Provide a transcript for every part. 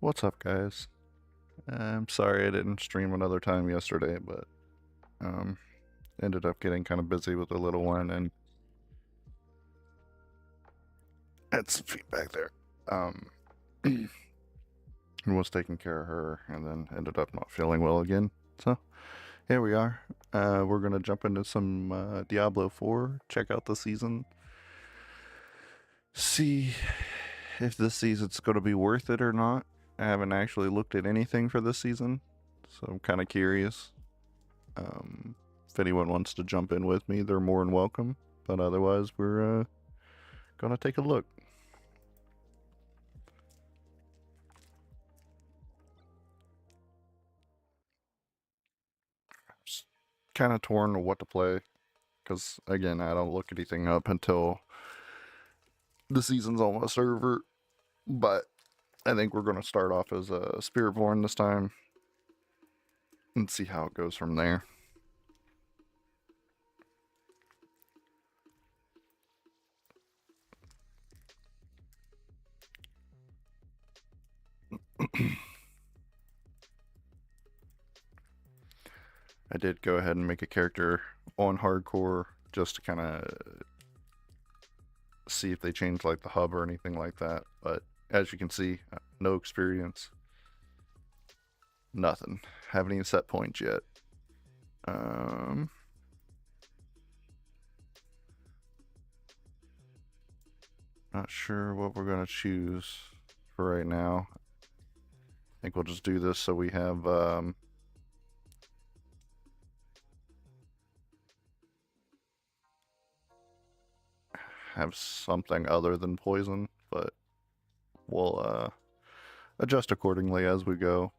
What's up, guys? I'm sorry I didn't stream another time yesterday, but um, ended up getting kind of busy with the little one and had some feedback there. Um, and was taking care of her, and then ended up not feeling well again. So here we are. We're gonna jump into some Diablo 4. Check out the season. See if this season's gonna be worth it or not. I haven't actually looked at anything for this season, so I'm kind of curious. If anyone wants to jump in with me, they're more than welcome. But otherwise, we're gonna take a look. Kind of torn to what to play, because again, I don't look anything up until the season's almost over. But I think we're gonna start off as a Spiritborn this time and see how it goes from there. I did go ahead and make a character on hardcore just to kind of see if they change like the hub or anything like that. But as you can see, no experience, nothing. Haven't even set points yet. Not sure what we're gonna choose for right now. I think we'll just do this so we have something other than poison, but we'll adjust accordingly as we go.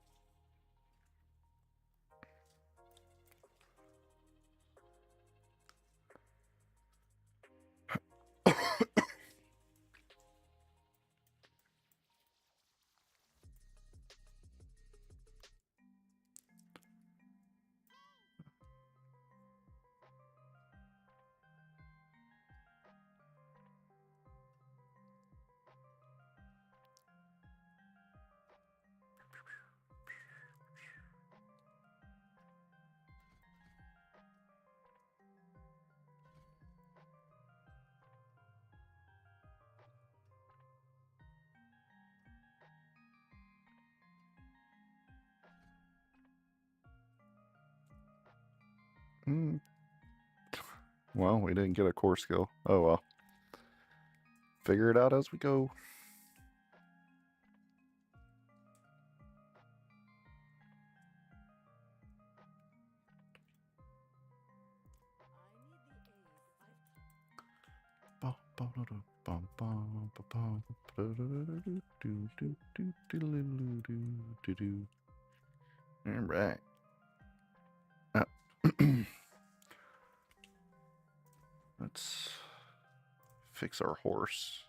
Well, we didn't get a core skill. Oh well. Figure it out as we go. All right. Let's fix our horse.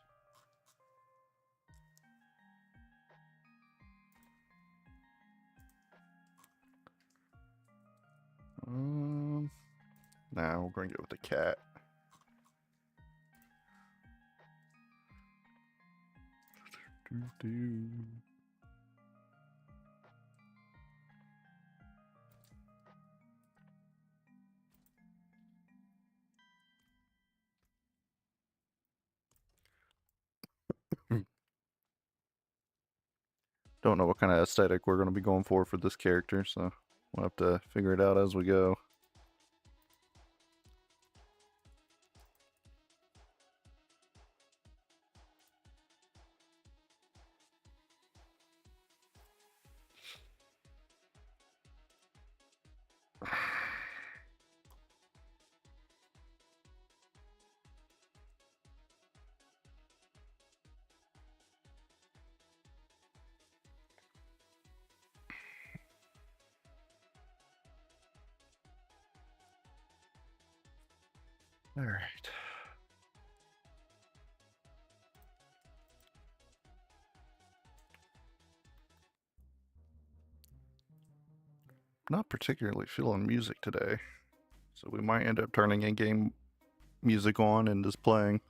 Now we're going to go with the cat. Don't know what kind of aesthetic we're going to be going for this character, so we'll have to figure it out as we go. All right. Not particularly feeling music today, so we might end up turning in-game music on and just playing.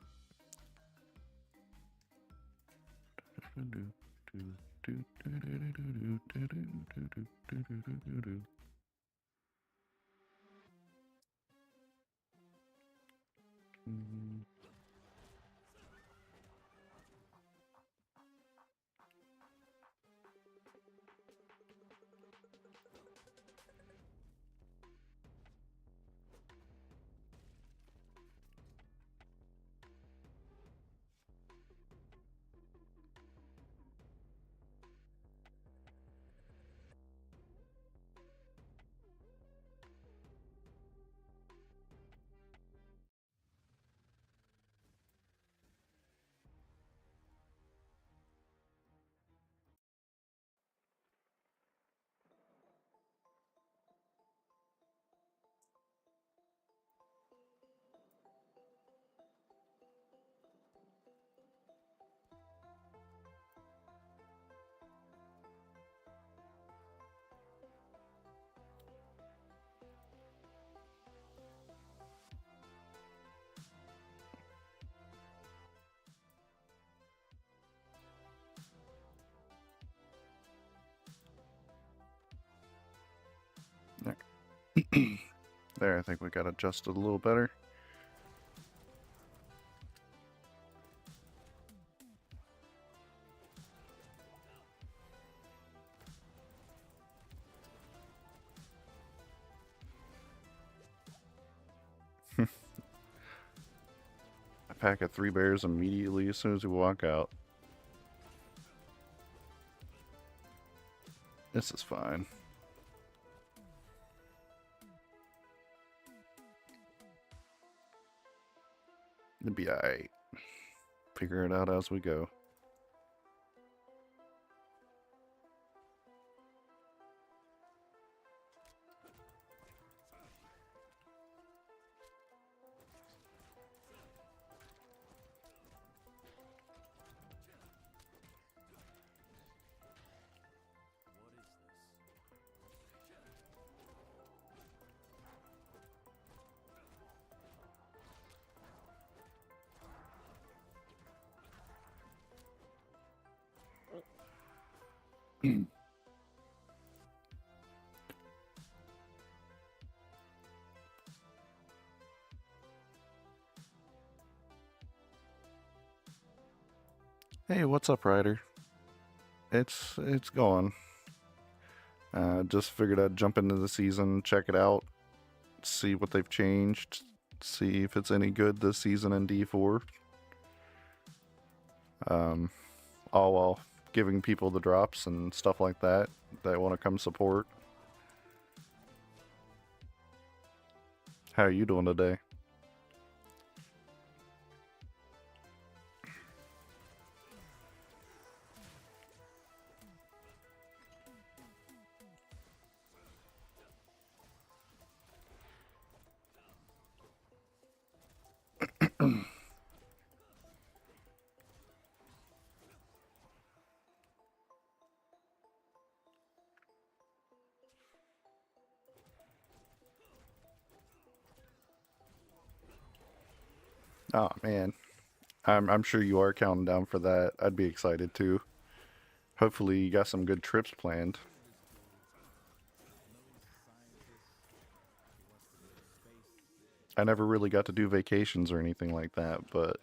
There, I think we got adjusted a little better. A pack of 3 bears immediately as soon as we walk out. This is fine. It'll be alright. Figure it out as we go. Hey, what's up, Ryder? It's going. Just figured I'd jump into the season, check it out, see what they've changed, see if it's any good this season in D4. All while giving people the drops and stuff like that want to come support. How are you doing today? Oh man, I'm sure you are counting down for that. I'd be excited too. Hopefully you got some good trips planned. I never really got to do vacations or anything like that, but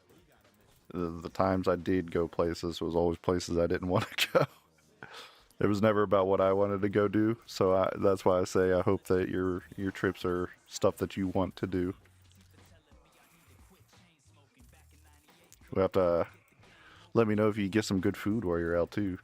the times I did go places was always places I didn't want to go. It was never about what I wanted to go do, so that's why I say I hope that your trips are stuff that you want to do. We have to let me know if you get some good food while you're out too.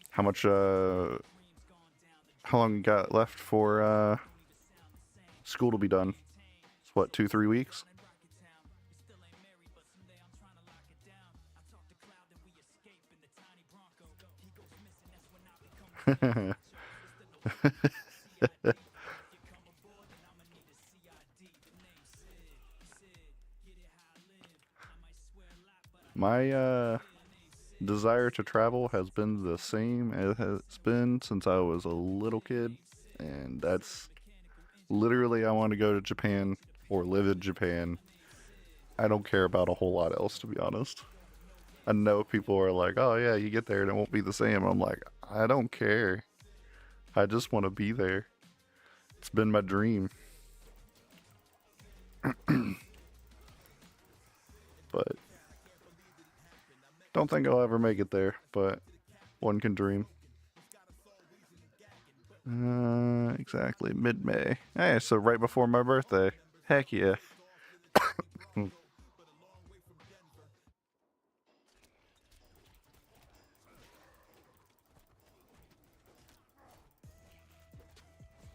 How much? How long you got left for school to be done? It's what, 2-3 weeks? My desire to travel has been the same as it's been since I was a little kid, and that's literally, I want to go to Japan or live in Japan. I don't care about a whole lot else, to be honest. I know people are like, oh yeah, you get there and it won't be the same. I'm like, I don't care. I just want to be there. It's been my dream. But don't think I'll ever make it there, but one can dream. Exactly, mid-May. Hey, so right before my birthday. Heck yeah.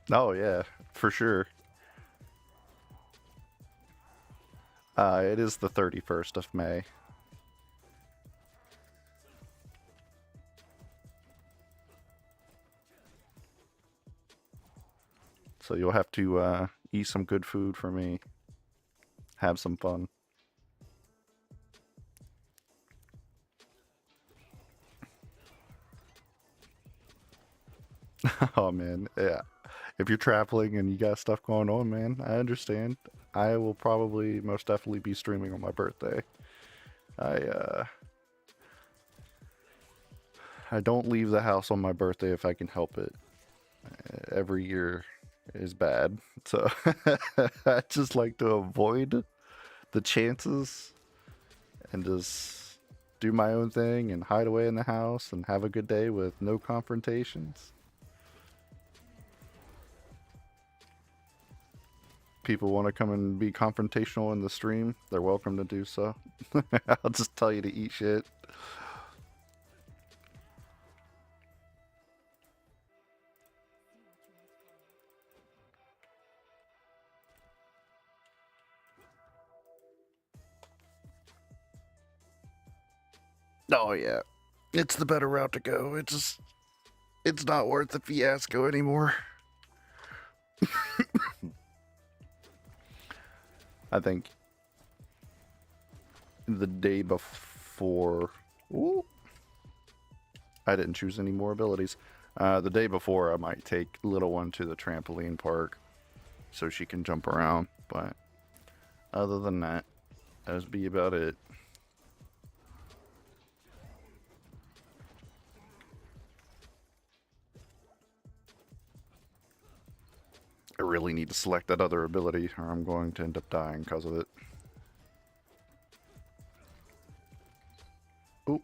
Oh yeah, for sure. It is the 31st of May. So you'll have to eat some good food for me. Have some fun. Oh man, yeah. If you're traveling and you got stuff going on, man, I understand. I will probably most definitely be streaming on my birthday. I I don't leave the house on my birthday if I can help it. Every year is bad, so I just like to avoid the chances and just do my own thing and hide away in the house and have a good day with no confrontations. People want to come and be confrontational in the stream, they're welcome to do so. I'll just tell you to eat shit. Oh yeah, it's the better route to go. It's not worth the fiasco anymore. I think the day before. Ooh, I didn't choose any more abilities. The day before, I might take little one to the trampoline park so she can jump around. But other than that, that'd be about it. I really need to select that other ability, or I'm going to end up dying because of it. Oop.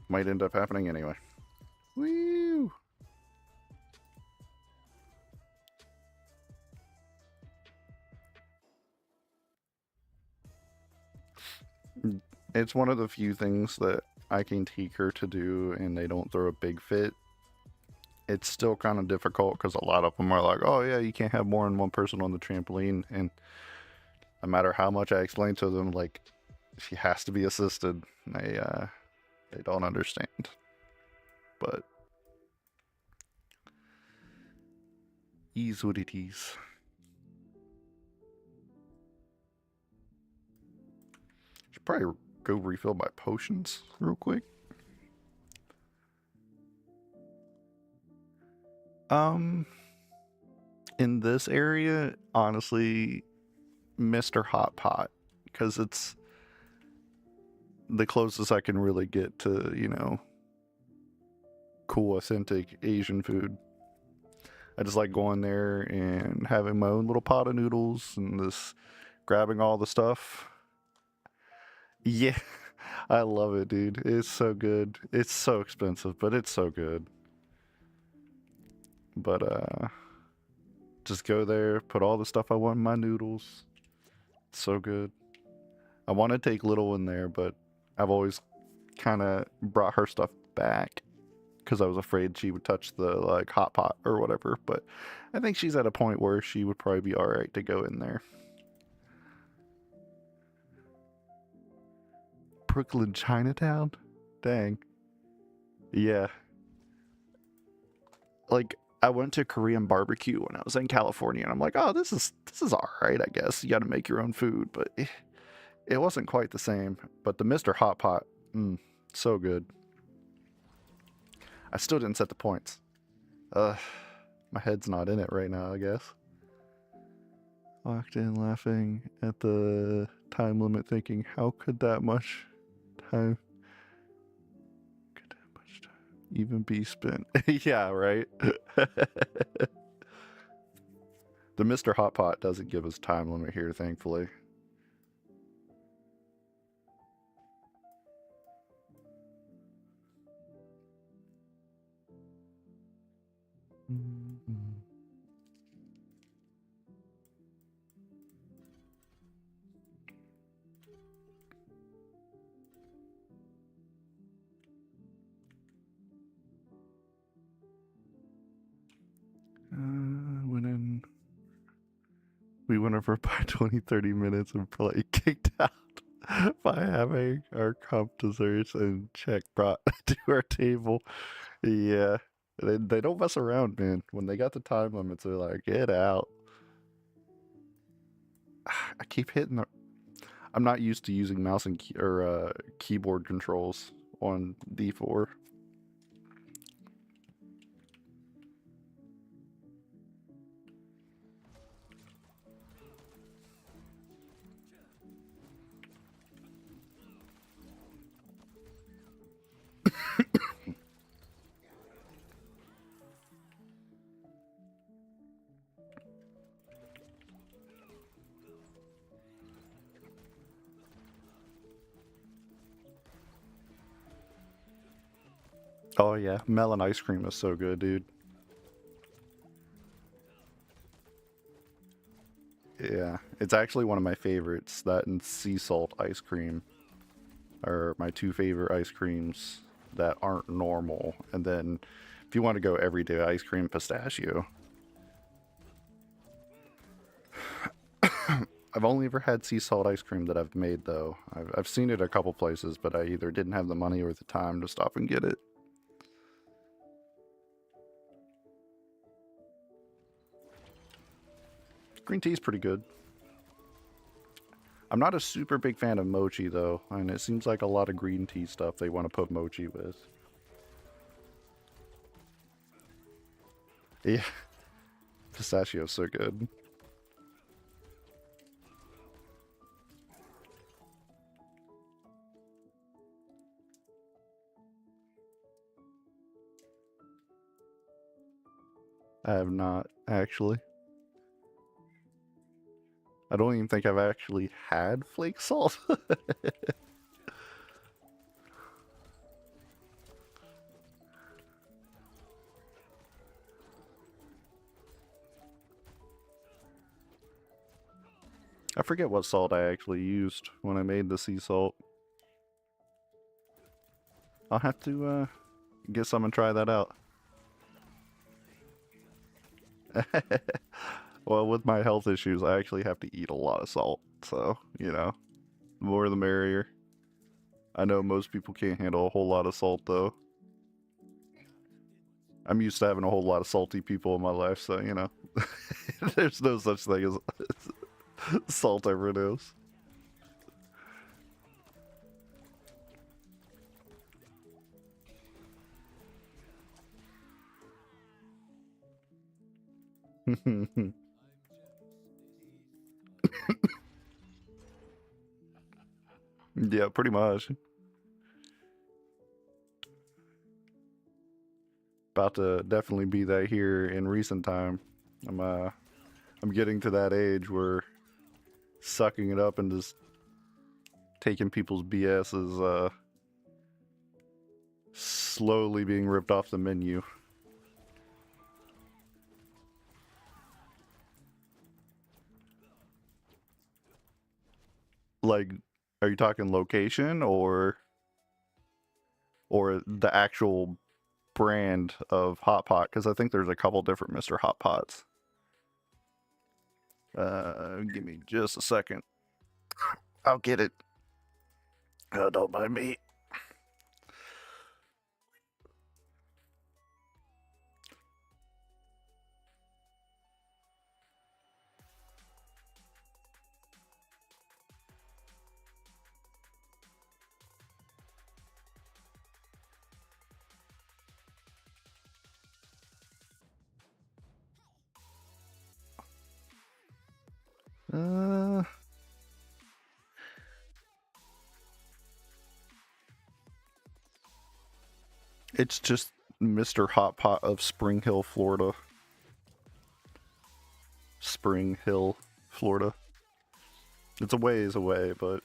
Might end up happening anyway. Woo! It's one of the few things that I can take her to do and they don't throw a big fit. It's still kind of difficult because a lot of them are like, oh yeah, you can't have more than one person on the trampoline. And no matter how much I explain to them, like, she has to be assisted. They don't understand. But is what it is. Should probably go refill my potions real quick. In this area, honestly, Mr. Hot Pot, because it's the closest I can really get to, you know, cool, authentic Asian food. I just like going there and having my own little pot of noodles and just grabbing all the stuff. Yeah, I love it, dude. It's so good. It's so expensive, but it's so good. But just go there, put all the stuff I want in my noodles. It's so good. I want to take Little in there, but I've always kind of brought her stuff back because I was afraid she would touch the like hot pot or whatever. But I think she's at a point where she would probably be all right to go in there. Brooklyn Chinatown? Dang. Yeah. Like I went to Korean barbecue when I was in California and I'm like, "Oh, this is all right, I guess. You got to make your own food." But it wasn't quite the same. But the Mr. Hot Pot, so good. I still didn't set the points. My head's not in it right now, I guess. Walked in laughing at the time limit, thinking, how could that much time even be spent? Yeah, right? The Mr. Hot Pot doesn't give us time limit here, thankfully. We went over by 20, 30 minutes and probably kicked out by having our comp desserts and check brought to our table. Yeah. They don't mess around, man. When they got the time limits, they're like, get out. I keep hitting the. I'm not used to using mouse and keyboard controls on D4. Oh yeah, melon ice cream is so good, dude. Yeah, it's actually one of my favorites. That and sea salt ice cream are my two favorite ice creams that aren't normal. And then if you want to go everyday ice cream, pistachio. I've only ever had sea salt ice cream that I've made though. I've seen it a couple places, but I either didn't have the money or the time to stop and get it. Green tea is pretty good. I'm not a super big fan of mochi though, and it seems like a lot of green tea stuff they want to put mochi with. Yeah, pistachio's so good. I have not actually. I don't even think I've actually had flake salt. I forget what salt I actually used when I made the sea salt. I'll have to get some and try that out. Well, with my health issues, I actually have to eat a lot of salt. So, you know, the more the merrier. I know most people can't handle a whole lot of salt, though. I'm used to having a whole lot of salty people in my life, so, you know, there's no such thing as salt overdose. Yeah, pretty much. About to definitely be that here in recent time. I'm getting to that age where sucking it up and just taking people's BS is slowly being ripped off the menu. Like, are you talking location or the actual brand of hot pot? Because I think there's a couple different Mr. Hot Pots. Give me just a second. I'll get it. Oh, don't mind me. Uh, it's just Mr. Hot Pot of Spring Hill, Florida. Spring Hill, Florida. It's a ways away, but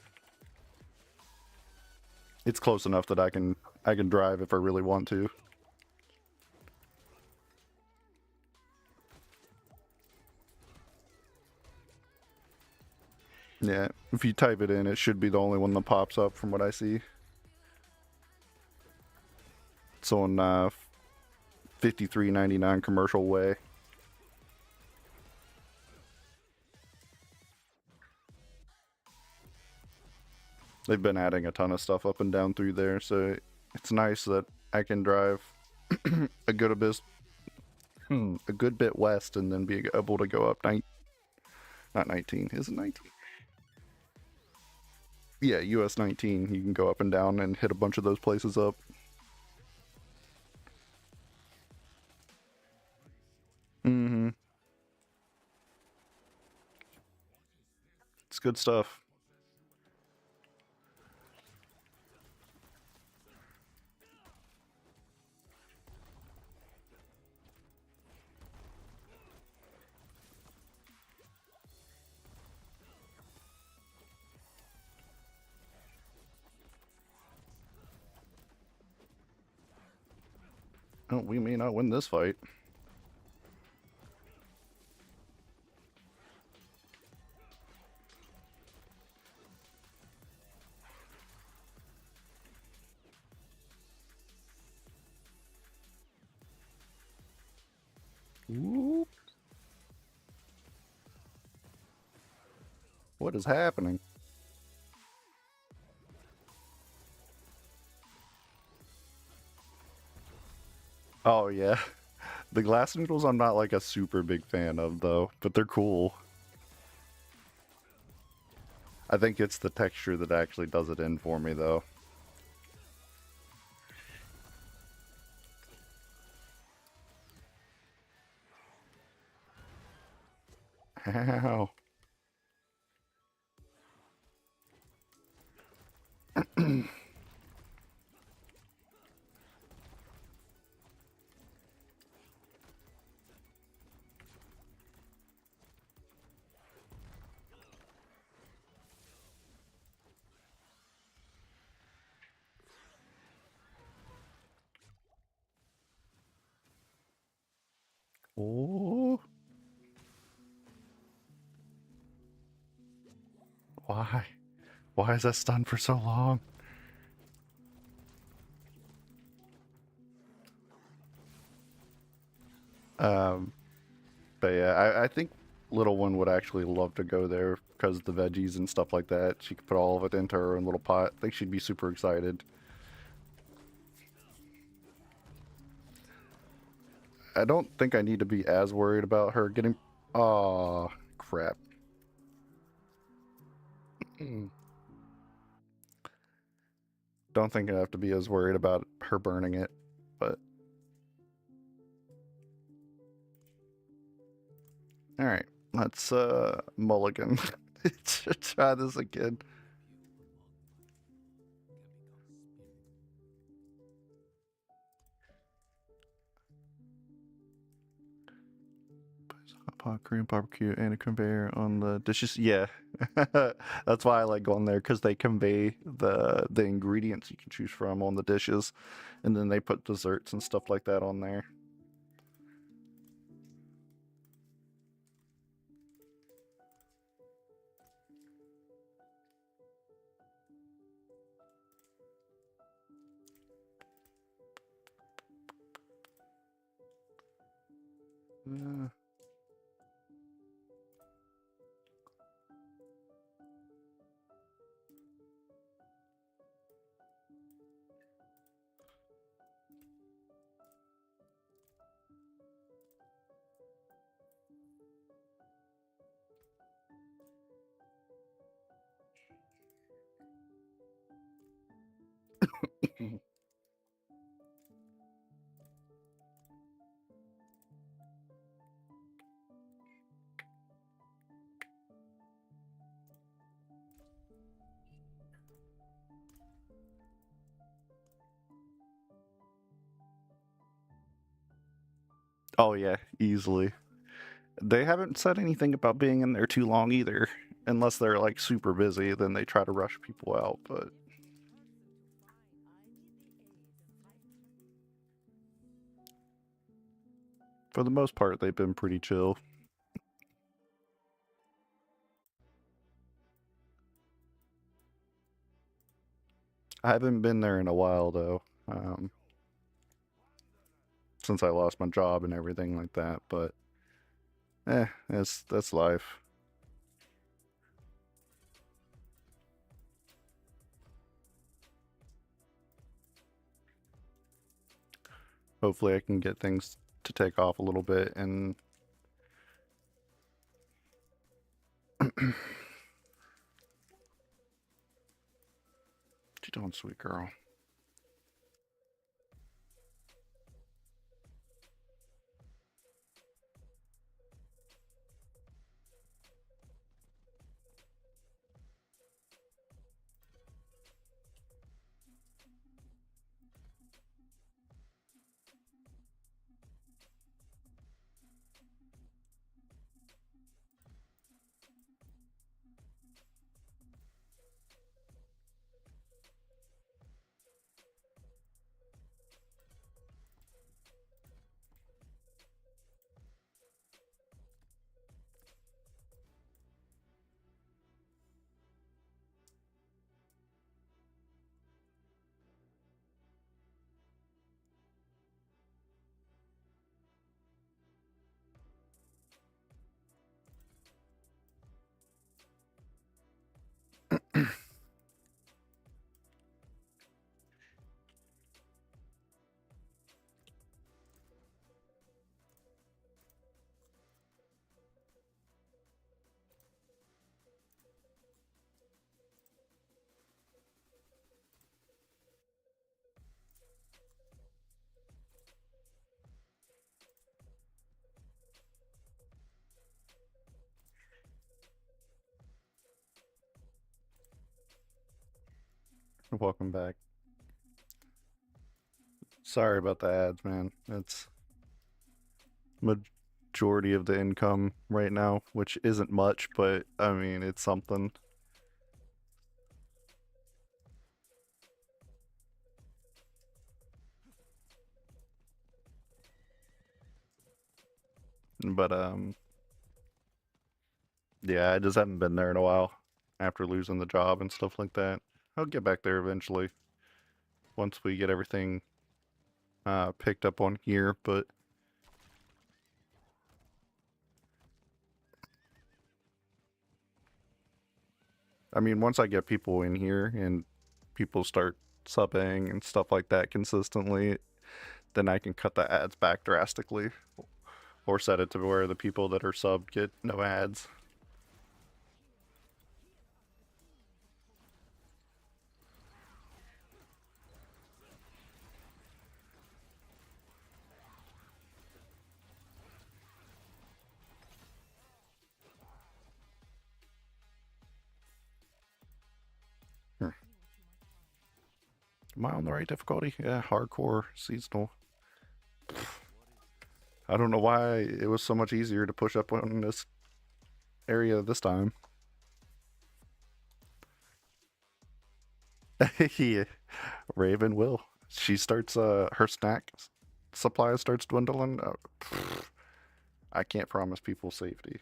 it's close enough that I can drive if I really want to. Yeah, if you type it in, it should be the only one that pops up from what I see. It's on 5399 Commercial Way. They've been adding a ton of stuff up and down through there, so it's nice that I can drive a good bit west and then be able to go up not 19, is it 19? Yeah, US 19. You can go up and down and hit a bunch of those places up. Mm-hmm. It's good stuff. Oh, we may not win this fight. Ooh. What is happening? Oh, yeah. The glass noodles I'm not like a super big fan of, though, but they're cool. I think it's the texture that actually does it in for me, though. How? Oh, why? Why is that stunned for so long? Um, but yeah, I think little one would actually love to go there because the veggies and stuff like that. She could put all of it into her own little pot. I think she'd be super excited. I don't think I need to be as worried about her getting. Oh, crap. Don't think I have to be as worried about her burning it, but all right. Let's mulligan. Try this again. Hot pot, Korean barbecue, and a conveyor on the dishes. Yeah, that's why I like going there because they convey the ingredients you can choose from on the dishes, and then they put desserts and stuff like that on there. Uh, Oh yeah, easily. They haven't said anything about being in there too long either. Unless they're like super busy, then they try to rush people out, but for the most part, they've been pretty chill. I haven't been there in a while though, since I lost my job and everything like that. But that's life. Hopefully, I can get things to take off a little bit. And what you doing, sweet girl? Welcome back. Sorry about the ads, man. It's majority of the income right now, which isn't much, but I mean, it's something. But yeah, I just haven't been there in a while after losing the job and stuff like that. I'll get back there eventually once we get everything picked up on here, but I mean, once I get people in here and people start subbing and stuff like that consistently, then I can cut the ads back drastically or set it to where the people that are subbed get no ads. Hmm. Am I on the right difficulty? Yeah, hardcore, seasonal. I don't know why it was so much easier to push up on this area this time. Yeah, Raven will. She starts her snack supply starts dwindling. I can't promise people safety.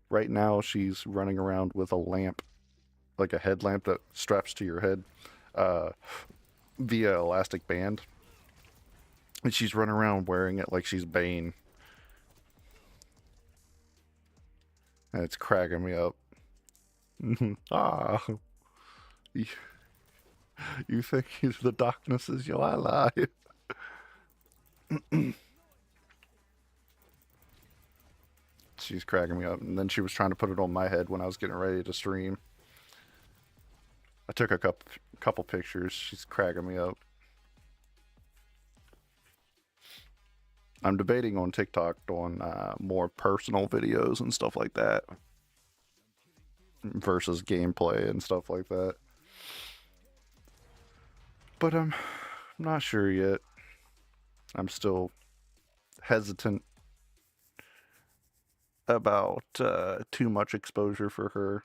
Right now, she's running around with a lamp, like a headlamp that straps to your head uh, via elastic band, and she's running around wearing it like she's Bane, and it's cracking me up. Ah, you, you think the darkness is your ally? She's cracking me up, and then she was trying to put it on my head when I was getting ready to stream. I took a couple pictures. She's cracking me up. I'm debating on TikTok doing more personal videos and stuff like that versus gameplay and stuff like that. But I'm not sure yet. I'm still hesitant about too much exposure for her.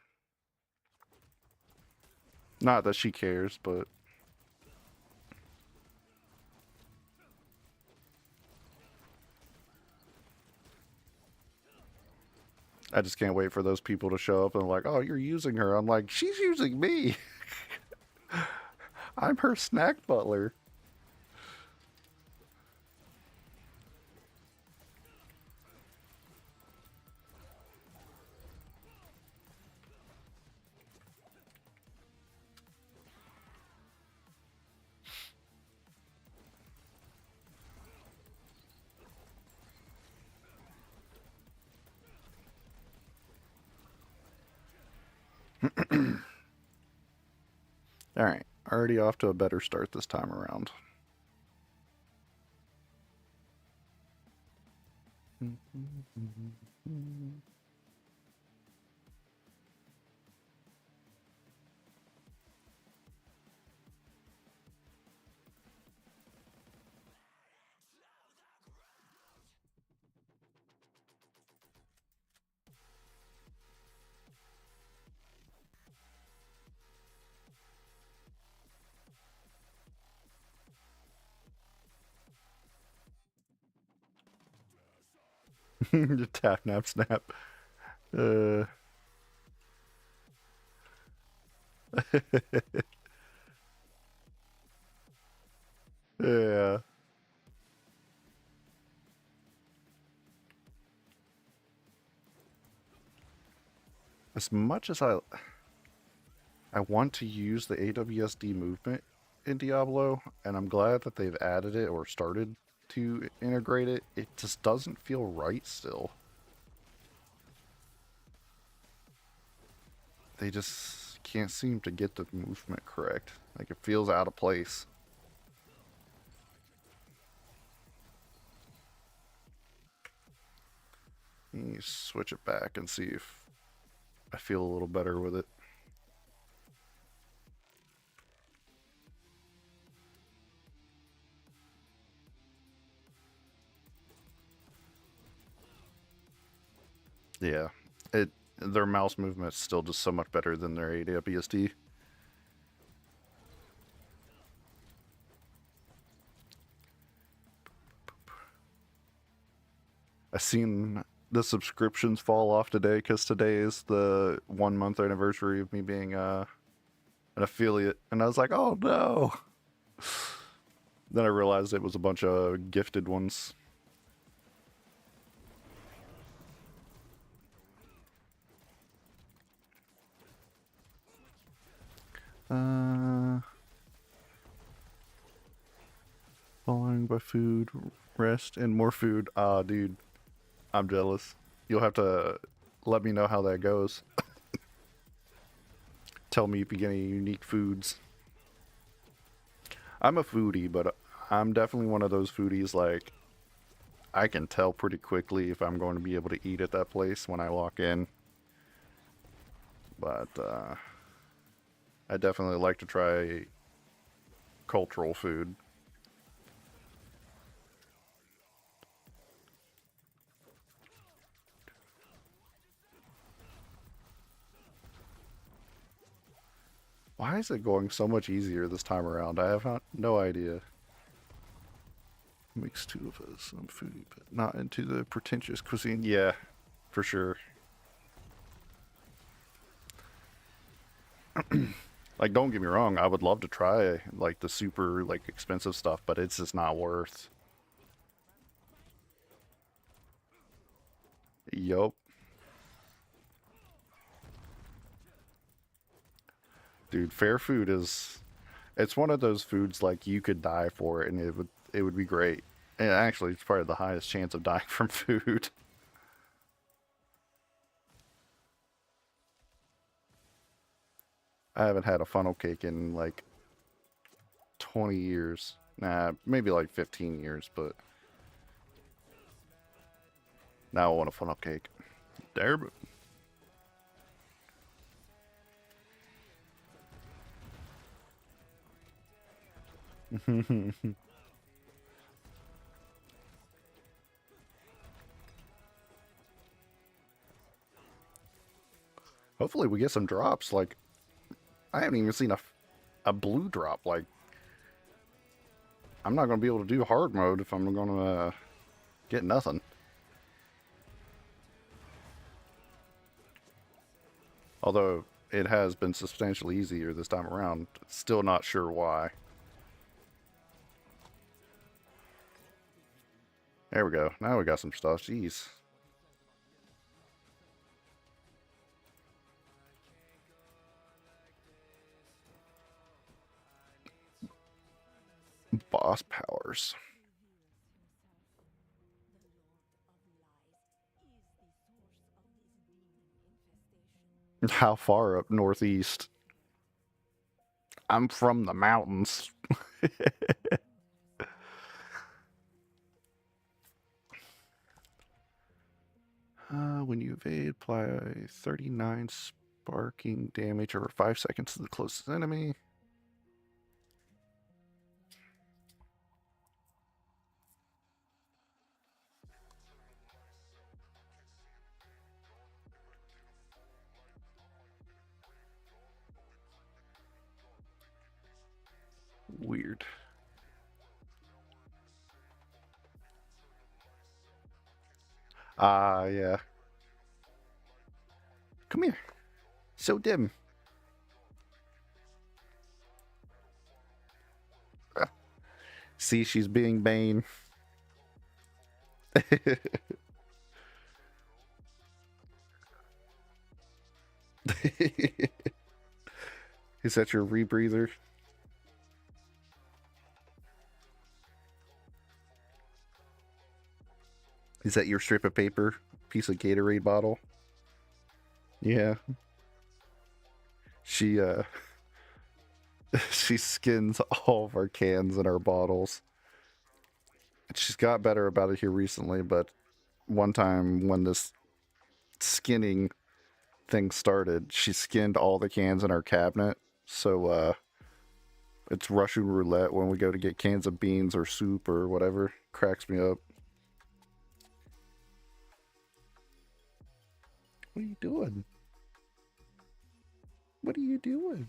Not that she cares, but I just can't wait for those people to show up and like, oh, you're using her. I'm like, she's using me. I'm her snack butler. All right, already off to a better start this time around. Tap, nap, snap. Uh, yeah. As much as I want to use the AWSD movement in Diablo, and I'm glad that they've added it or started to integrate it, it just doesn't feel right still. They just can't seem to get the movement correct. Like, it feels out of place. Let me switch it back and see if I feel a little better with it. Yeah, their mouse movement is still just so much better than their AWSD. I seen the subscriptions fall off today because today is the 1 month anniversary of me being an affiliate, and I was like, oh no. Then I realized it was a bunch of gifted ones. Following by food, rest, and more food. Ah, dude, I'm jealous. You'll have to let me know how that goes. Tell me if you get any unique foods. I'm a foodie, but I'm definitely one of those foodies like I can tell pretty quickly if I'm going to be able to eat at that place when I walk in. But I definitely like to try cultural food. Why is it going so much easier this time around? I have no idea. Makes two of us. I'm foodie, but not into the pretentious cuisine. Yeah, for sure. Like, don't get me wrong, I would love to try like the super like expensive stuff, but it's just not worth. Yup. Dude, fair food is it's one of those foods like you could die for it and it would be great. And actually it's probably the highest chance of dying from food. I haven't had a funnel cake in like 20 years. Nah, maybe like 15 years, but now I want a funnel cake. Damn it. Hopefully we get some drops. Like, I haven't even seen a blue drop. Like, I'm not going to be able to do hard mode if I'm going to get nothing. Although it has been substantially easier this time around. Still not sure why. There we go. Now we got some stuff. Jeez. Boss powers. How far up northeast? I'm from the mountains. When you evade, apply 39 sparking damage over 5 seconds to the closest enemy. Weird. Ah, yeah. Come here. So dim. See, she's being Bane. Is that your rebreather? Is that your strip of paper? Piece of Gatorade bottle? Yeah. She she skins all of our cans and our bottles. She's got better about it here recently, but one time when this skinning thing started, she skinned all the cans in our cabinet. So it's Russian roulette when we go to get cans of beans or soup or whatever. Cracks me up. What are you doing? What are you doing?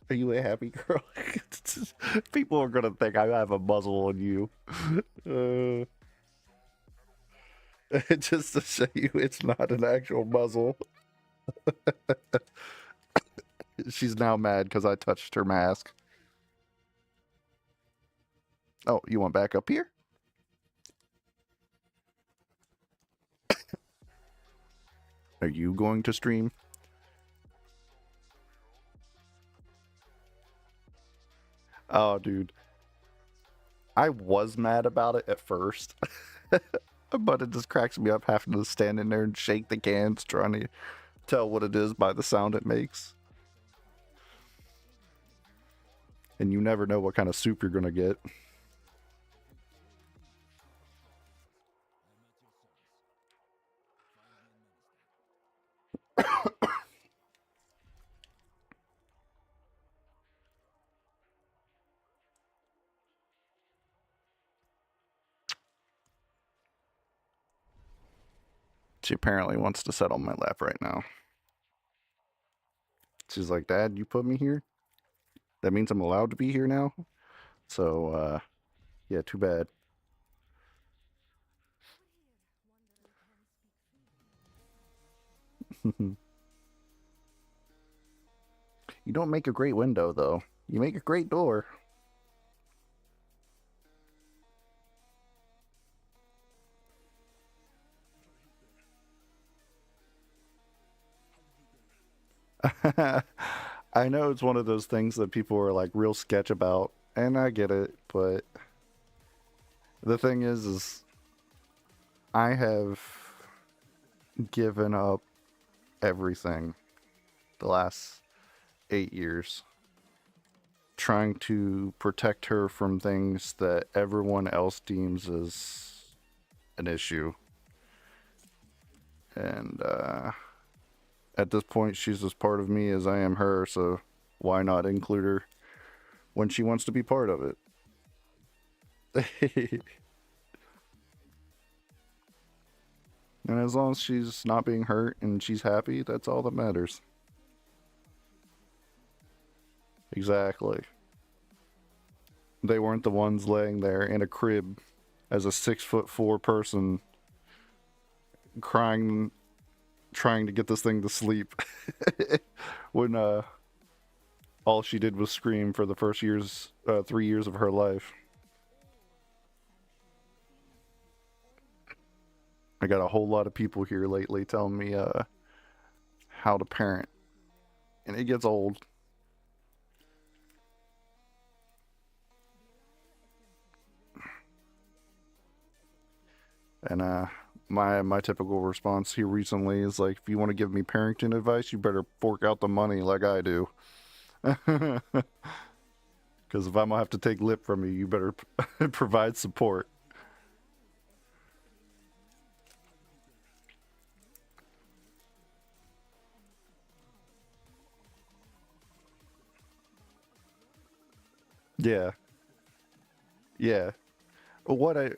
Are you a happy girl? People are gonna think I have a muzzle on you. Just to show you it's not an actual muzzle. She's now mad because I touched her mask. Oh, you want back up here? Are you going to stream? Oh, dude. I was mad about it at first. But it just cracks me up having to stand in there and shake the cans trying to tell what it is by the sound it makes. And you never know what kind of soup you're gonna get. She apparently wants to sit on my lap right now. She's like, Dad, you put me here? That means I'm allowed to be here now? So, yeah, too bad. You don't make a great window, though. You make a great door. I know it's one of those things that people are like real sketch about, and I get it, but the thing is I have given up everything the last 8 years trying to protect her from things that everyone else deems as an issue. And at this point, she's as part of me as I am her, so why not include her when she wants to be part of it? And as long as she's not being hurt and she's happy, that's all that matters. Exactly. They weren't the ones laying there in a crib as a 6'4" person crying, trying to get this thing to sleep when all she did was scream for the first 3 years of her life. I got a whole lot of people here lately telling me how to parent, and it gets old. And my typical response here recently is like, if you want to give me parenting advice, you better fork out the money like I do. Because if I'm gonna have to take lip from you, you better provide support. Yeah, yeah. What I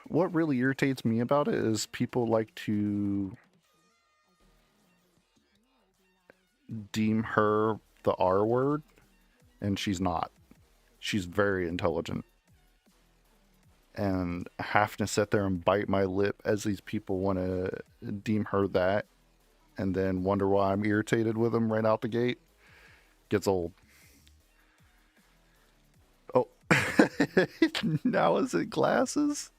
what really irritates me about it is people like to deem her the R word, and she's not. She's very intelligent. And having to sit there and bite my lip as these people want to deem her that, and then wonder why I'm irritated with them right out the gate, gets old. Oh, now is it glasses?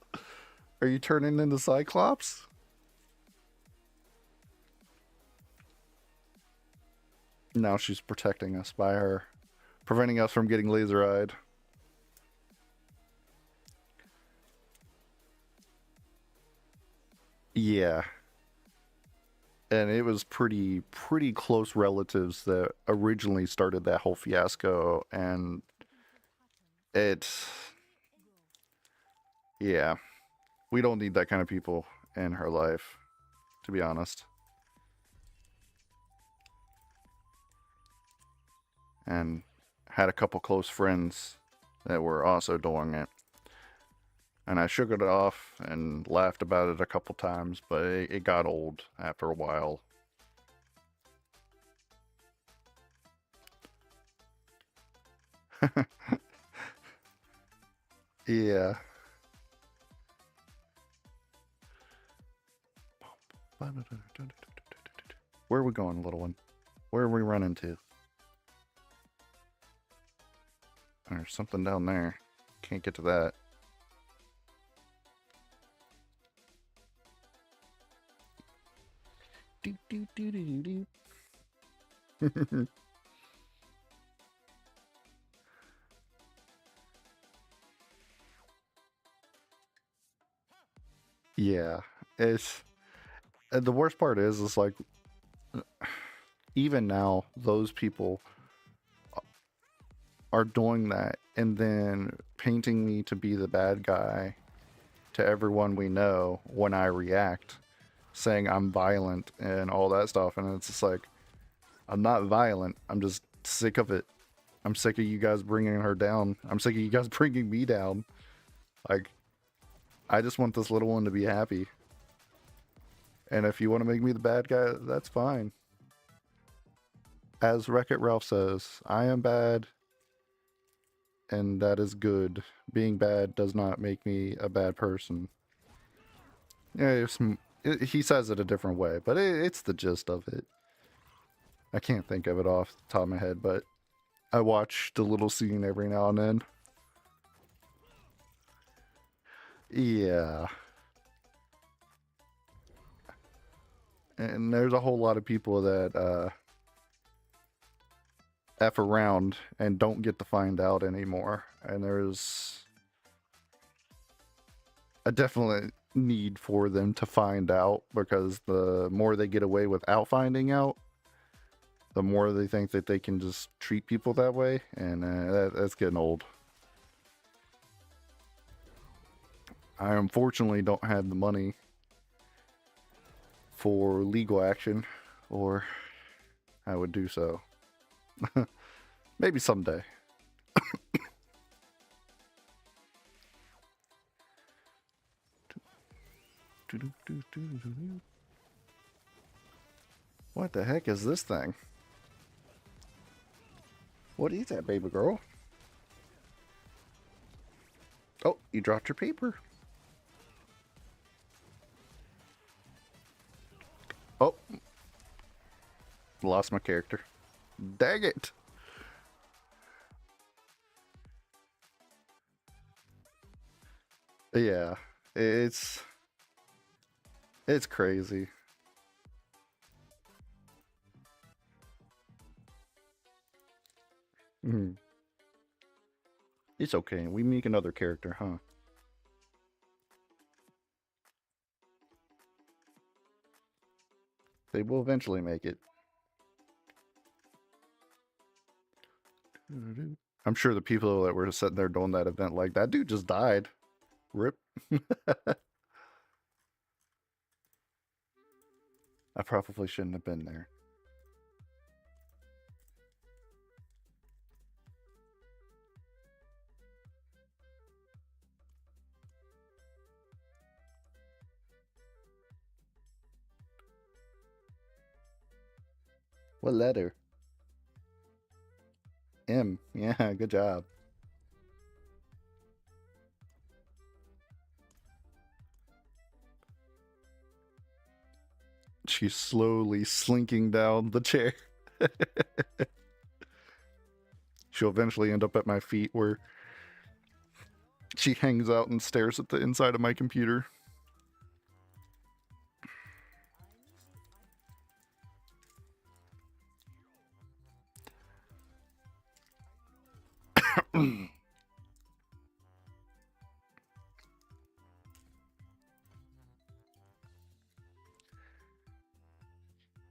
Are you turning into Cyclops? Now she's protecting us by her, preventing us from getting laser-eyed. Yeah. And it was pretty close relatives that originally started that whole fiasco, and it's, yeah, we don't need that kind of people in her life, to be honest. And had a couple close friends that were also doing it, and I shook it off and laughed about it a couple times, but it got old after a while. Yeah. Where are we going, little one? Where are we running to? There's something down there. Can't get to that. Do, do, do, do, do. Yeah, it's the worst part is like, even now those people are doing that and then painting me to be the bad guy to everyone we know when I react, saying I'm violent and all that stuff, and it's just like, I'm not violent. I'm just sick of it. I'm sick of you guys bringing her down. I'm sick of you guys bringing me down. Like, I just want this little one to be happy. And if you want to make me the bad guy, that's fine. As Wreck-It Ralph says, I am bad, and that is good. Being bad does not make me a bad person. Yeah, he says it a different way, but it's the gist of it. I can't think of it off the top of my head, but I watch the little scene every now and then. Yeah. And there's a whole lot of people that F around and don't get to find out anymore. And there's a definite need for them to find out, because the more they get away without finding out, the more they think that they can just treat people that way. And that's getting old. I unfortunately don't have the money for legal action, or I would do so. Maybe someday. What the heck is this thing? What is that, baby girl? Oh, you dropped your paper. Oh, lost my character. Dang it. Yeah, it's it's crazy. Mhm. It's okay. We make another character, huh? They will eventually make it. I'm sure the people that were sitting there doing that event like that dude just died. Rip. I probably shouldn't have been there. What letter? M. Yeah, good job. She's slowly slinking down the chair. She'll eventually end up at my feet where she hangs out and stares at the inside of my computer.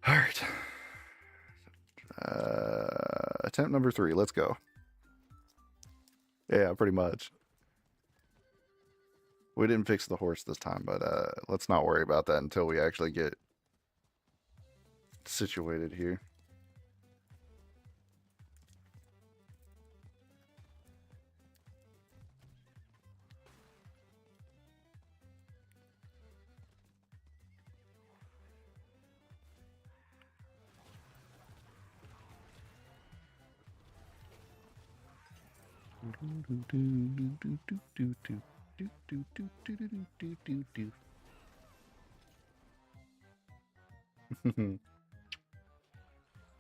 All right. Attempt number 3. Let's go. Yeah, pretty much. We didn't fix the horse this time, but let's not worry about that until we actually get situated here.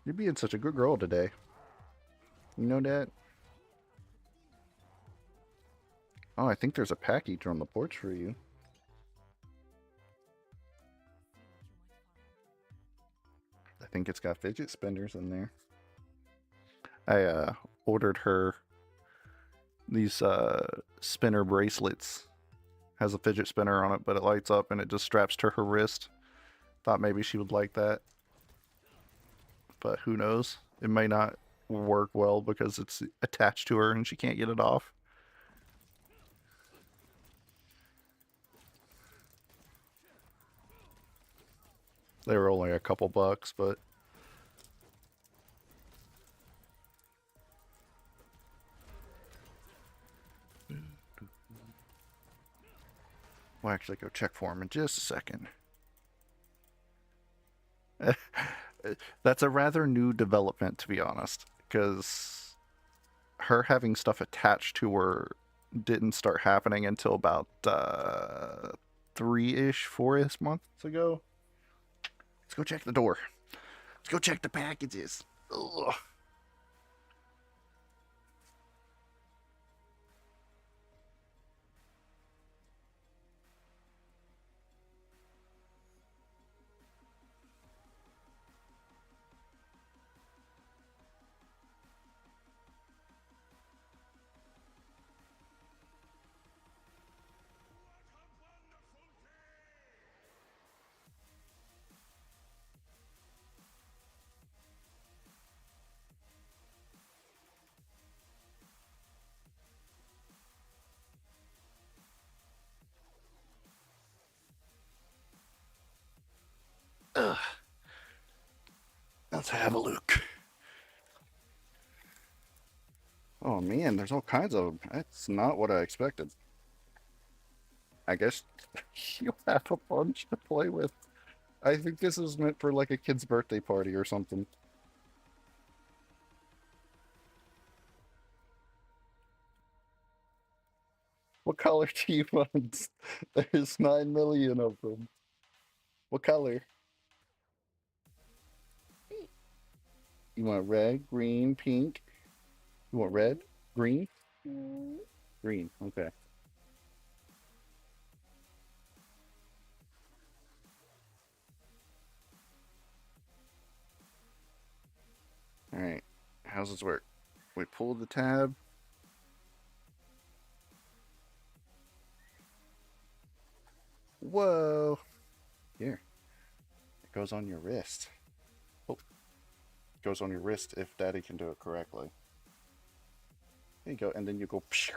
You're being such a good girl today. You know that? Oh, I think there's a package on the porch for you. I think it's got fidget spinners in there. I ordered her these spinner bracelets. Has a fidget spinner on it, but it lights up and it just straps to her wrist. Thought maybe she would like that, but who knows? It may not work well because it's attached to her and she can't get it off. They were only a couple bucks, but we'll actually go check for him in just a second. That's a rather new development, to be honest, because her having stuff attached to her didn't start happening until about 3-ish, 4-ish months ago. Let's go check the door. Let's go check the packages. Ugh. Ugh. Let's have a look. Oh man, there's all kinds of them. That's not what I expected. I guess you have a bunch to play with. I think this is meant for like a kid's birthday party or something. What color do you want? There's 9 million of them. What color? You want red, green, pink? You want red, green? Green, okay. All right. How's this work? We pull the tab. Whoa. Here. It goes on your wrist. Oh, it goes on your wrist if daddy can do it correctly. There you go. And then you go. Phew.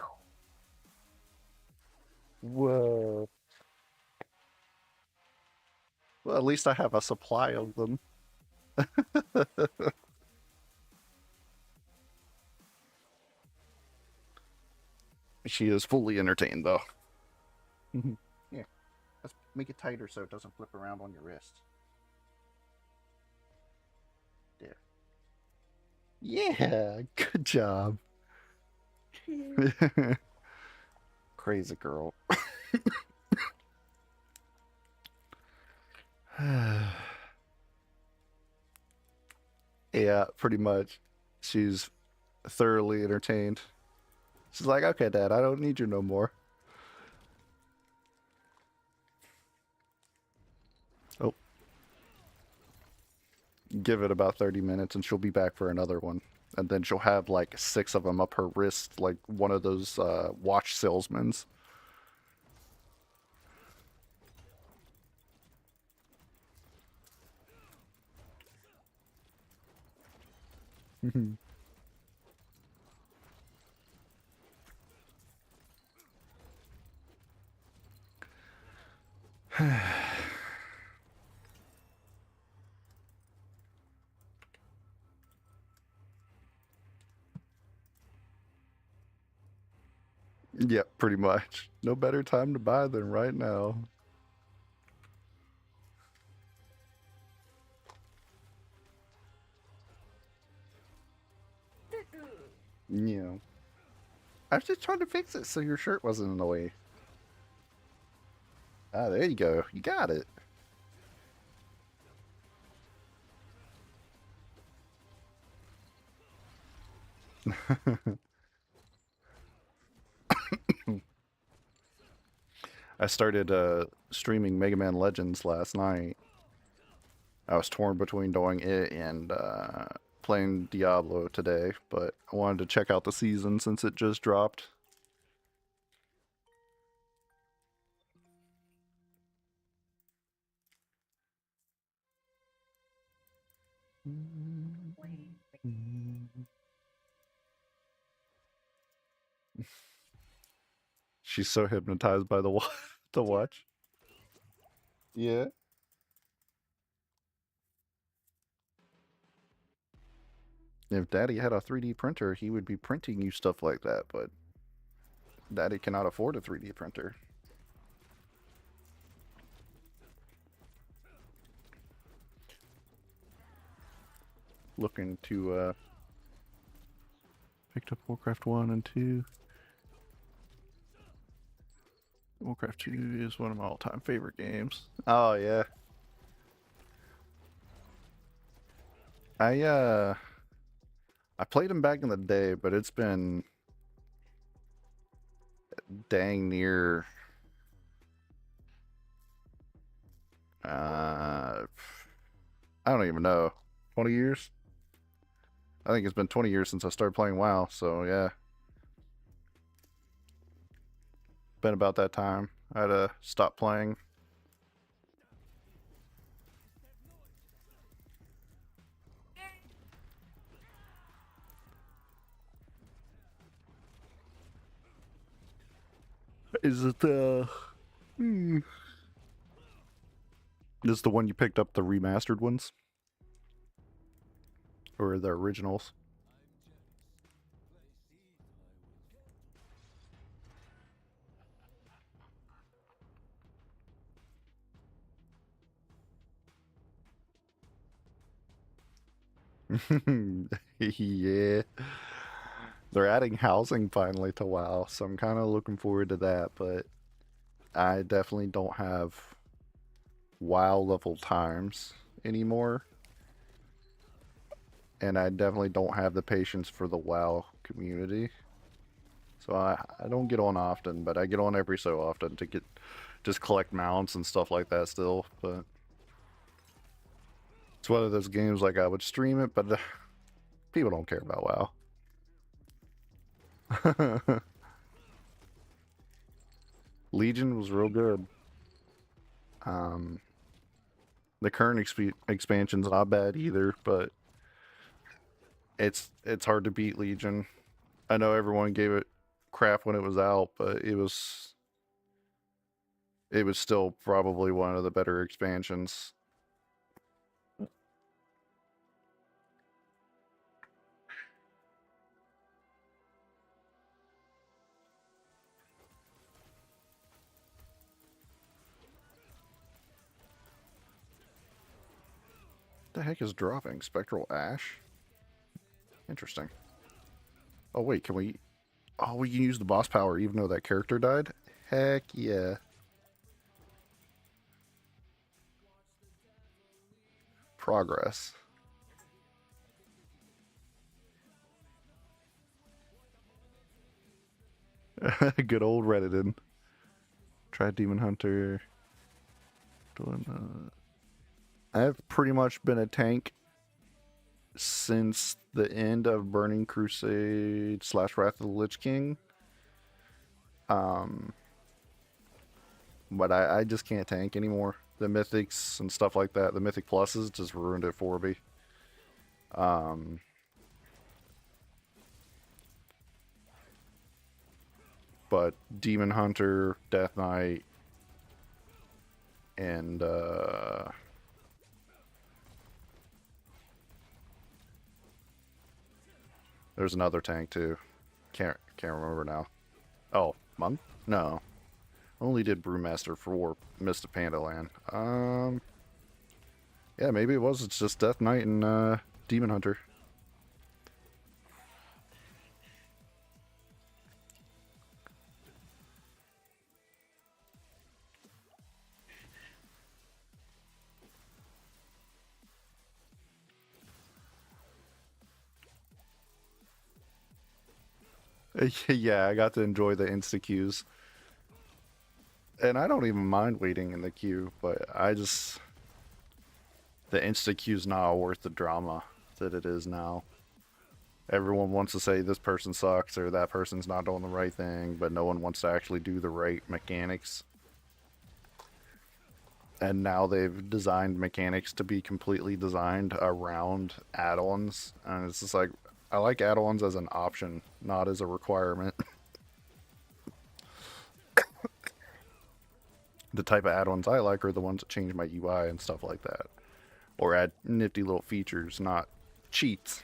Whoa. Well, at least I have a supply of them. She is fully entertained, though. Yeah. Let's make it tighter so it doesn't flip around on your wrist. There. Yeah. Good job. Crazy girl. Yeah, pretty much. She's thoroughly entertained. She's like, okay, Dad, I don't need you no more. Oh, give it about 30 minutes and she'll be back for another one. And then she'll have like 6 of them up her wrist, like one of those watch salesmen's. Yeah, pretty much. No better time to buy than right now. Yeah. I was just trying to fix it so your shirt wasn't in the way. Ah, there you go. You got it. I started streaming Mega Man Legends last night. I was torn between doing it and playing Diablo today, but I wanted to check out the season since it just dropped. She's so hypnotized by the the watch. Yeah. If Daddy had a 3D printer, he would be printing you stuff like that, but Daddy cannot afford a 3D printer. Looking to picked up Warcraft 1 and 2. Warcraft 2 is one of my all-time favorite games. Oh yeah. I uh I played them back in the day, but it's been dang near uh I don't even know. 20 years? I think it's been 20 years since I started playing WoW, so yeah. Been about that time. I had to stop playing. Is it hmm. Is the one you picked up the remastered ones? Or the originals? Yeah. They're adding housing finally to WoW, so I'm kind of looking forward to that, but I definitely don't have WoW level times anymore, and I definitely don't have the patience for the WoW community. So I don't get on often, but I get on every so often to get just collect mounts and stuff like that still, but it's one of those games like I would stream it, but people don't care about WoW. Legion was real good. Um, the current expansion's not bad either, but it's hard to beat Legion. I know everyone gave it crap when it was out, but it was still probably one of the better expansions. The heck is dropping? Spectral Ash? Interesting. Oh wait, can we? Oh, we can use the boss power even though that character died? Heck yeah. Progress. Good old Redditon. Try Demon Hunter. I've pretty much been a tank since the end of Burning Crusade slash Wrath of the Lich King. Um, but I just can't tank anymore. The mythics and stuff like that, the mythic pluses just ruined it for me. Um, but Demon Hunter, Death Knight, and there's another tank too. Can't remember now. Oh, Monk? No. Only did Brewmaster for Mist of Pandaland. Yeah, maybe it was. It's just Death Knight and Demon Hunter. Yeah, I got to enjoy the insta queues, and I don't even mind waiting in the queue, but I just the insta queue's not worth the drama that it is now. Everyone wants to say this person sucks or that person's not doing the right thing, but no one wants to actually do the right mechanics. And now they've designed mechanics to be completely designed around add-ons, and it's just like I like add-ons as an option, not as a requirement. The type of add-ons I like are the ones that change my UI and stuff like that, or add nifty little features, not cheats.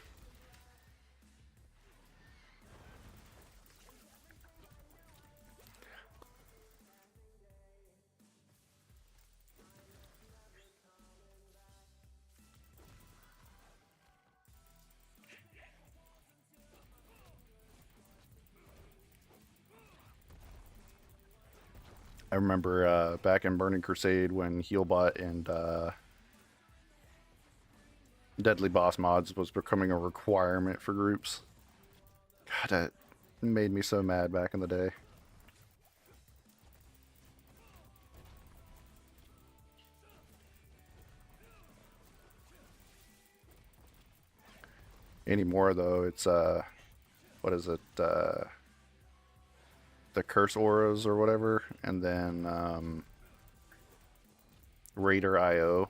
I remember back in Burning Crusade when Healbot and Deadly Boss mods was becoming a requirement for groups. God, that made me so mad back in the day. Anymore though, it's what is it? The curse auras or whatever, and then Raider IO.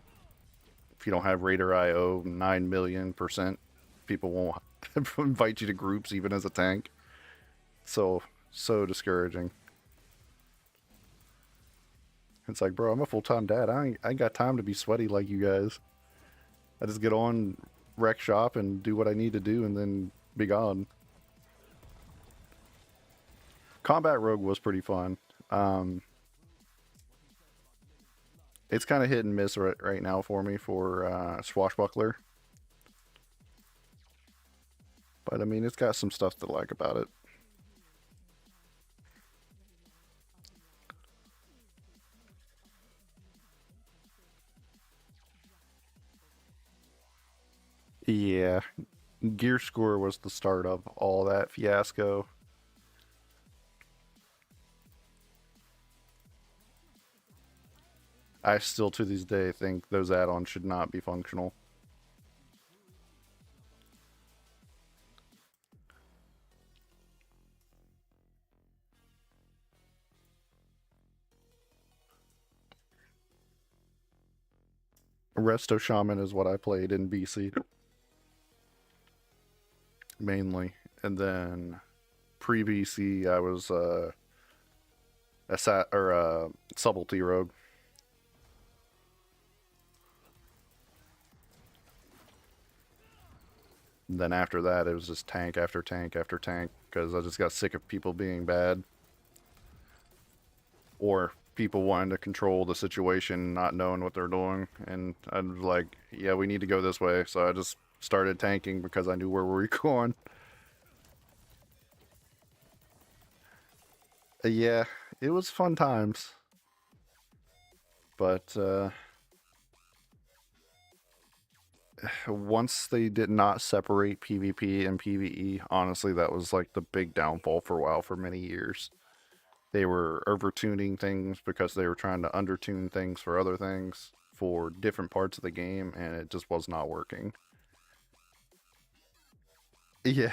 If you don't have Raider IO, 9,000,000% people won't invite you to groups even as a tank. So discouraging. It's like, bro, I'm a full-time dad. I ain't got time to be sweaty like you guys. I just get on, wreck shop, and do what I need to do, and then be gone. Combat Rogue was pretty fun. Um, it's kind of hit and miss right now for me for Swashbuckler. But I mean, it's got some stuff to like about it. Yeah, Gear Score was the start of all that fiasco. I still to this day think those add-ons should not be functional. Resto Shaman is what I played in BC mainly, and then pre-BC I was a subtlety rogue. And then after that, it was just tank after tank after tank because I just got sick of people being bad or people wanting to control the situation, not knowing what they're doing. And I was like, yeah, we need to go this way. So I just started tanking because I knew where we were going. Yeah, it was fun times. But once they did not separate PvP and PvE, honestly, that was like the big downfall for WoW for many years. They were overtuning things because they were trying to undertune things for other things for different parts of the game, and it just was not working. Yeah,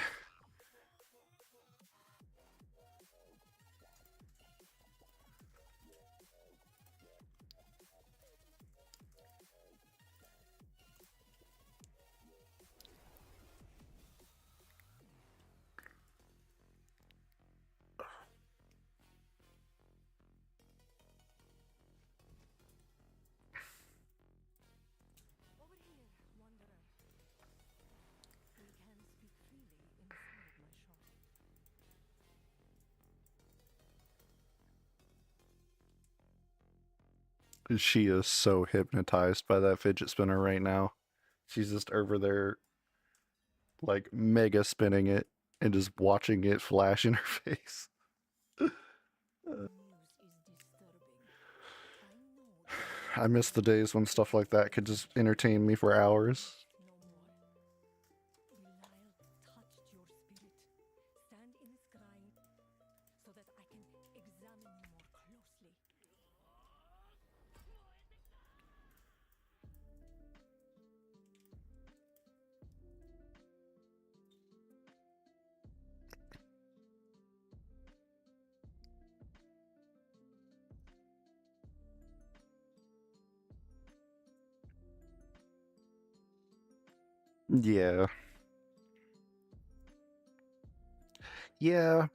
she is so hypnotized by that fidget spinner right now. She's just over there, like, mega spinning it and just watching it flash in her face. I miss the days when stuff like that could just entertain me for hours. Yeah. Yeah,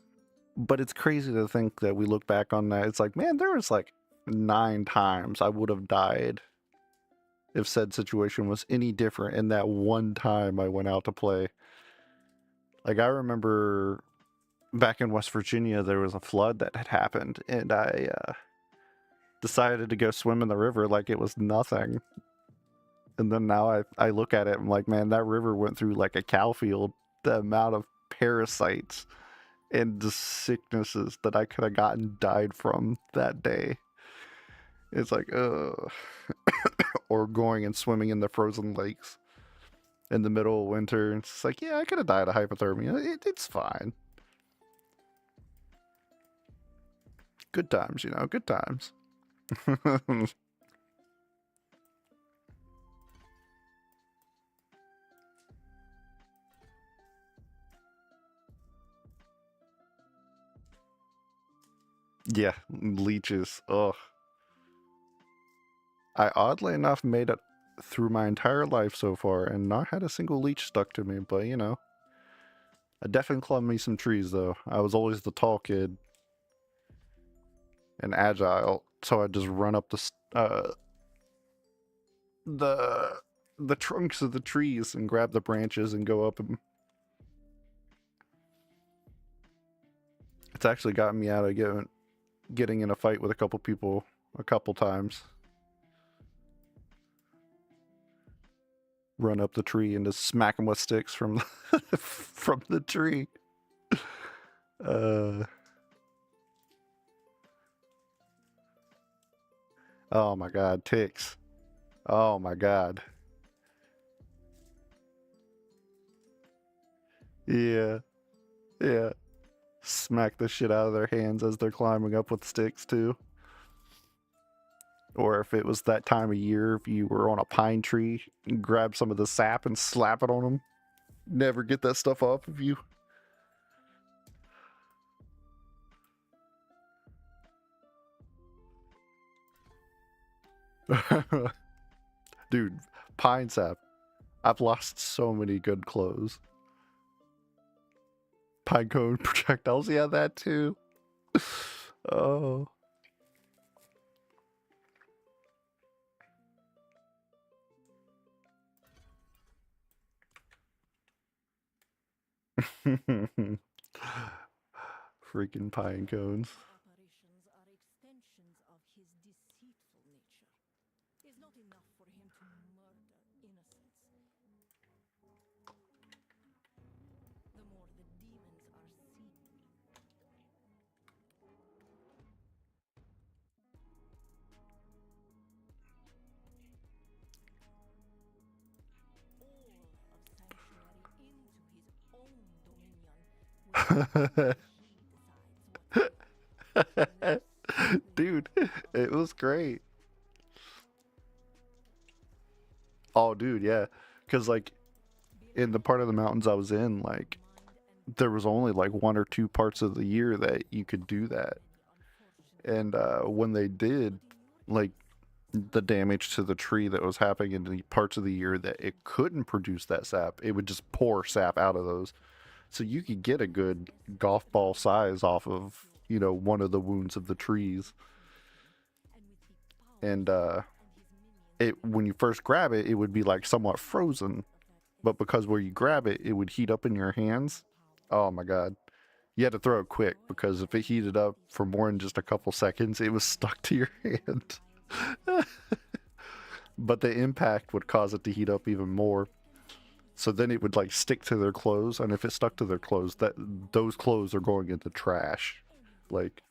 but it's crazy to think that we look back on that. It's like, man, there was like 9 times I would have died if said situation was any different in that one time I went out to play. Like, I remember back in West Virginia, there was a flood that had happened, and I decided to go swim in the river like it was nothing. And then now I look at it, I'm like, man, that river went through like a cow field. The amount of parasites and the sicknesses that I could have gotten died from that day. It's like, or going and swimming in the frozen lakes in the middle of winter. It's like, yeah, I could have died of hypothermia. It's fine. Good times, good times. Yeah, leeches. Ugh. I oddly enough made it through my entire life so far and not had a single leech stuck to me, but I definitely climbed me some trees though. I was always the tall kid and agile, so I'd just run up the the trunks of the trees and grab the branches and go up them. It's actually gotten me out of getting in a fight with a couple people a couple times. run up the tree and just smack them with sticks from from the tree. Uh, oh my god, ticks. Oh my god. Yeah, yeah. Smack the shit out of their hands as they're climbing up with sticks too. Or if it was that time of year, if you were on a pine tree, grab some of the sap and slap it on them. Never get that stuff off of you. Dude, pine sap. I've lost so many good clothes. Pinecone projectiles, yeah, that too. Oh. Freaking pine cones. Apparitions are extensions of his deceitful nature. It's not enough for him to murder innocents. The more the demons are seen, all of sanctuary into his own dominion, where he decides what Dude, it was great. Oh, dude, yeah. Because, like, in the part of the mountains I was in, like, there was only like one or two parts of the year that you could do that. And when they did, like, the damage to the tree that was happening in the parts of the year that it couldn't produce that sap, it would just pour sap out of those. So you could get a good golf ball size off of, you know, one of the wounds of the trees. And it when you first grab it, it would be like somewhat frozen, but because where you grab it, it would heat up in your hands. Oh my god. You had to throw it quick because if it heated up for more than just a couple seconds, it was stuck to your hand. But the impact would cause it to heat up even more. So then it would like stick to their clothes, and if it stuck to their clothes, that those clothes are going into trash. Like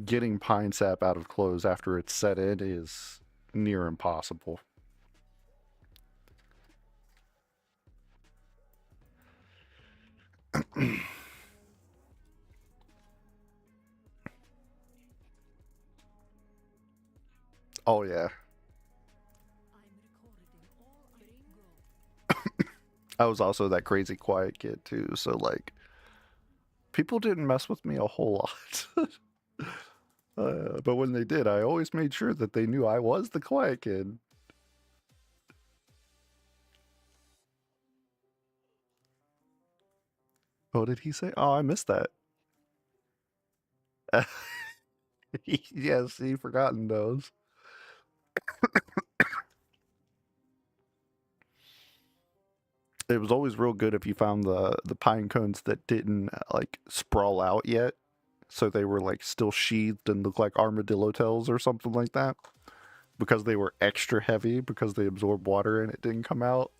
getting pine sap out of clothes after it's set in is near impossible. Oh yeah. I was also that crazy quiet kid too, so like people didn't mess with me a whole lot. But when they did, I always made sure that they knew I was the quiet kid. What did he say? Oh, I missed that. Yes, he forgotten those. It was always real good if you found the pine cones that didn't like sprawl out yet, so they were like still sheathed and looked like armadillo tails or something like that, because they were extra heavy because they absorbed water and it didn't come out.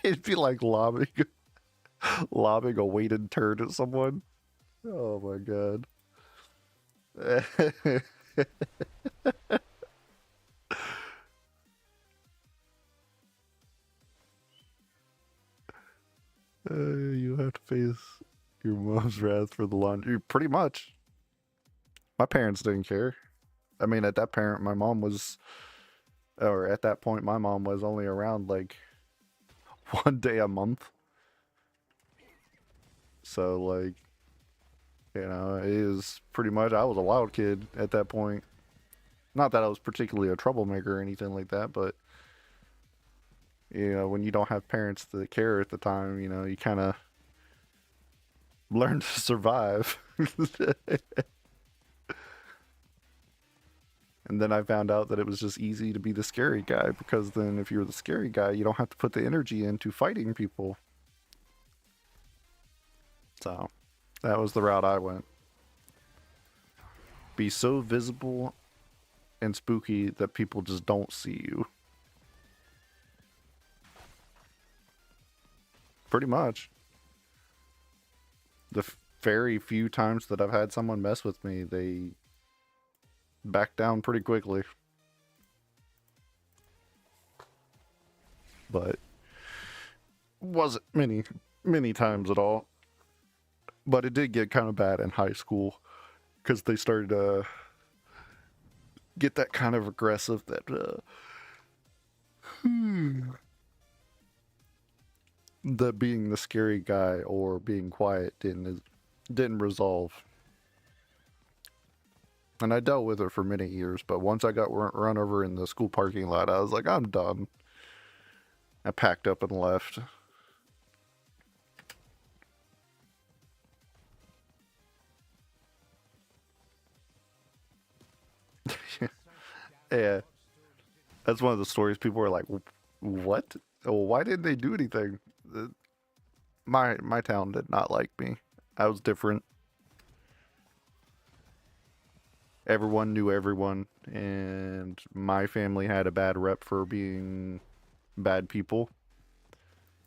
It'd be like lobbing a weighted turd at someone. Oh my god. You have to face your mom's wrath for the laundry. Pretty much. My parents didn't care. I mean, at that parent, my mom was, or at that point, my mom was only around like 1 day a month. So, like, you know, it is pretty much, I was a wild kid at that point. Not that I was particularly a troublemaker or anything like that, but, you know, when you don't have parents that care at the time, you know, you kind of learn to survive. And then I found out that it was just easy to be the scary guy because then if you're the scary guy, you don't have to put the energy into fighting people. So that was the route I went. Be so visible and spooky that people just don't see you. Pretty much. The very few times that I've had someone mess with me, they back down pretty quickly. But wasn't many times at all. But it did get kind of bad in high school because they started to get that kind of aggressive that that being the scary guy or being quiet didn't resolve. And I dealt with it for many years, but once I got run over in the school parking lot, I was like, I'm done. I packed up and left. Yeah, that's one of the stories people were like, "What? Oh, why didn't they do anything?" My town did not like me. I was different. Everyone knew everyone, and my family had a bad rep for being bad people.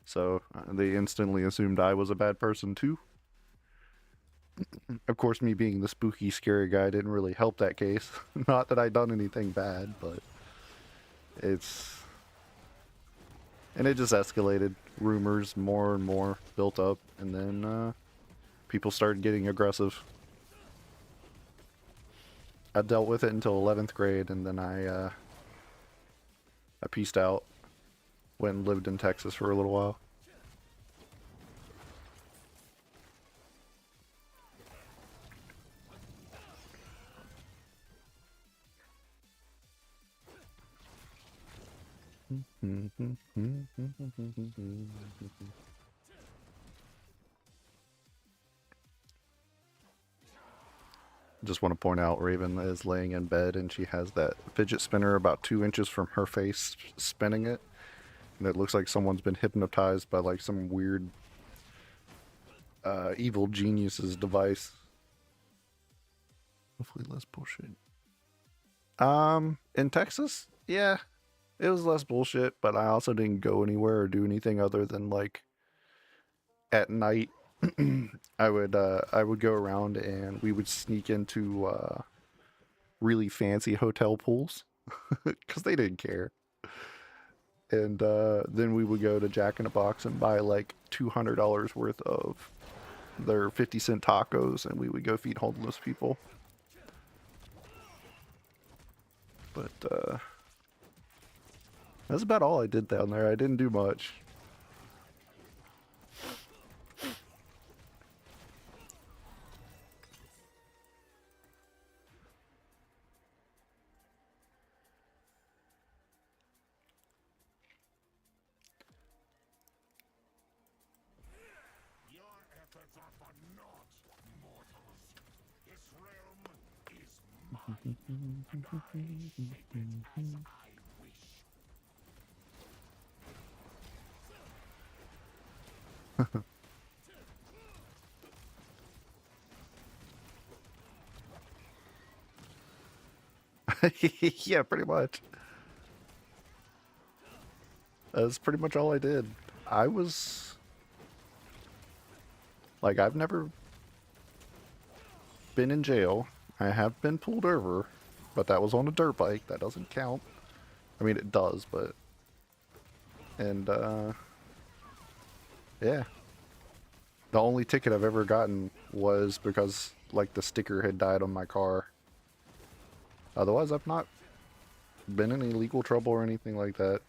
So they instantly assumed I was a bad person too. Of course, me being the spooky, scary guy didn't really help that case. Not that I'd done anything bad, but it's. And it just escalated. Rumors more and more built up, and then people started getting aggressive. I dealt with it until 11th grade, and then I pieced out. Went and lived in Texas for a little while. Just want to point out Raven is laying in bed and she has that fidget spinner about 2 inches from her face spinning it. And it looks like someone's been hypnotized by like some weird evil genius's device. Hopefully less bullshit. In Texas, yeah, it was less bullshit, but I also didn't go anywhere or do anything other than like at night I would go around and we would sneak into really fancy hotel pools because they didn't care. And then we would go to Jack in a Box and buy like $200 worth of their 50-cent tacos, and we would go feed homeless people. But that's about all I did down there. I didn't do much. Yeah, pretty much. That's pretty much all I did. I was like, I've never been in jail. I have been pulled over, but that was on a dirt bike. That doesn't count. I mean, it does, but. And, yeah. The only ticket I've ever gotten was because, like, the sticker had died on my car. Otherwise, I've not been in any legal trouble or anything like that.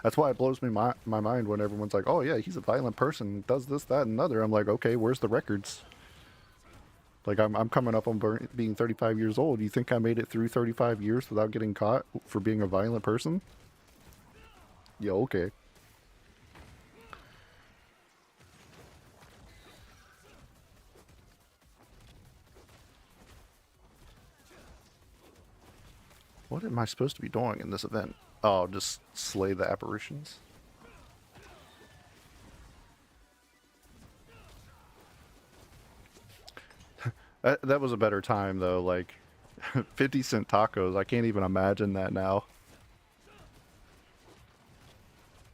That's why it blows me my mind when everyone's like, oh yeah, he's a violent person, does this, that, and another. I'm like, okay, where's the records? Like, I'm coming up on being 35 years old. You think I made it through 35 years without getting caught for being a violent person? Yeah, okay. What am I supposed to be doing in this event? Oh, just slay the apparitions. That was a better time, though. Like, 50-cent tacos. I can't even imagine that now.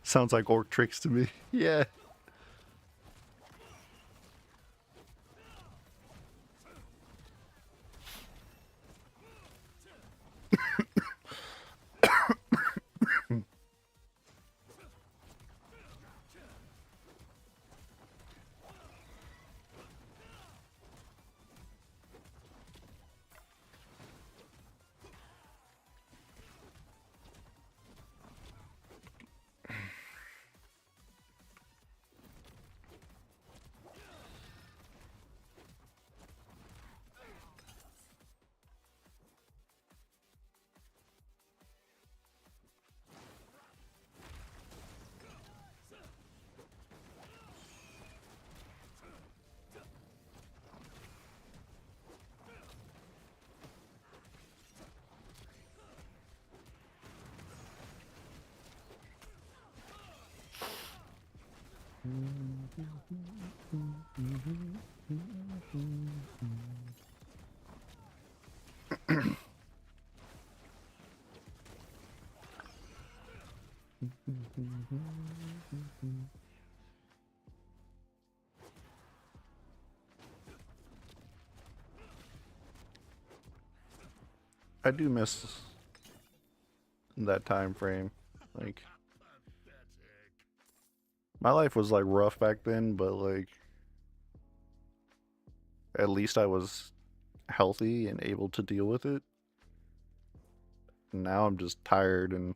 Sounds like orc tricks to me. Yeah. I do miss that time frame. Like, my life was like rough back then, but like at least I was healthy and able to deal with it. Now I'm just tired and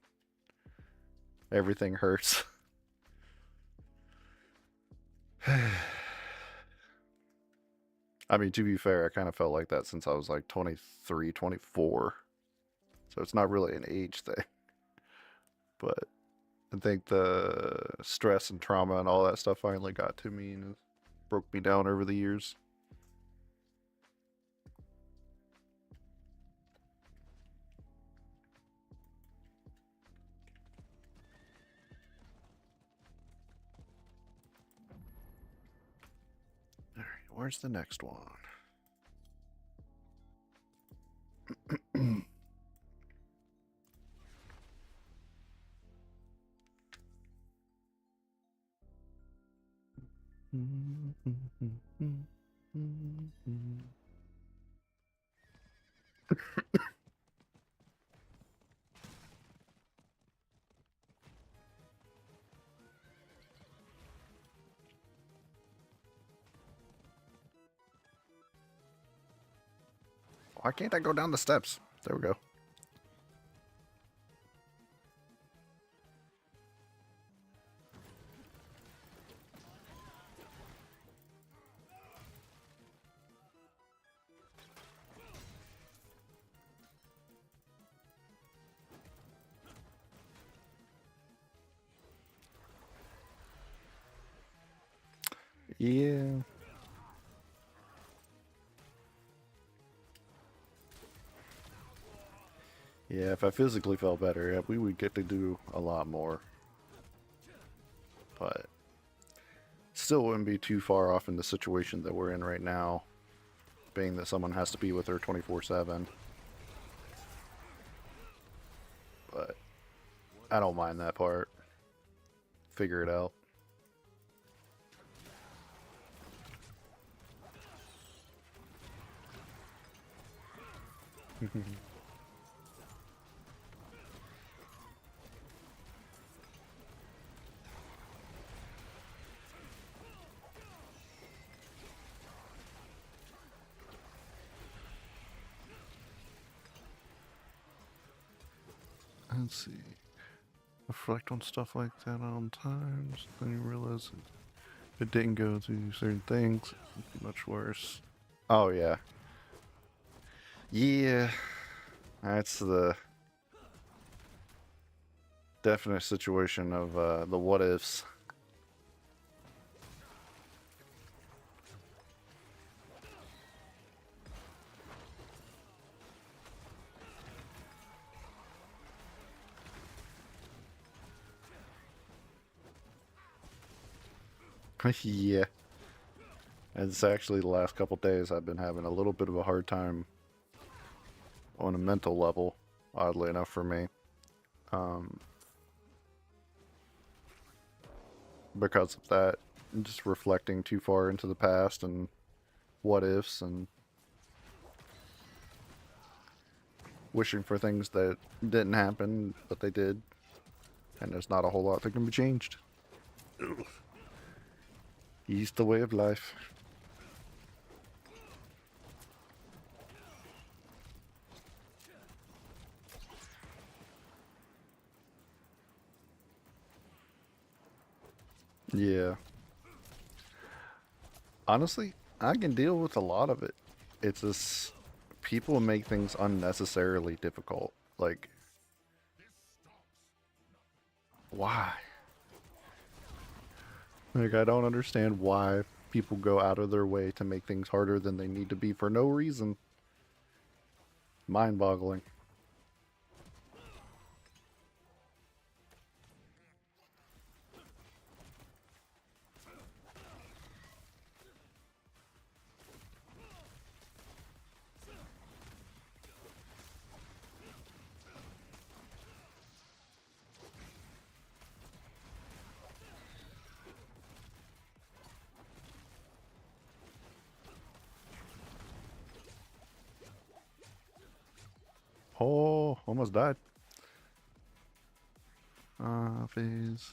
everything hurts. I mean, to be fair, I kind of felt like that since I was like 23, 24. So it's not really an age thing. But I think the stress and trauma and all that stuff finally got to me and broke me down over the years. Alright, where's the next one? Why can't I go down the steps? There we go. Yeah. Yeah, if I physically felt better, yeah, we would get to do a lot more. But still wouldn't be too far off in the situation that we're in right now, being that someone has to be with her 24/7. But I don't mind that part. Figure it out. Let's see. Reflect on stuff like that on times, then you realize it didn't go through certain things, it'd be much worse. Oh yeah. Yeah. That's the definite situation of the what ifs. Yeah. It's actually the last couple days I've been having a little bit of a hard time on a mental level, oddly enough for me. Um, because of that, just reflecting too far into the past and what ifs and wishing for things that didn't happen, but they did. And there's not a whole lot that can be changed. He's the way of life. Yeah. Honestly, I can deal with a lot of it. It's just people make things unnecessarily difficult. Like, why? Like, I don't understand why people go out of their way to make things harder than they need to be for no reason. Mind boggling. Oh, almost died. Phase.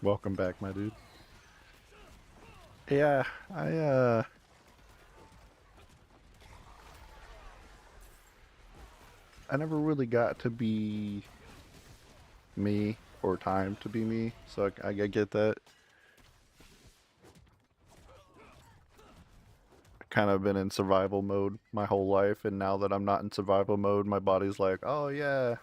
Welcome back, my dude. Yeah, I never really got to be me or time to be me, so I get that. Kind of been in survival mode my whole life, and now that I'm not in survival mode, my body's like, oh yeah,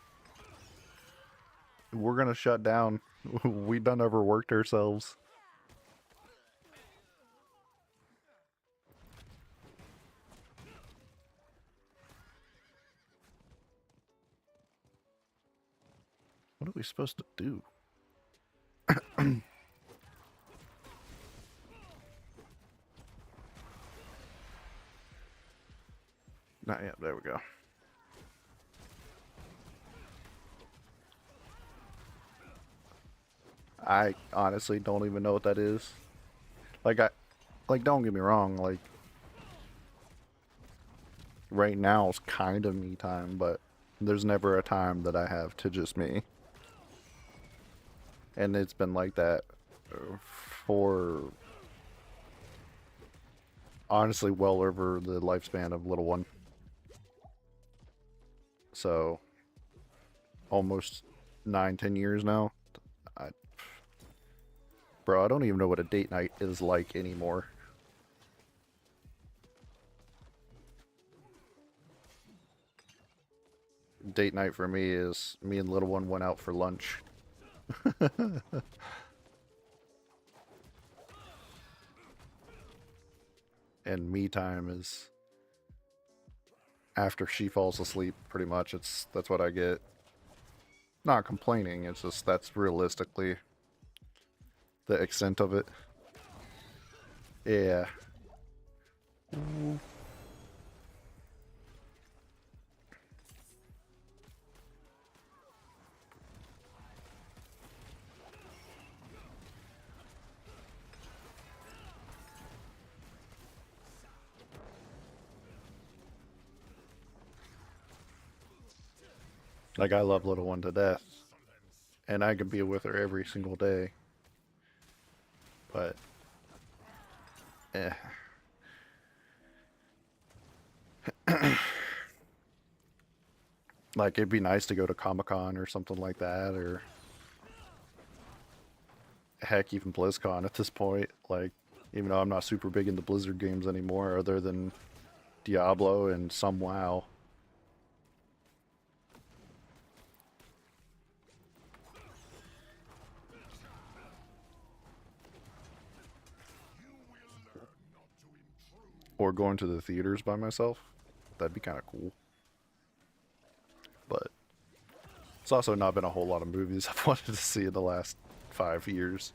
we're gonna shut down. We done overworked ourselves. What are we supposed to do? Not yet. There we go. I honestly don't even know what that is. Like don't get me wrong. Like right now is kind of me time, but there's never a time that I have to just me, and it's been like that for honestly well over the lifespan of little one. So almost 9, 10 years now. I, bro, I don't even know what a date night is like anymore. Date night for me is me and little one went out for lunch. And me time is after she falls asleep, pretty much. That's what I get. Not complaining, it's just that's realistically the extent of it. Yeah. Like I love little one to death, and I could be with her every single day. But eh. Like it'd be nice to go to Comic-Con or something like that, or heck, even BlizzCon at this point. Like, even though I'm not super big into Blizzard games anymore, other than Diablo and some WoW. Or going to the theaters by myself. That'd be kind of cool. But It's also not been a whole lot of movies I've wanted to see in the last 5 years.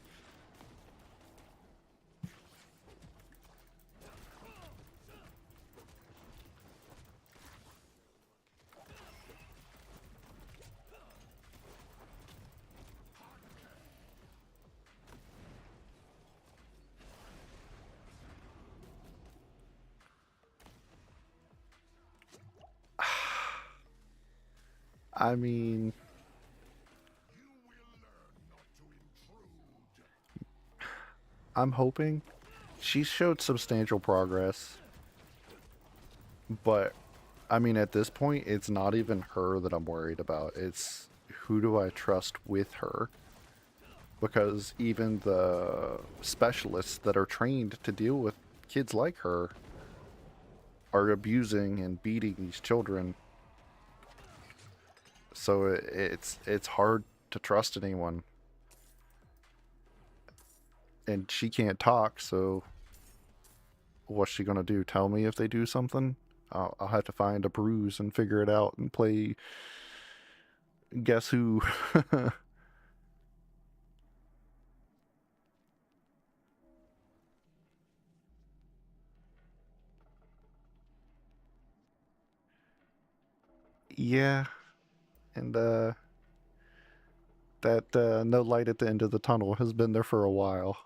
I mean, I'm hoping she showed substantial progress, but I mean, at this point, it's not even her that I'm worried about. It's who do I trust with her? Because even the specialists that are trained to deal with kids like her are abusing and beating these children. So it's hard to trust anyone. And she can't talk, so what's she gonna do? Tell me if they do something? I'll have to find a bruise and figure it out and play Guess Who. Yeah, and that no light at the end of the tunnel has been there for a while.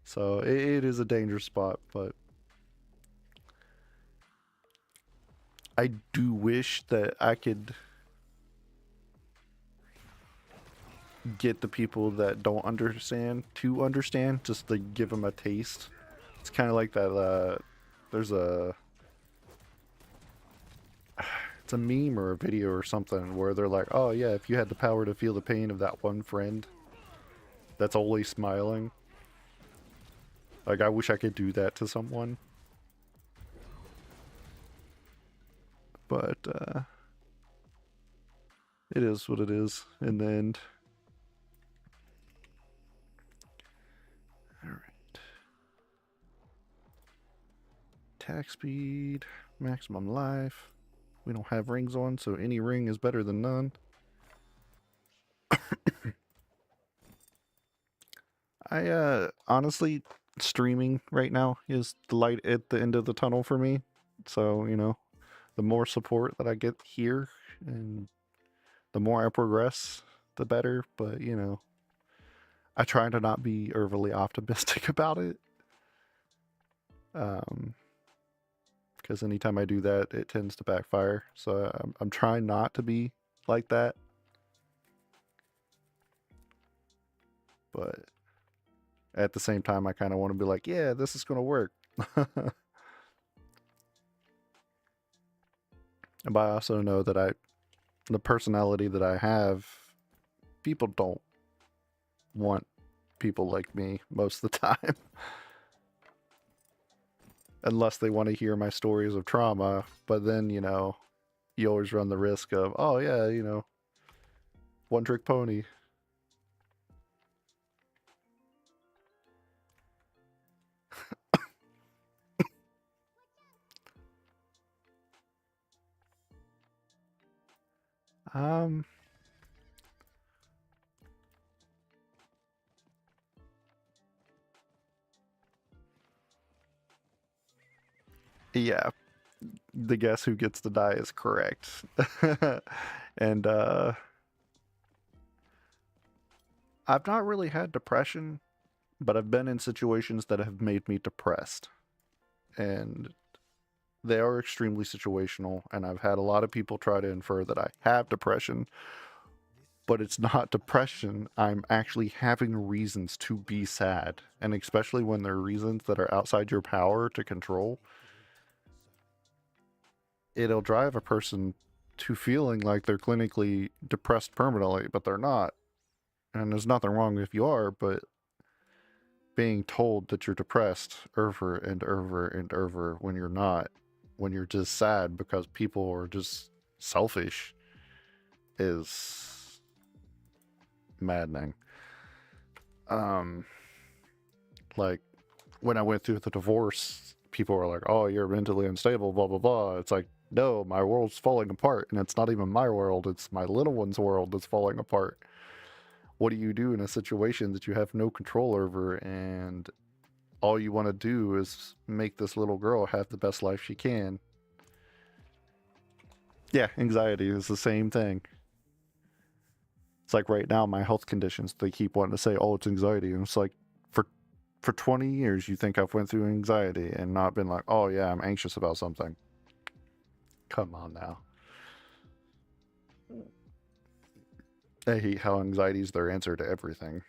So it is a dangerous spot, but I do wish that I could get the people that don't understand to understand, just to give them a taste. It's kind of like that. There's a it's a meme or a video or something where they're like, "Oh yeah, if you had the power to feel the pain of that one friend that's always smiling." Like, I wish I could do that to someone. But it is what it is in the end. All right. Attack speed, maximum life. We don't have rings on, so any ring is better than none. I honestly, streaming right now is the light at the end of the tunnel for me. So, you know, the more support that I get here and the more I progress, the better. But, you know, I try to not be overly optimistic about it. Because anytime I do that, it tends to backfire. So I'm trying not to be like that. But at the same time, I kind of want to be like, yeah, this is going to work. But I also know that the personality that I have, people don't want people like me most of the time. Unless they want to hear my stories of trauma. But then, you know, you always run the risk of, oh yeah, you know, one trick pony. Um, yeah, the guess who gets to die is correct. And I've not really had depression, but I've been in situations that have made me depressed. And they are extremely situational, and I've had a lot of people try to infer that I have depression, but it's not depression. I'm actually having reasons to be sad, and especially when there are reasons that are outside your power to control, it'll drive a person to feeling like they're clinically depressed permanently, but they're not. And there's nothing wrong if you are, but being told that you're depressed over and over and over when you're not, when you're just sad because people are just selfish, is maddening. Um, like when I went through the divorce, people were like, "Oh, you're mentally unstable," blah blah blah. It's like, No, my world's falling apart, and it's not even my world, it's my little one's world that's falling apart. What do you do in a situation that you have no control over, and all you want to do is make this little girl have the best life she can? Yeah, anxiety is the same thing. It's like right now, my health conditions, they keep wanting to say, oh, it's anxiety. And it's like, for for 20 years, you think I've went through anxiety and not been like, oh yeah, I'm anxious about something. Come on now. I hate how anxiety is their answer to everything.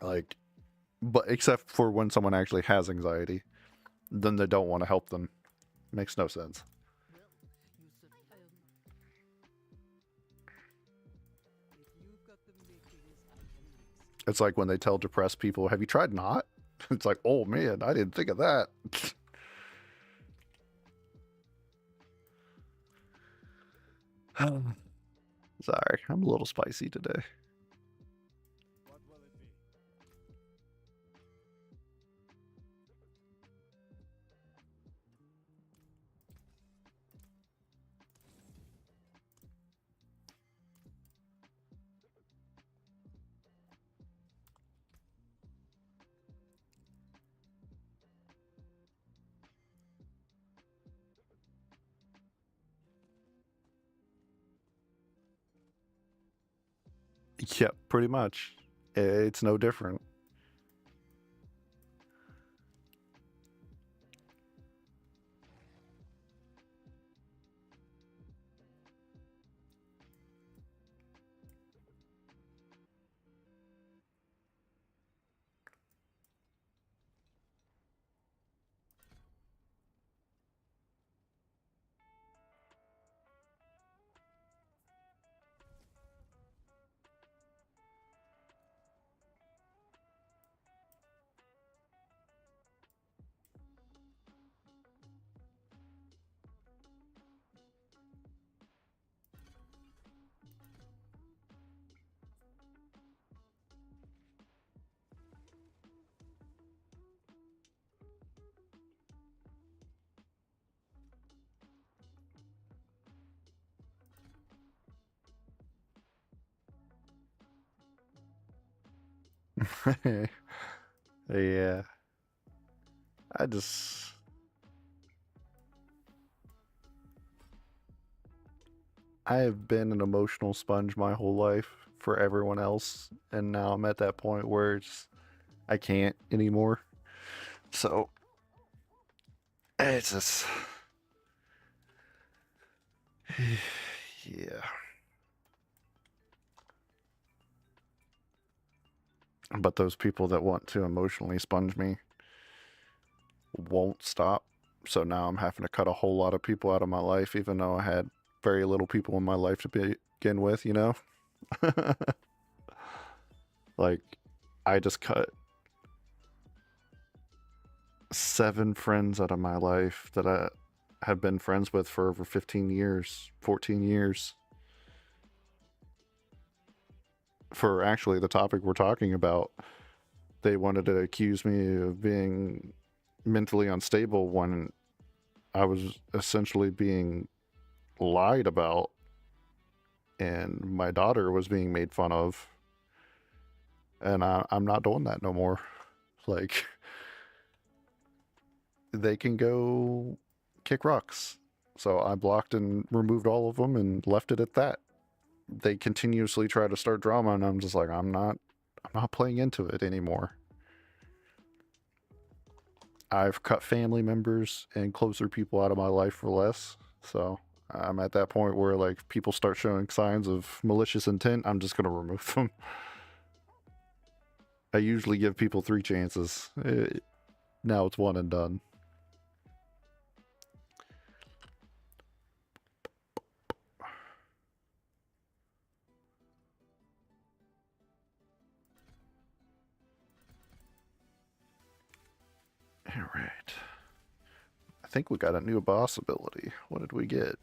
Like, but except for when someone actually has anxiety, then they don't want to help them. Makes no sense. Well, you said, if you've got the makings, I can mix. It's like when they tell depressed people, have you tried not? It's like, oh man, I didn't think of that. Sorry, I'm a little spicy today. What will it be? Yep, pretty much. It's no different. Yeah. I just. I have been an emotional sponge my whole life for everyone else, and now I'm at that point where I can't anymore. So it's just. Yeah. But those people that want to emotionally sponge me won't stop. So now I'm having to cut a whole lot of people out of my life, even though I had very little people in my life to begin with, you know? Like, I just cut 7 friends out of my life that I have been friends with for over 15 years, 14 years. For actually the topic we're talking about, they wanted to accuse me of being mentally unstable when I was essentially being lied about and my daughter was being made fun of. And I'm not doing that no more. Like, they can go kick rocks. So I blocked and removed all of them and left it at that. They continuously try to start drama, and I'm just like, I'm not playing into it anymore. I've cut family members and closer people out of my life for less. So I'm at that point where like people start showing signs of malicious intent, I'm just gonna remove them. I usually give people 3 chances. Now it's one and done. All right. I think we got a new boss ability. What did we get?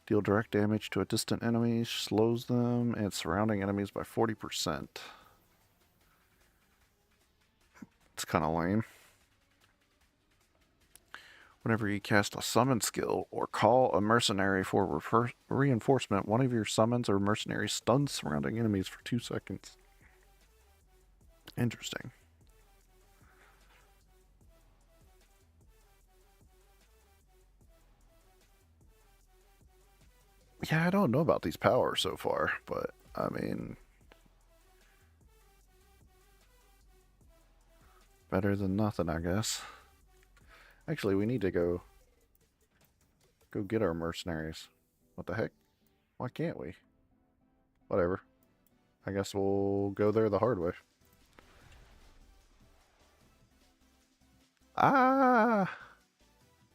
Deal direct damage to a distant enemy, slows them and surrounding enemies by 40%. It's kind of lame. Whenever you cast a summon skill or call a mercenary for reinforcement, one of your summons or mercenaries stuns surrounding enemies for 2 seconds. Interesting. Yeah, I don't know about these powers so far, but I mean, better than nothing, I guess. Actually, we need to go get our mercenaries. What the heck? Why can't we? Whatever. I guess we'll go there the hard way. Ah,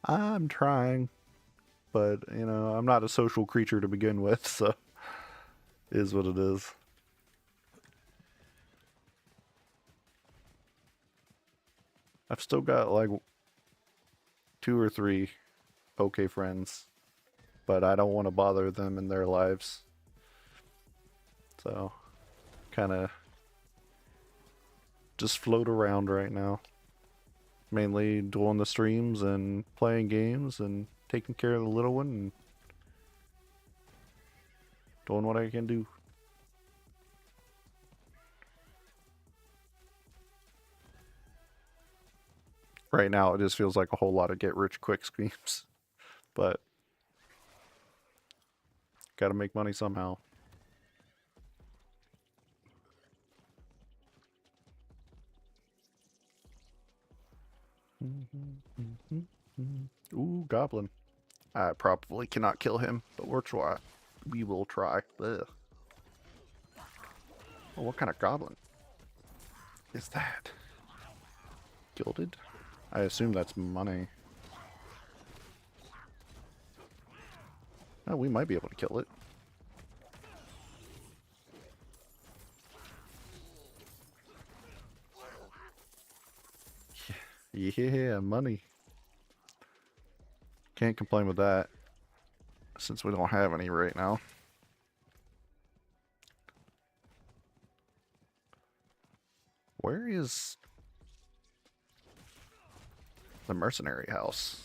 I'm trying, but you know, I'm not a social creature to begin with, so it is what it is. I've still got like 2 or 3 okay friends, but I don't want to bother them in their lives. So, kind of just float around right now. Mainly doing the streams and playing games and taking care of the little one and doing what I can do. Right now, it just feels like a whole lot of get rich quick schemes, but gotta make money somehow. Ooh, goblin. I probably cannot kill him, but we'll try. We will try. Ugh. Oh, what kind of goblin is that? Gilded? I assume that's money. Oh, we might be able to kill it. Yeah, money. Can't complain with that, since we don't have any right now. Where is the mercenary house?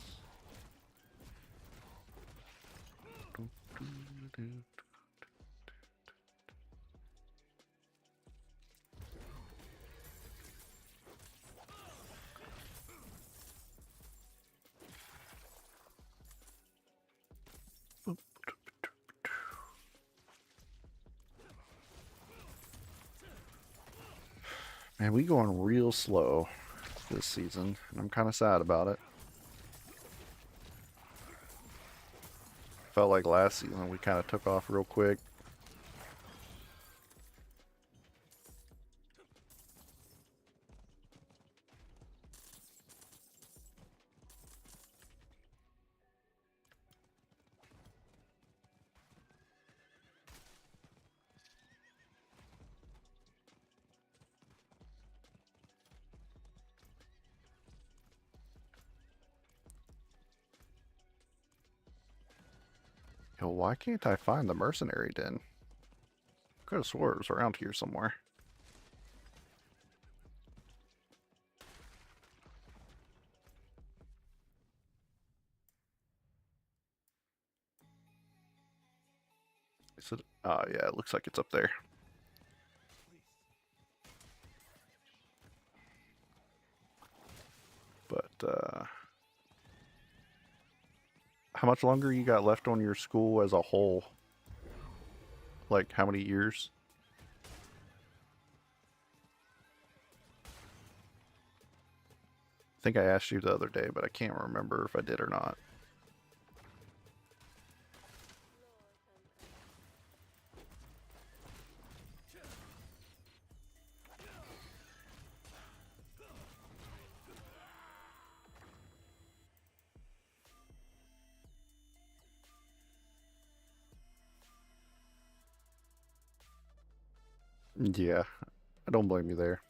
Man, we going real slow this season, and I'm kind of sad about it. Felt like last season we kind of took off real quick. Yo, why can't I find the mercenary den? Could have swore it was around here somewhere. Is it? Oh, yeah, it looks like it's up there. But, how much longer you got left on your school as a whole? Like, how many years? I think I asked you the other day, but I can't remember if I did or not. Yeah, I don't blame you there.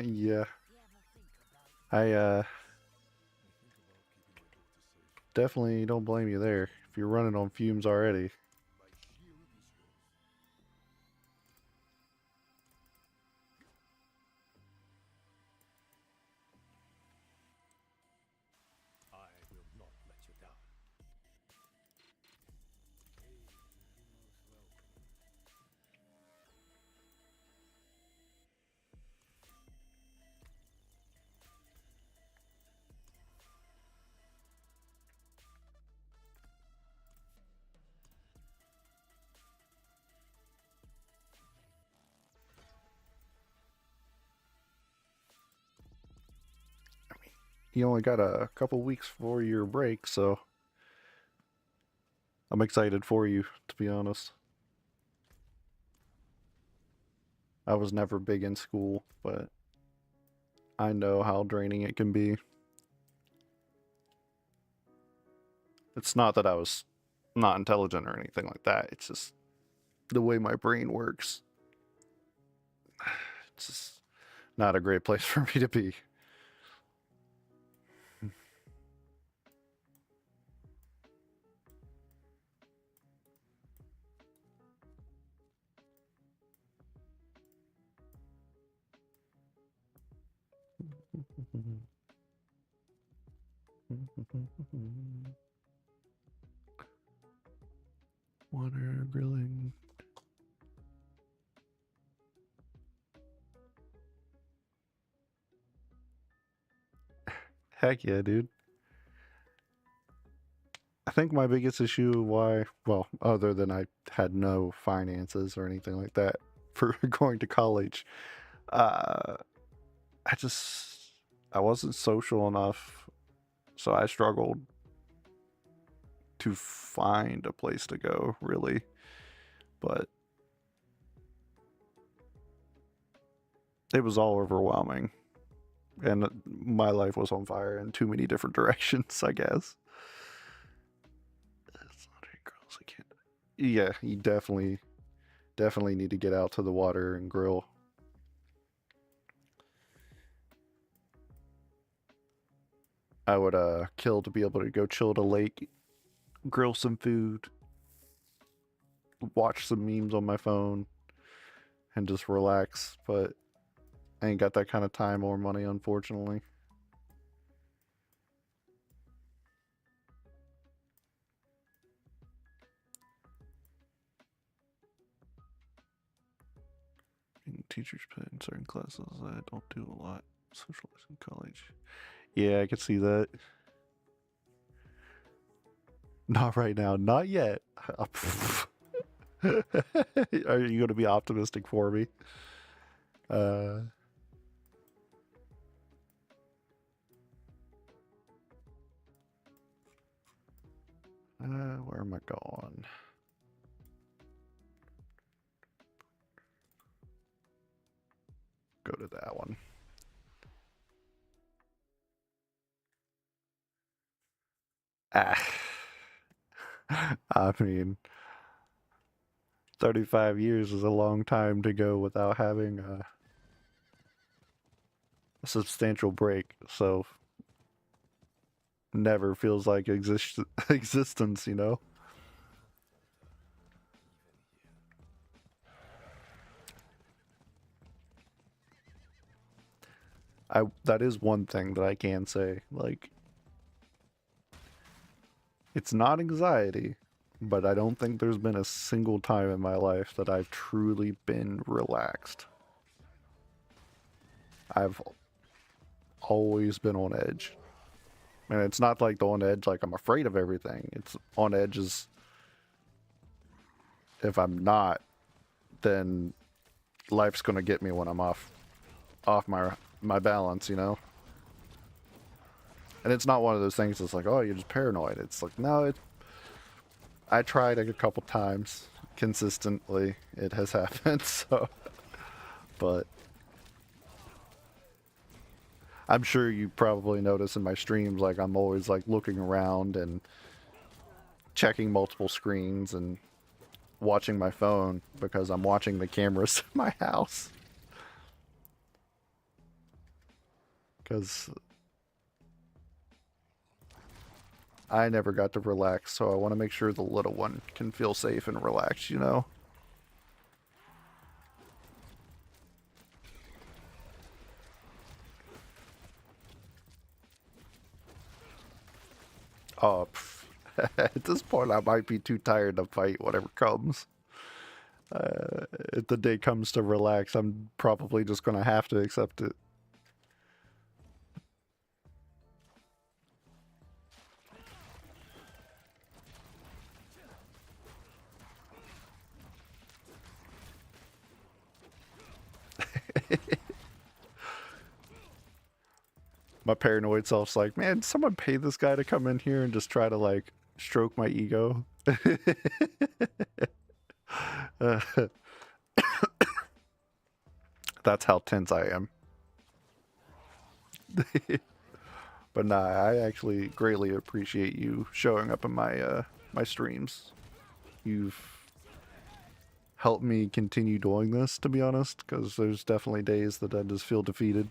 Yeah, I definitely don't blame you there. If you're running on fumes already. you only got a couple weeks for your break, so I'm excited for you, to be honest. I was never big in school, but I know how draining it can be. It's not that I was not intelligent or anything like that. It's just the way my brain works. It's just not a great place for me to be. Water grilling. Heck yeah, dude. I think my biggest issue why, well, other than I had no finances or anything like that for going to college, uh, I just, I wasn't social enough. So I struggled to find a place to go, really. But it was all overwhelming. And my life was on fire in too many different directions, I guess. It's not any girls, I can't. Yeah, you definitely need to get out to the water and grill. I would kill to be able to go chill at a lake, grill some food, watch some memes on my phone, and just relax. But I ain't got that kind of time or money, unfortunately. Teachers put in certain classes I don't do a lot. Socialize in college. Yeah, I can see that. Not right now. Not yet. Are you going to be optimistic for me? Where am I going? Go to that one. Ah. I mean, 35 years is a long time to go without having a substantial break. So never feels like existence, you know? That is one thing that I can say. Like, it's not anxiety, but I don't think there's been a single time in my life that I've truly been relaxed. I've always been on edge. And it's not like the on edge like I'm afraid of everything. It's on edge is if I'm not, then life's gonna get me when I'm off my balance, you know? And it's not one of those things that's like, oh, you're just paranoid. It's like, no, I tried it a couple times consistently. It has happened, so but I'm sure you probably notice in my streams like I'm always like looking around and checking multiple screens and watching my phone because I'm watching the cameras in my house. Because I never got to relax, so I want to make sure the little one can feel safe and relaxed, you know? Oh, at this point, I might be too tired to fight whatever comes. If the day comes to relax, I'm probably just going to have to accept it. My paranoid self's like, man, someone pay this guy to come in here and just try to like stroke my ego. Uh, that's how tense I am. But nah, I actually greatly appreciate you showing up in my streams. You've helped me continue doing this, to be honest, because there's definitely days that I just feel defeated.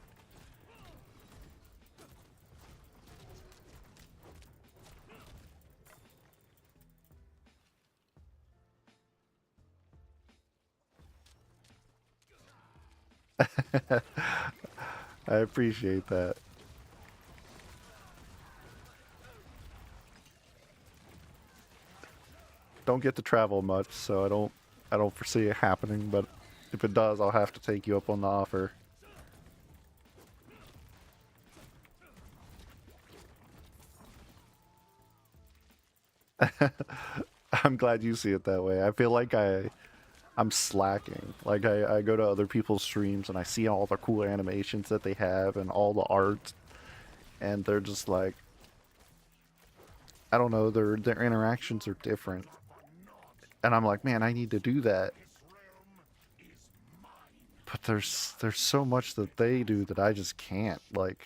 I appreciate that. Don't get to travel much, so I don't foresee it happening, but if it does, I'll have to take you up on the offer. I'm glad you see it that way. I feel like I'm slacking. Like I go to other people's streams and I see all the cool animations that they have and all the art, and they're just like, I don't know, their interactions are different. And I'm like, man, I need to do that. But there's so much that they do that I just can't. Like,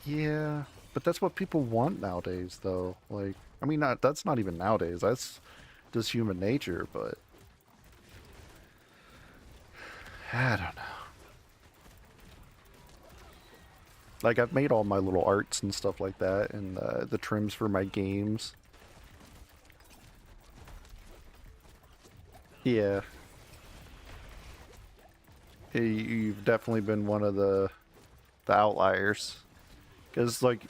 yeah, but that's what people want nowadays, though. Like, I mean, not that's not even nowadays. That's just human nature. But I don't know. Like, I've made all my little arts and stuff like that, and the trims for my games. Yeah, you've definitely been one of the outliers. Because, like,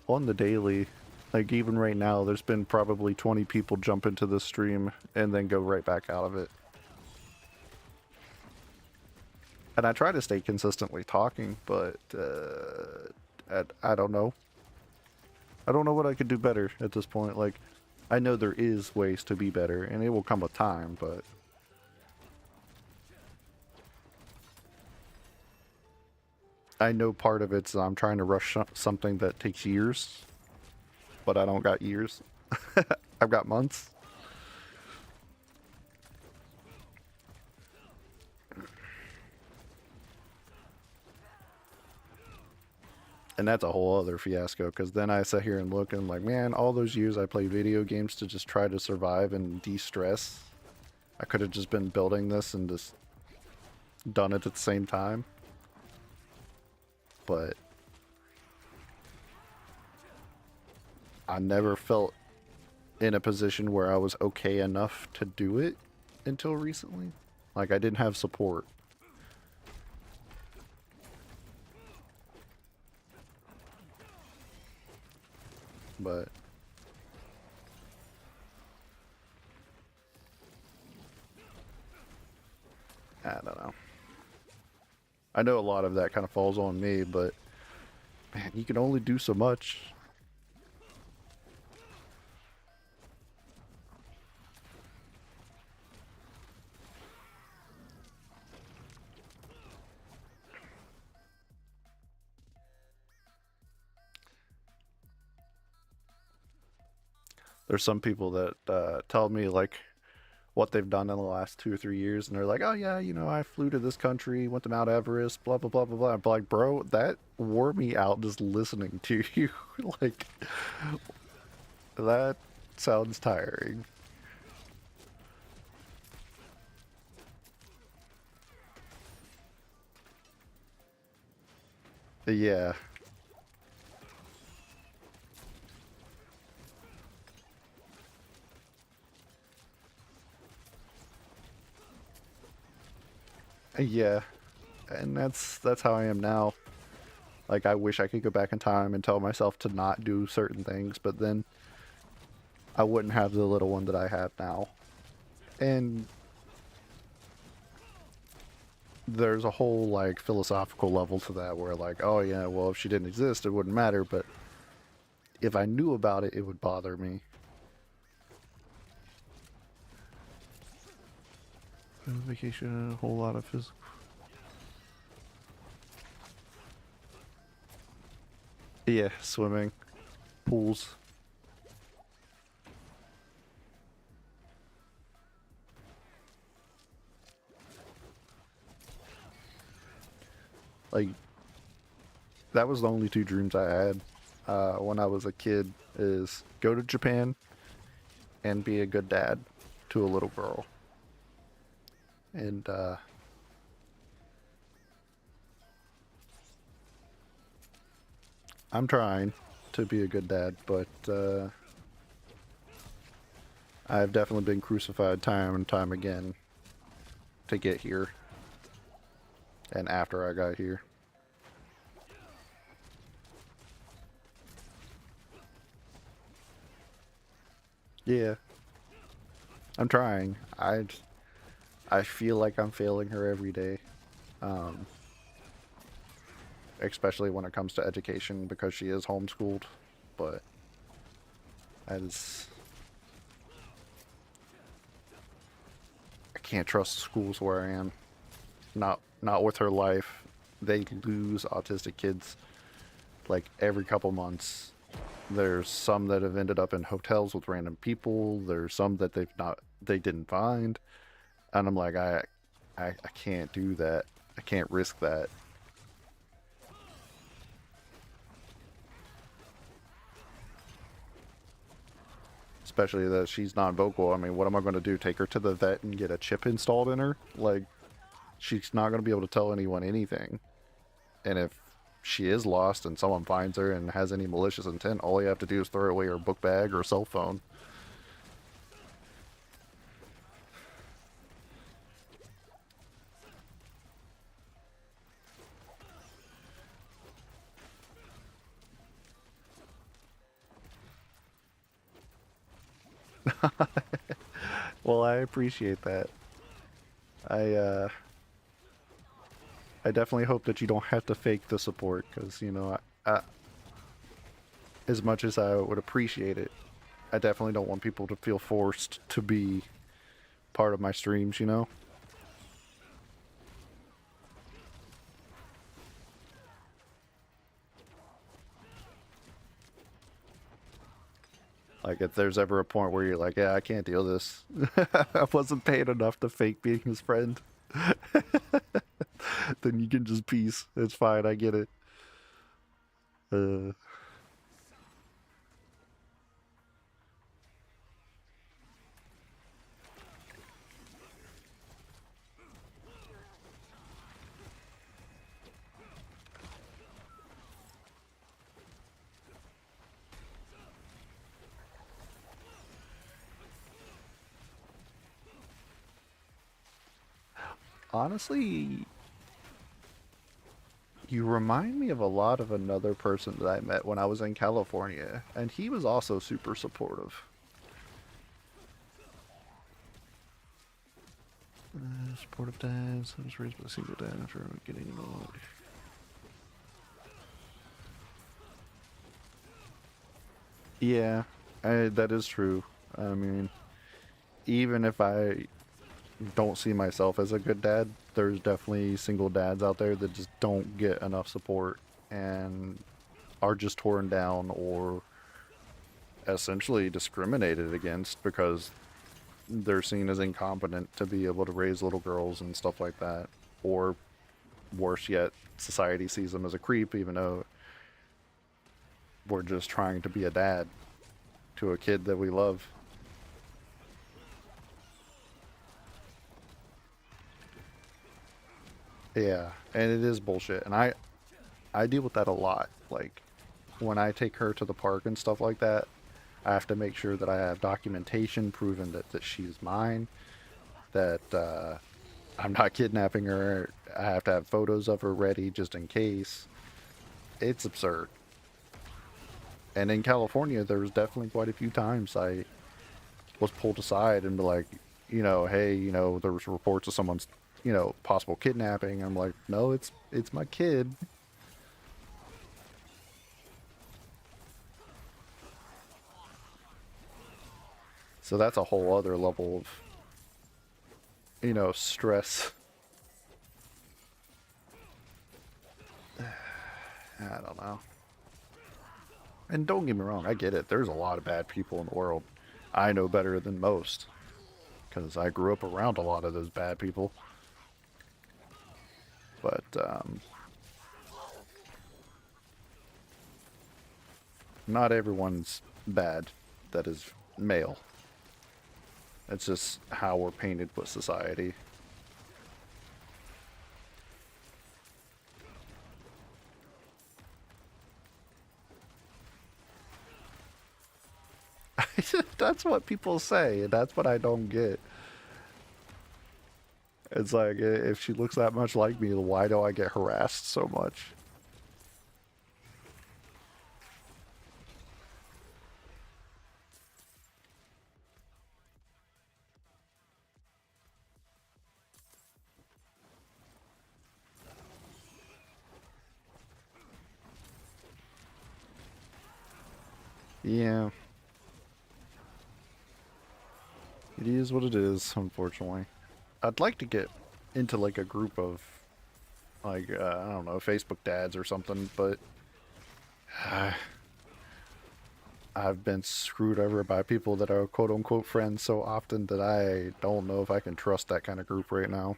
on the daily, like, even right now, there's been probably 20 people jump into the stream and then go right back out of it. And I try to stay consistently talking, but I don't know. I don't know what I could do better at this point. Like, I know there is ways to be better, and it will come with time, but I know part of it's I'm trying to rush something that takes years, but I don't got years. I've got months. And that's a whole other fiasco, because then I sit here and look and I'm like, man, all those years I played video games to just try to survive and de-stress. I could have just been building this and just done it at the same time. But I never felt in a position where I was okay enough to do it until recently. Like, I didn't have support. But I don't know. I know a lot of that kind of falls on me, but man, you can only do so much. There's some people that tell me like what they've done in the last 2 or 3 years, and they're like, "Oh yeah, you know, I flew to this country, went to Mount Everest, blah blah blah blah blah." I'm like, bro, that wore me out just listening to you. Like, that sounds tiring. Yeah, yeah, and that's how I am now. Like, I wish I could go back in time and tell myself to not do certain things, but then I wouldn't have the little one that I have now. And there's a whole like philosophical level to that where like, oh yeah, well, if she didn't exist it wouldn't matter, but if I knew about it, it would bother me. Vacation, a whole lot of physical. Yeah, swimming, pools. Like, that was the only two dreams I had when I was a kid, is go to Japan and be a good dad to a little girl. And I'm trying to be a good dad, but I've definitely been crucified time and time again to get here and after I got here. Yeah, I'm trying. I feel like I'm failing her every day. Um, Especially when it comes to education because she is homeschooled, but as I can't trust the schools where I am. Not with her life. They lose autistic kids like every couple months. There's some that have ended up in hotels with random people. There's some that they didn't find. And I'm like, I can't do that. I can't risk that. Especially that she's non-vocal. I mean, what am I going to do? Take her to the vet and get a chip installed in her? Like, she's not going to be able to tell anyone anything. And if she is lost and someone finds her and has any malicious intent, all you have to do is throw away her book bag or cell phone. Well, I appreciate that. I uh I definitely hope that you don't have to fake the support, because as much as I would appreciate it, I definitely don't want people to feel forced to be part of my streams, you know? Like, if there's ever a point where you're like, yeah, I can't deal this. I wasn't paid enough to fake being his friend. Then you can just peace. It's fine, I get it. Uh, Honestly, you remind me of a lot of another person that I met when I was in California, and he was also super supportive. Supportive dads. I was raised by a single dad after getting old. Yeah, that is true. I mean, even if I don't see myself as a good dad, there's definitely single dads out there that just don't get enough support and are just torn down or essentially discriminated against because they're seen as incompetent to be able to raise little girls and stuff like that. Or worse yet, society sees them as a creep, even though we're just trying to be a dad to a kid that we love. Yeah, and it is bullshit. And I deal with that a lot. Like, when I take her to the park and stuff like that, I have to make sure that I have documentation proving that she's mine, that I'm not kidnapping her. I have to have photos of her ready just in case. It's absurd. And in California, there was definitely quite a few times I was pulled aside and be like, hey, there was reports of someone's, possible kidnapping. I'm like, no, it's my kid. So that's a whole other level of you know, stress. I don't know. And don't get me wrong, I get it. There's a lot of bad people in the world. I know better than most because I grew up around a lot of those bad people. But not everyone's bad that is male. It's just how we're painted with society. That's what people say, and that's what I don't get. It's like, if she looks that much like me, why do I get harassed so much? Yeah, it is what it is, unfortunately. I'd like to get into like a group of like I don't know, Facebook dads or something, but I've been screwed over by people that are quote unquote friends so often that I don't know if I can trust that kind of group right now.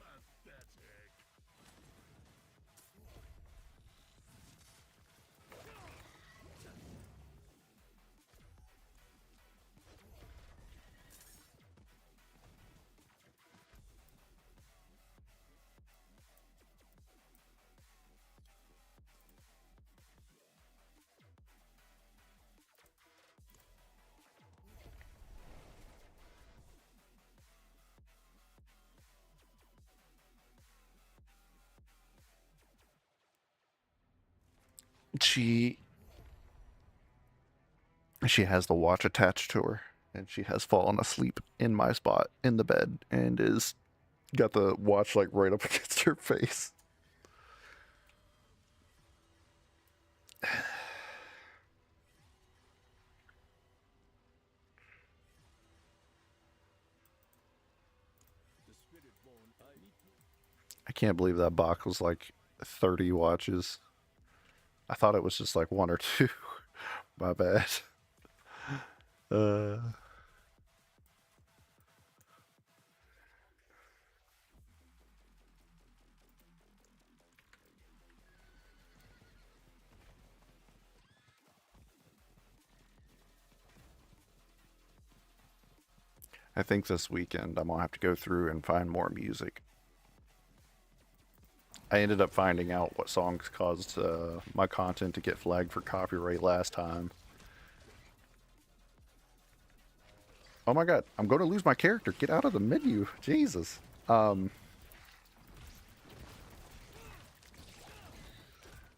She she has the watch attached to her, and she has fallen asleep in my spot in the bed and is got the watch like right up against her face. I can't believe that box was like 30 watches. I thought it was just like one or two. My bad. Uh, I think this weekend I'm gonna have to go through and find more music. I ended up finding out what songs caused my content to get flagged for copyright last time. Oh my god, I'm going to lose my character. Get out of the menu. Jesus.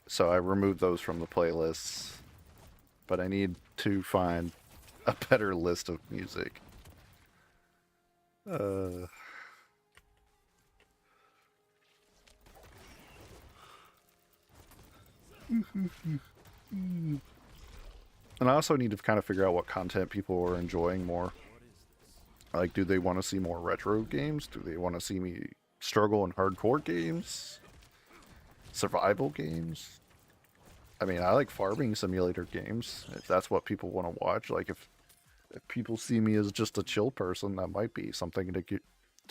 So I removed those from the playlists, but I need to find a better list of music. Uh, and I also need to kind of figure out what content people are enjoying more. Like, do they want to see more retro games? Do they want to see me struggle in hardcore games? Survival games? I mean, I like farming simulator games. If that's what people want to watch, like if people see me as just a chill person, that might be something to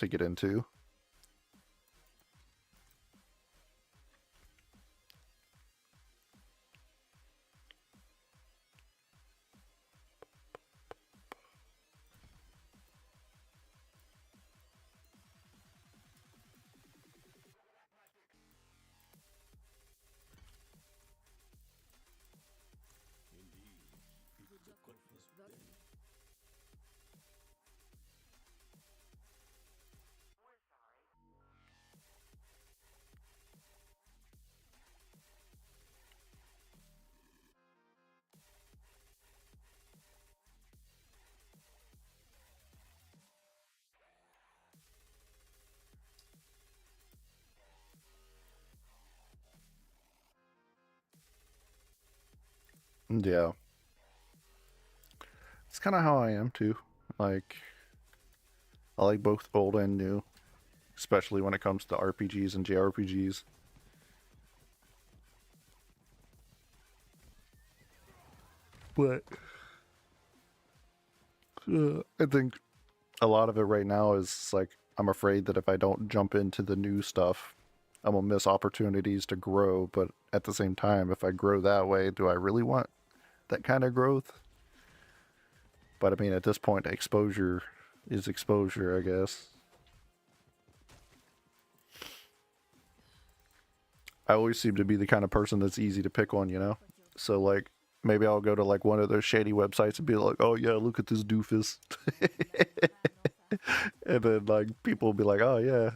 get into. Yeah, it's kind of how I am too. Like, I like both old and new. especially when it comes to RPGs and JRPGs. But I think a lot of it right now is like I'm afraid that if I don't jump into the new stuff, I'm gonna miss opportunities to grow. But at the same time, if I grow that way, do I really want that kind of growth? But I mean, at this point, exposure is exposure, I guess. I always seem to be the kind of person that's easy to pick on, you know? So, like, maybe I'll go to, like, one of those shady websites and be like, oh, yeah, look at this doofus. And then, like, people will be like, oh, yeah.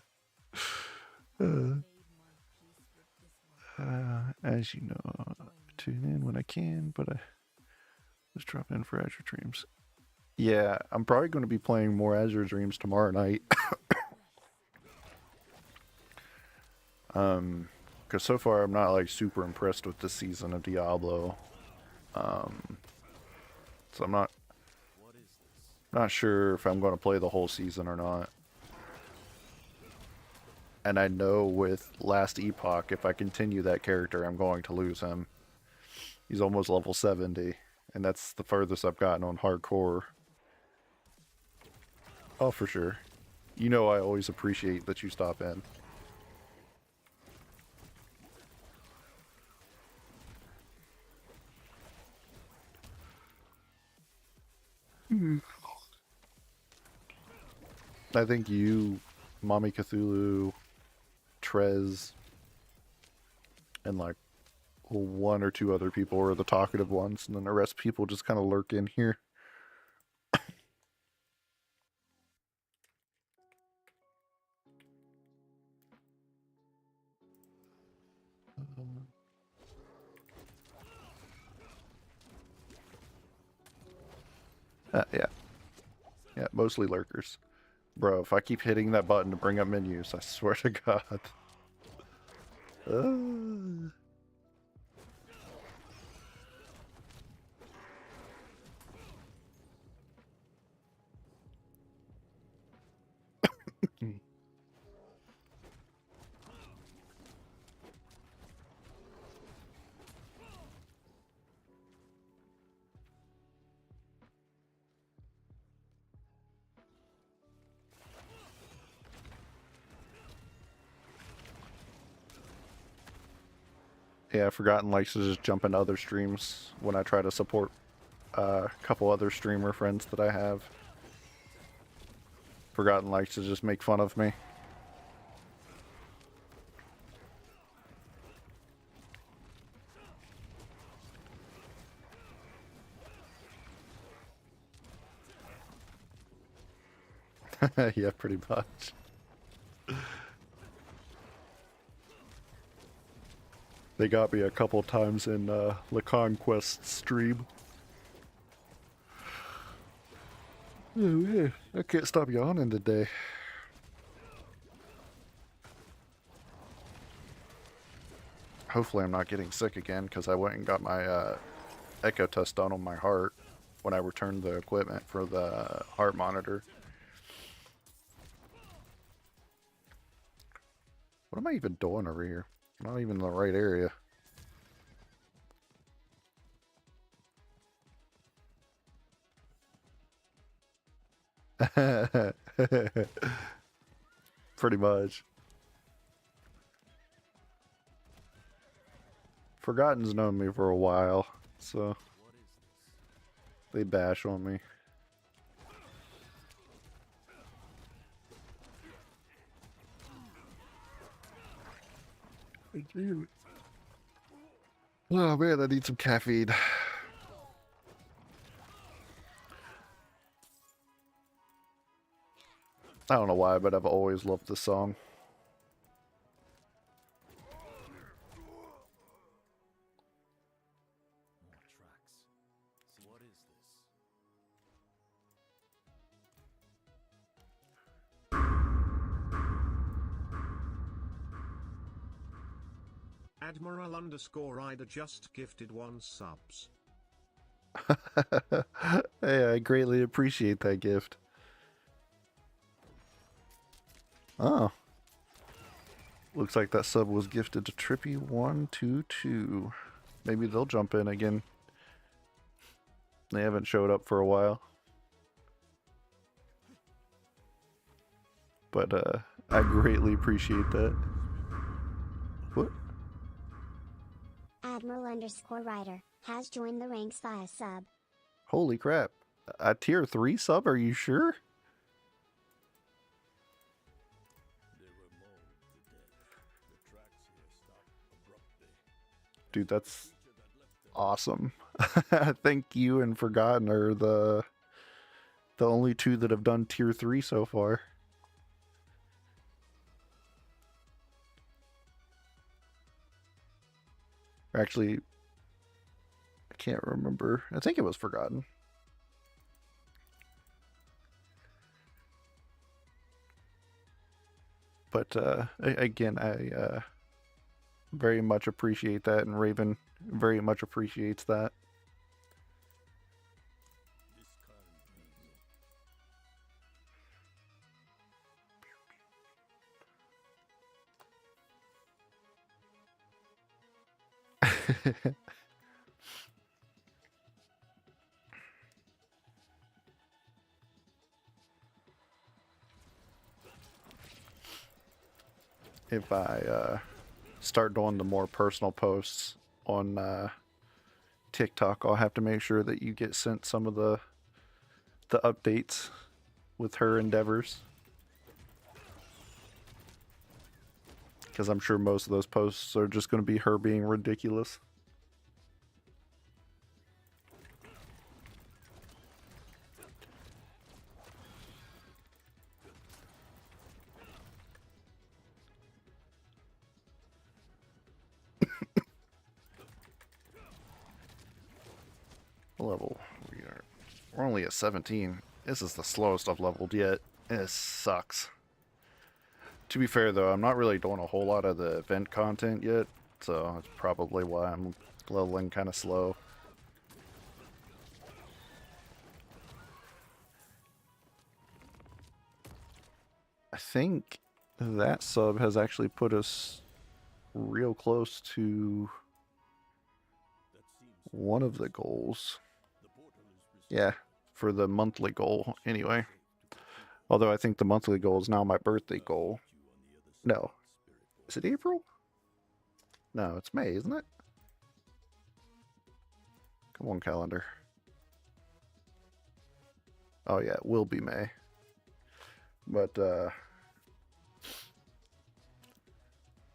As you know, I tune in when I can, but I just drop in for Azure Dreams. Yeah, I'm probably going to be playing more Azure Dreams tomorrow night. Because so far I'm not like super impressed with this season of Diablo. So I'm not sure if I'm going to play the whole season or not. And I know with Last Epoch, if I continue that character, I'm going to lose him. He's almost level 70, and that's the furthest I've gotten on hardcore. Oh, for sure. You know I always appreciate that you stop in. I think you, Mommy Cthulhu, Trez, and like one or two other people are the talkative ones, and then the rest of people just kind of lurk in here. Yeah. Yeah, mostly lurkers. Bro, if I keep hitting that button to bring up menus, I swear to God. Uh. Yeah, Forgotten likes to just jump into other streams when I try to support a couple other streamer friends that I have. Forgotten likes to just make fun of me. Yeah, pretty much. They got me a couple times in Le Conquest stream. Oh, yeah. I can't stop yawning today. Hopefully I'm not getting sick again, because I went and got my echo test done on my heart when I returned the equipment for the heart monitor. What am I even doing over here? I'm not even in the right area. Pretty much. Forgotten's known me for a while, so they bash on me. Oh man, I need some caffeine. I don't know why, but I've always loved this song. More tracks. What is this? Admiral underscore Ida just gifted 1 subs. Hey, I greatly appreciate that gift. Oh, Looks like that sub was gifted to Trippy122. Maybe they'll jump in again. They haven't showed up for a while. But I greatly appreciate that. What? Admiral_Rider has joined the ranks via sub. Holy crap. A tier 3 sub, are you sure? They were mauled to death. The tracks here stop abruptly. Dude, that's Creature that left them awesome. Thank you and Forgotten are the only two that have done tier 3 so far. Actually, I can't remember. I think it was Forgotten. But again, I very much appreciate that, and Raven very much appreciates that. this kind If I start doing the more personal posts on TikTok, I'll have to make sure that you get sent some of the updates with her endeavors. Because I'm sure most of those posts are just going to be her being ridiculous. Level. We're only at 17. This is the slowest I've leveled yet. It sucks. To be fair though, I'm not really doing a whole lot of the event content yet, so that's probably why I'm leveling kind of slow. I think that sub has actually put us real close to that seems one of the goals. the portal is Yeah, for the monthly goal anyway. Although I think the monthly goal is now my birthday goal. No. Is it April? No, it's May, isn't it? Come on, calendar. Oh yeah, it will be May. But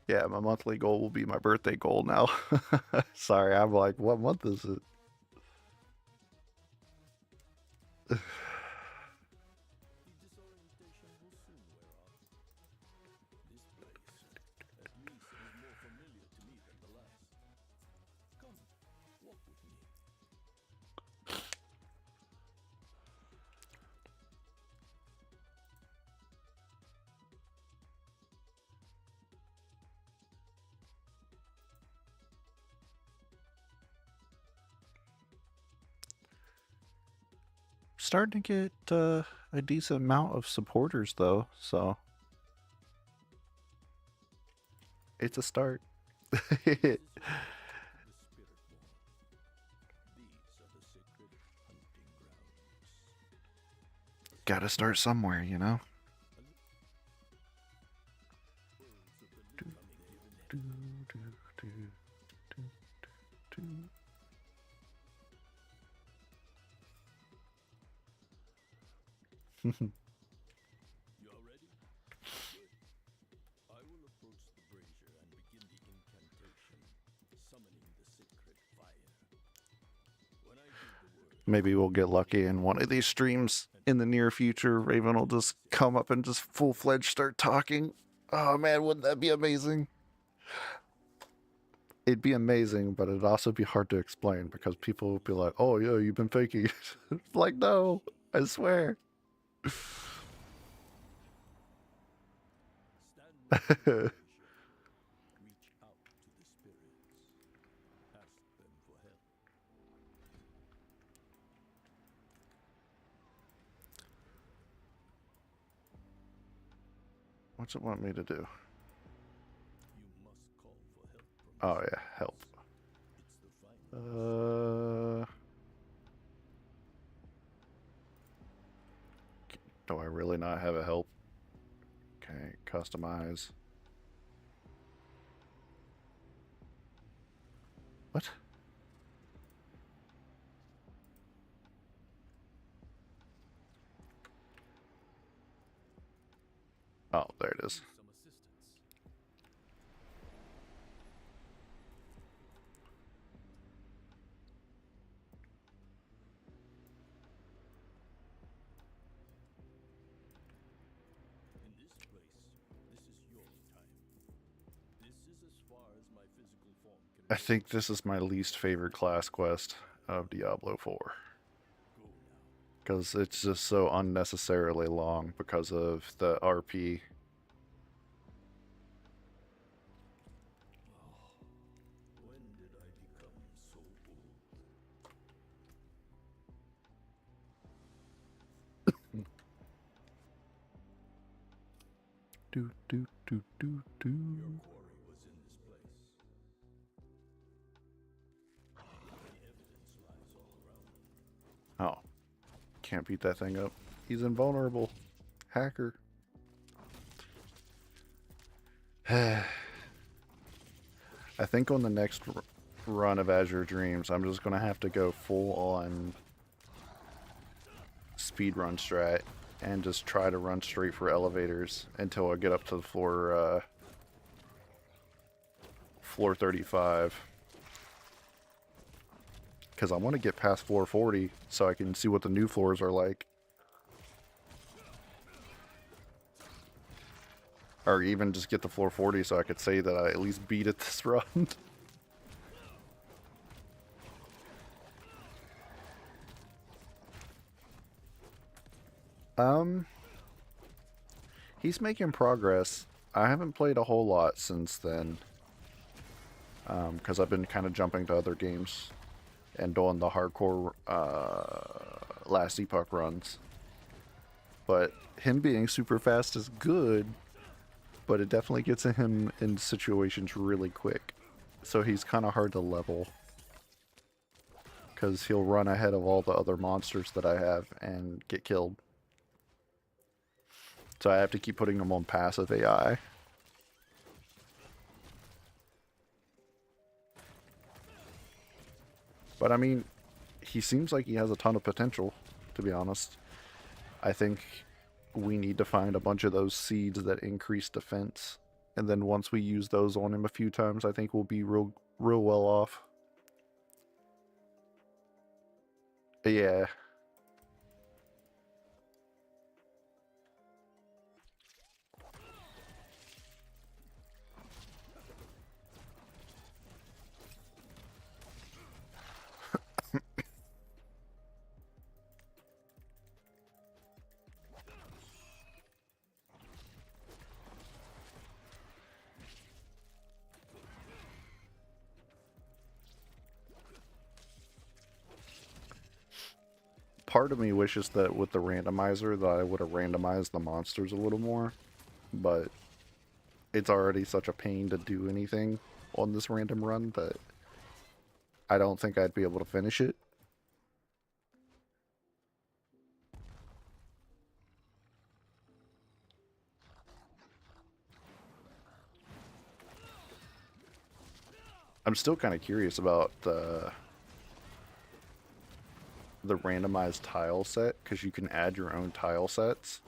yeah, my monthly goal will be my birthday goal now. Sorry, I'm like, what month is it? The disorientation will soon wear off. This place, at least, is more familiar to me than the last. Come, walk with me. Starting to get a decent amount of supporters though, so it's a start. The spirit world. These are the sacred hunting grounds. Gotta start somewhere, you know? Worlds of the living given You are ready? Good. I will approach the brazier and begin the incantation, summoning the sacred fire. When I hear the word, Maybe we'll get lucky in one of these streams in the near future. Raven will just come up and just full-fledged start talking. Oh man, wouldn't that be amazing? It'd be amazing, but it'd also be hard to explain because people would be like, oh yeah, you've been faking it. Like, no, I swear. stand with the brazier. Reach out to the spirits. Ask them for help. What's it want me to do? Oh yeah, help. It's the final. Do I really not have a help? Okay, customize. What? Oh, there it is. Some assistance. In this place, this is your time. This is as far as my physical form can I go. think this is my least favorite class quest of Diablo 4. Go now. Because it's just so unnecessarily long because of the RP. When did I become so old? Do do do do do. Your quarry was in this place. The evidence lies all around. Oh. Can't beat that thing up. He's invulnerable. Hacker. I think on the next run of Azure Dreams, I'm just going to have to go full on speedrun strat and just try to run straight for elevators until I get up to the floor 35. Because I want to get past floor 40 so I can see what the new floors are like. Or even just get to floor 40 so I could say that I at least beat it this run. He's making progress. I haven't played a whole lot since then. Because I've been kind of jumping to other games and doing the hardcore last epoch runs. But him being super fast is good, but it definitely gets him in situations really quick. So he's kind of hard to level. Because he'll run ahead of all the other monsters that I have and get killed. So I have to keep putting him on passive AI. But I mean, he seems like he has a ton of potential, to be honest. I think we need to find a bunch of those seeds that increase defense. And then once we use those on him a few times, I think we'll be real well off. Yeah. Part of me wishes that with the randomizer that I would have randomized the monsters a little more, but it's already such a pain to do anything on this random run that I don't think I'd be able to finish it. I'm still kind of curious about the randomized tile set, because you can add your own tile sets.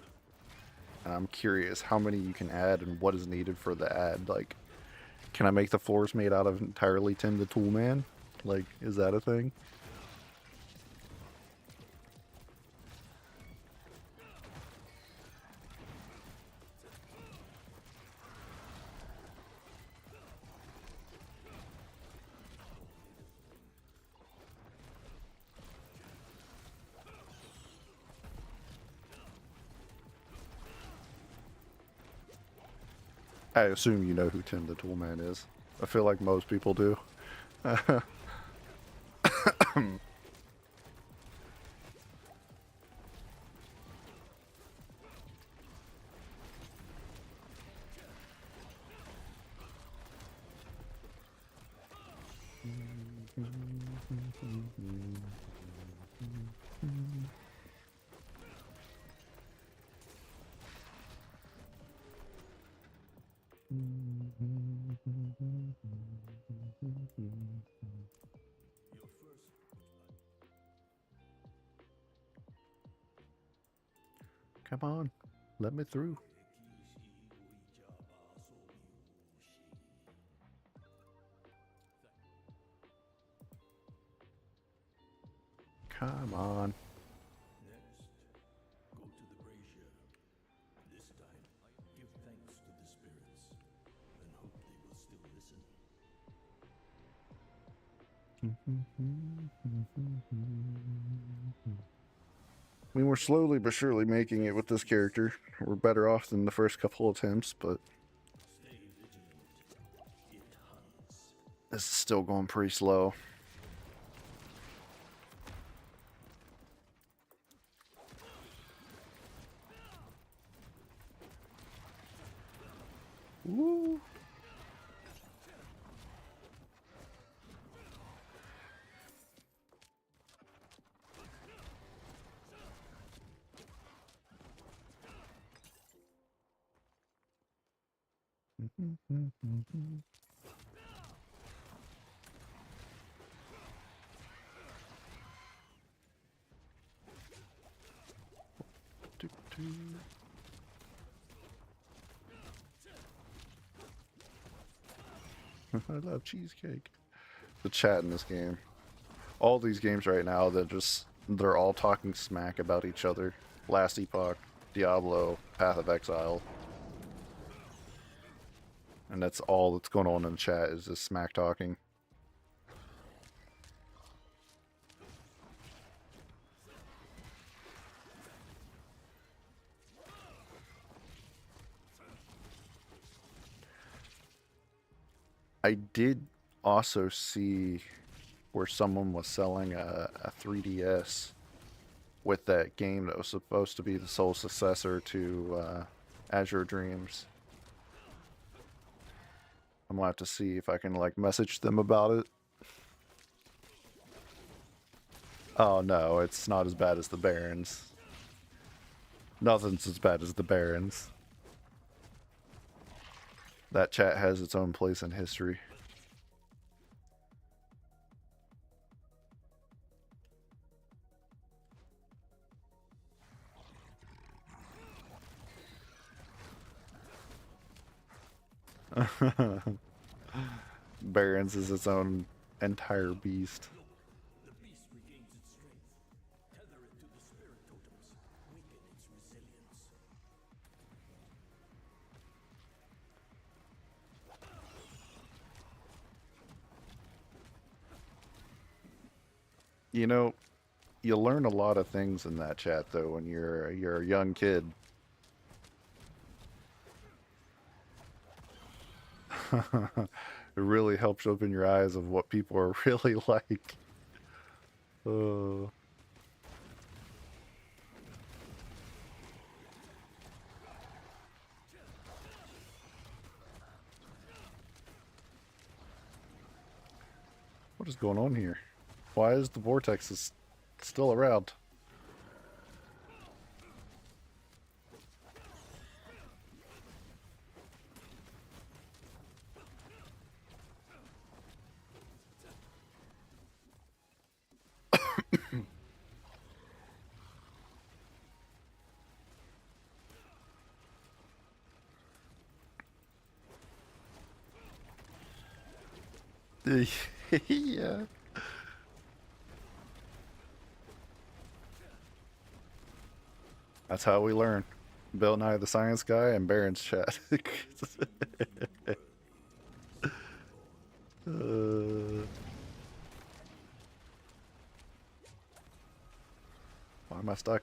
And I'm curious how many you can add and what is needed for the ad. Like, can I make the floors made out of entirely Tim the Tool Man? Like, is that a thing? I assume you know who Tim the Tool Man is. I feel like most people do. Come on, let me through. Come on. Next, go to the brazier. This time, give thanks to the spirits and hope they will still listen. I mean, we're slowly but surely making it with this character. We're better off than the first couple attempts, but Stay vigilant. It hunts. this is still going pretty slow. Woo! I love cheesecake. The chat in this game. All these games right now, they're all talking smack about each other. Last Epoch, Diablo, Path of Exile. And that's all that's going on in the chat is this smack talking. I did also see where someone was selling a 3DS with that game that was supposed to be the sole successor to Azure Dreams. I'm gonna have to see if I can like message them about it. Oh no, it's not as bad as the Barons. Nothing's as bad as the Barons. That chat has its own place in history. Barons is its own entire beast. The beast regains its strength. Tether it to the spirit totems. Weaken its resilience. You know, you learn a lot of things in that chat though when you're a young kid. It really helps open your eyes of what people are really like. Uh, what is going on here? Why is the vortex still around? Yeah. That's how we learn. Bill Nye the Science Guy and Baron's chat. Why am I stuck?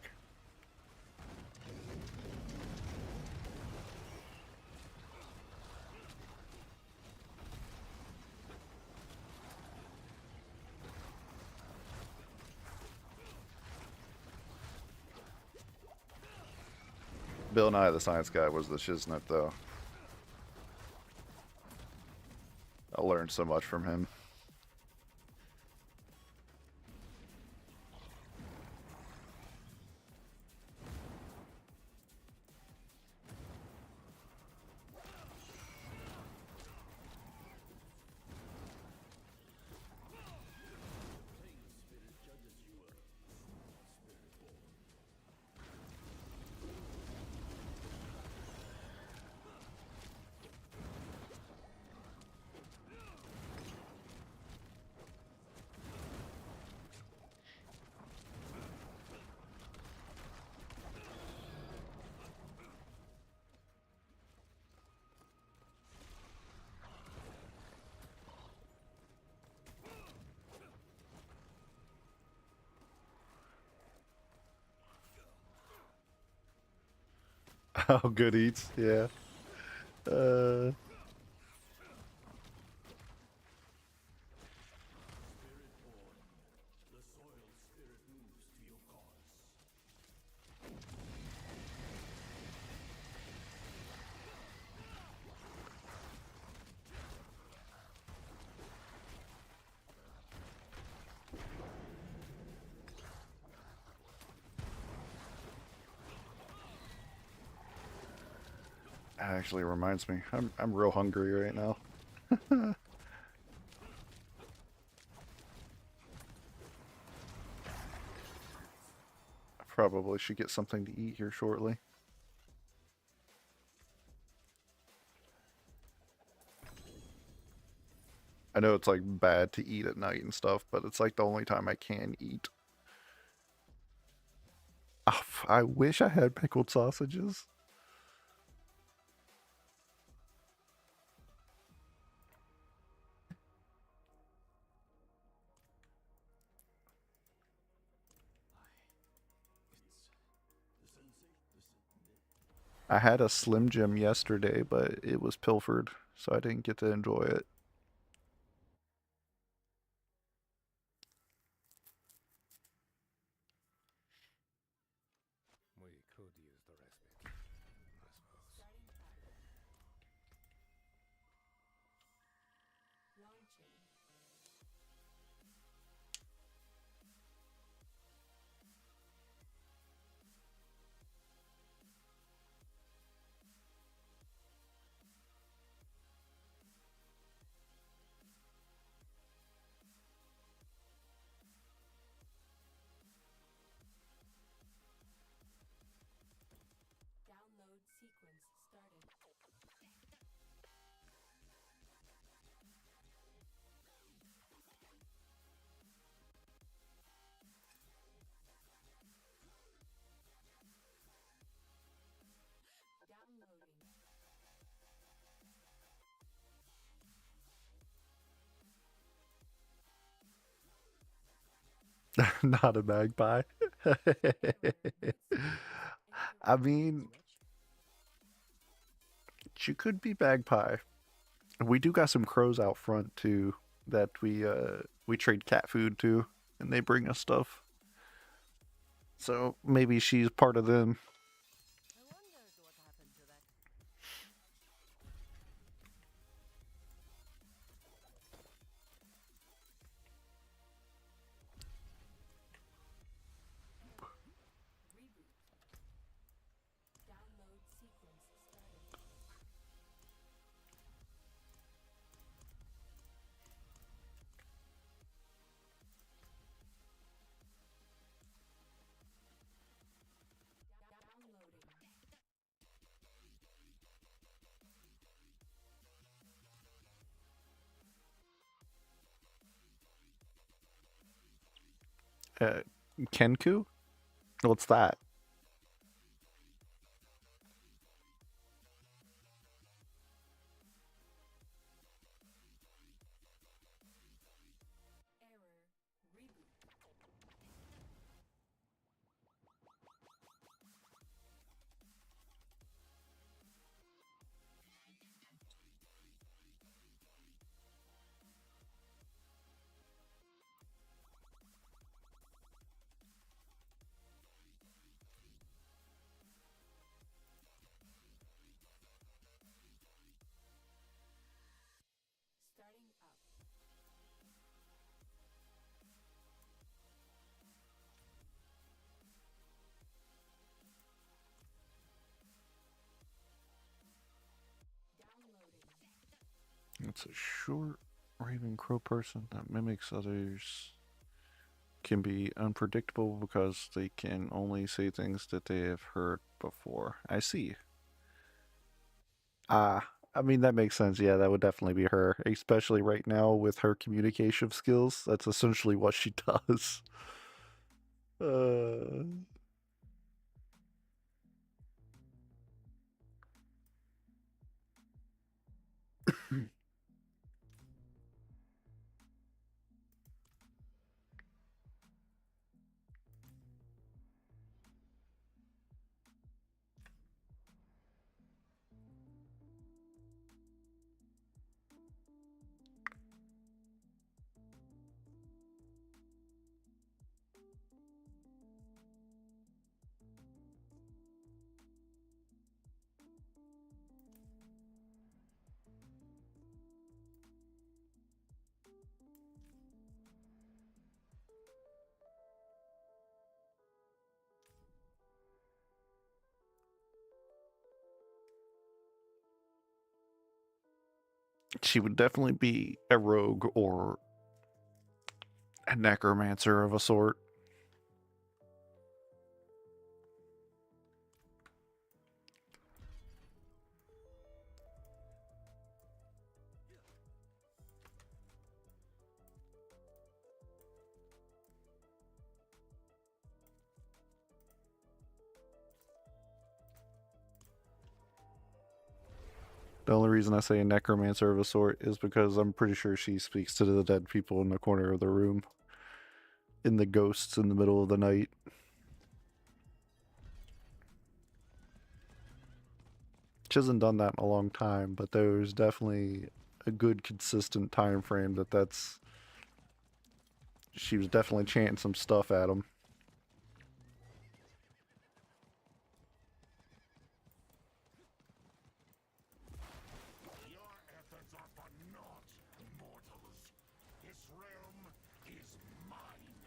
Bill Nye the Science Guy was the shiznit though. I learned so much from him. Oh, good eats. Yeah. Uh, The soil spirit moves to your cause. that actually reminds me. I'm real hungry right now. I probably should get something to eat here shortly. I know it's like bad to eat at night and stuff, but it's like the only time I can eat. Oh, I wish I had pickled sausages. I had a Slim Jim yesterday, but it was pilfered, so I didn't get to enjoy it. We could use the respite, I suppose. Download sequence started. Downloading. Not a magpie. I mean, she could be magpie. We do got some crows out front too that we trade cat food to, and they bring us stuff. So maybe she's part of them. I wondered what happened to that. Reboot. Download sequence started. Downloading. Uh, Kenku? What's that? Error. Reboot. Starting up. Downloading. It's a short raven crow person that mimics others. Can be unpredictable because they can only say things that they have heard before. I see. Ah, I mean, that makes sense. Yeah, that would definitely be her, especially right now with her communication skills. That's essentially what she does. Uh, She would definitely be a rogue or a necromancer of a sort. The only reason I say a necromancer of a sort is because I'm pretty sure she speaks to the dead people in the corner of the room, in the ghosts in the middle of the night. She hasn't done that in a long time, but there's definitely a good consistent time frame that's she was definitely chanting some stuff at him. Your efforts are for naught, mortals. This realm is mine,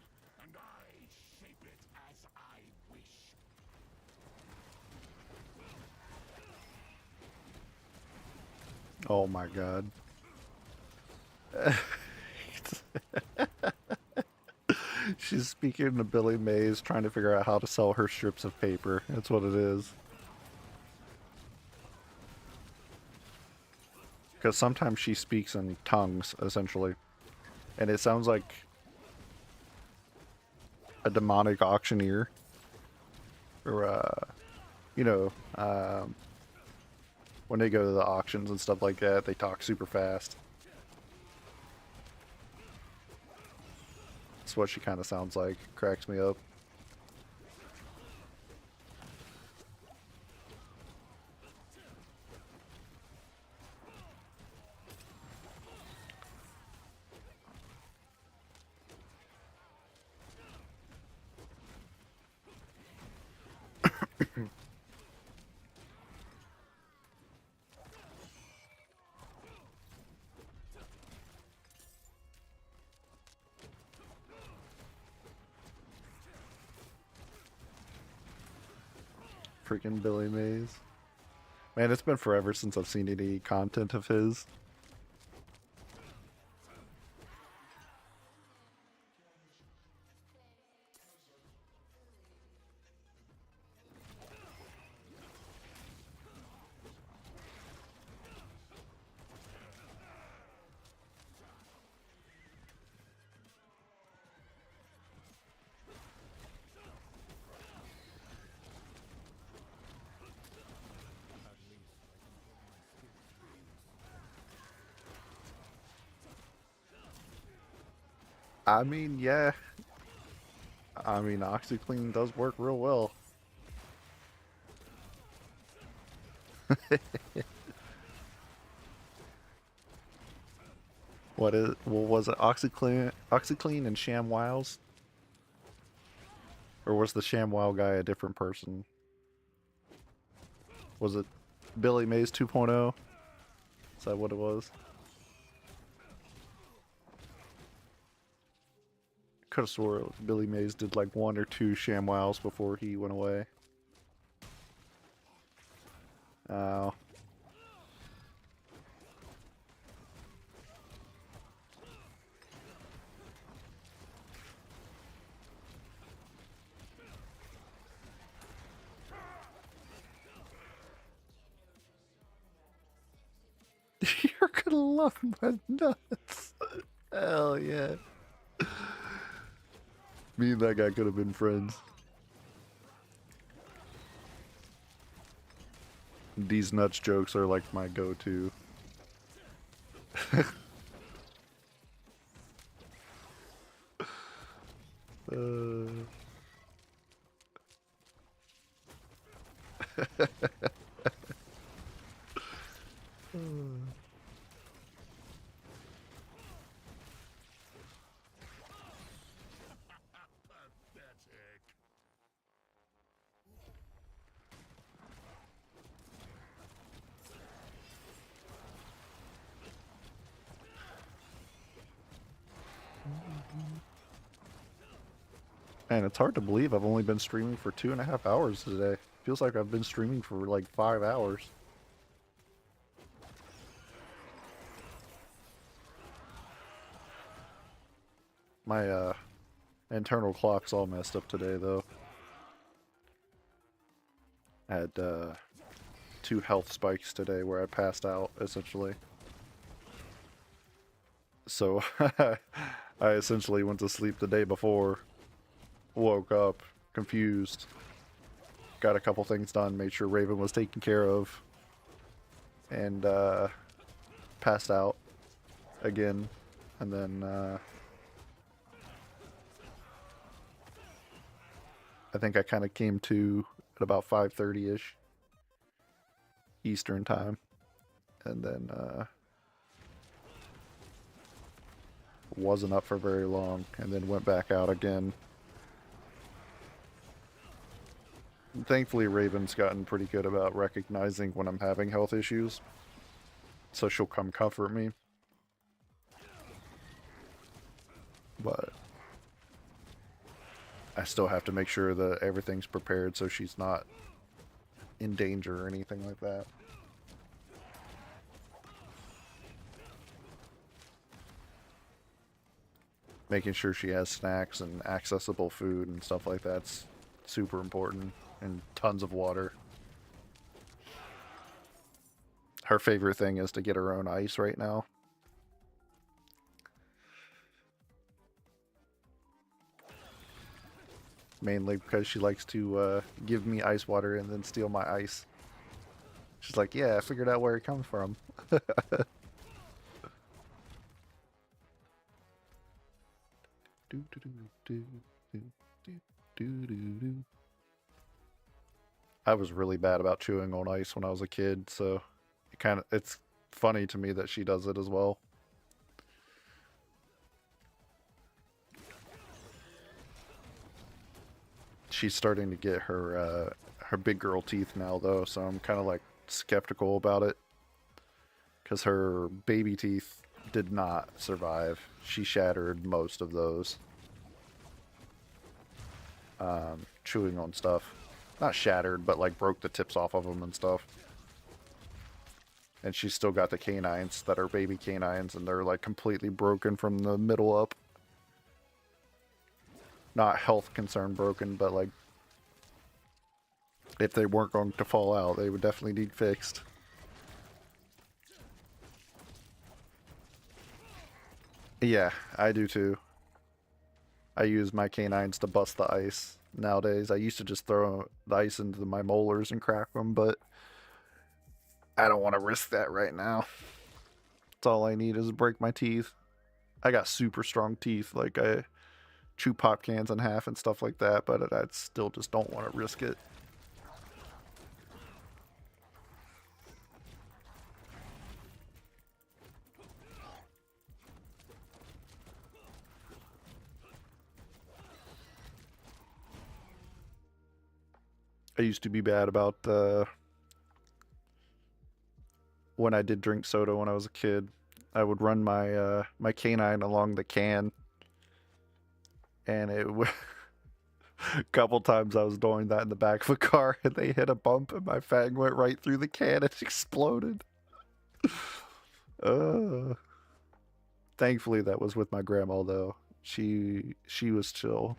and I shape it as I wish. Oh my god. She's speaking to Billy Mays, trying to figure out how to sell her strips of paper. That's what it is. Because sometimes she speaks in tongues, essentially. And it sounds like a demonic auctioneer. Or, you know, when they go to the auctions and stuff like that, they talk super fast. That's what she kind of sounds like. Cracks me up. Freaking Billy Mays. Man, it's been forever since I've seen any content of his. I mean, yeah. I mean, OxyClean does work real well. What was it? OxyClean and ShamWows? Or was the ShamWow guy a different person? Was it Billy Mays 2.0? Is that what it was? Could have swore it was Billy Mays did like 1 or 2 ShamWows before he went away. Oh. You're gonna love my nuts. Hell yeah. Me and that guy could have been friends. These nuts jokes are like my go-to. uh... Pathetic. Man, it's hard to believe I've only been streaming for 2.5 hours today. Feels like I've been streaming for like 5 hours. My internal clock's all messed up today though. I had 2 health spikes today where I passed out essentially. So I essentially went to sleep the day before, woke up confused, got a couple things done, made sure Raven was taken care of, and passed out again. And then I think I kind of came to at about 5:30ish Eastern time, and then wasn't up for very long, and then went back out again. Thankfully, Raven's gotten pretty good about recognizing when I'm having health issues, so she'll come comfort me. But I still have to make sure that everything's prepared so she's not in danger or anything like that. Making sure she has snacks and accessible food and stuff like that's super important, and tons of water. Her favorite thing is to get her own ice right now. Mainly because she likes to give me ice water and then steal my ice. She's like, yeah, I figured out where it comes from. I was really bad about chewing on ice when I was a kid, so it's funny to me that she does it as well. She's starting to get her big girl teeth now though, so I'm kind of like skeptical about it, because her baby teeth did not survive. She shattered most of those chewing on stuff. Not shattered, but like broke the tips off of them and stuff. And she's still got the canines that are baby canines, and they're like completely broken from the middle up. Not health concern broken, but like if they weren't going to fall out, they would definitely need fixed. Yeah, I do too. I use my canines to bust the ice nowadays. I used to just throw the ice into my molars and crack them, but I don't want to risk that right now. That's all I need is break my teeth. I got super strong teeth, like I chew pop cans in half and stuff like that, but I still just don't want to risk it. I used to be bad about when I did drink soda when I was a kid. I would run my my canine along the can, and it would a couple times I was doing that in the back of a car, and they hit a bump, and my fang went right through the can and exploded. Thankfully, that was with my grandma though. She was chill.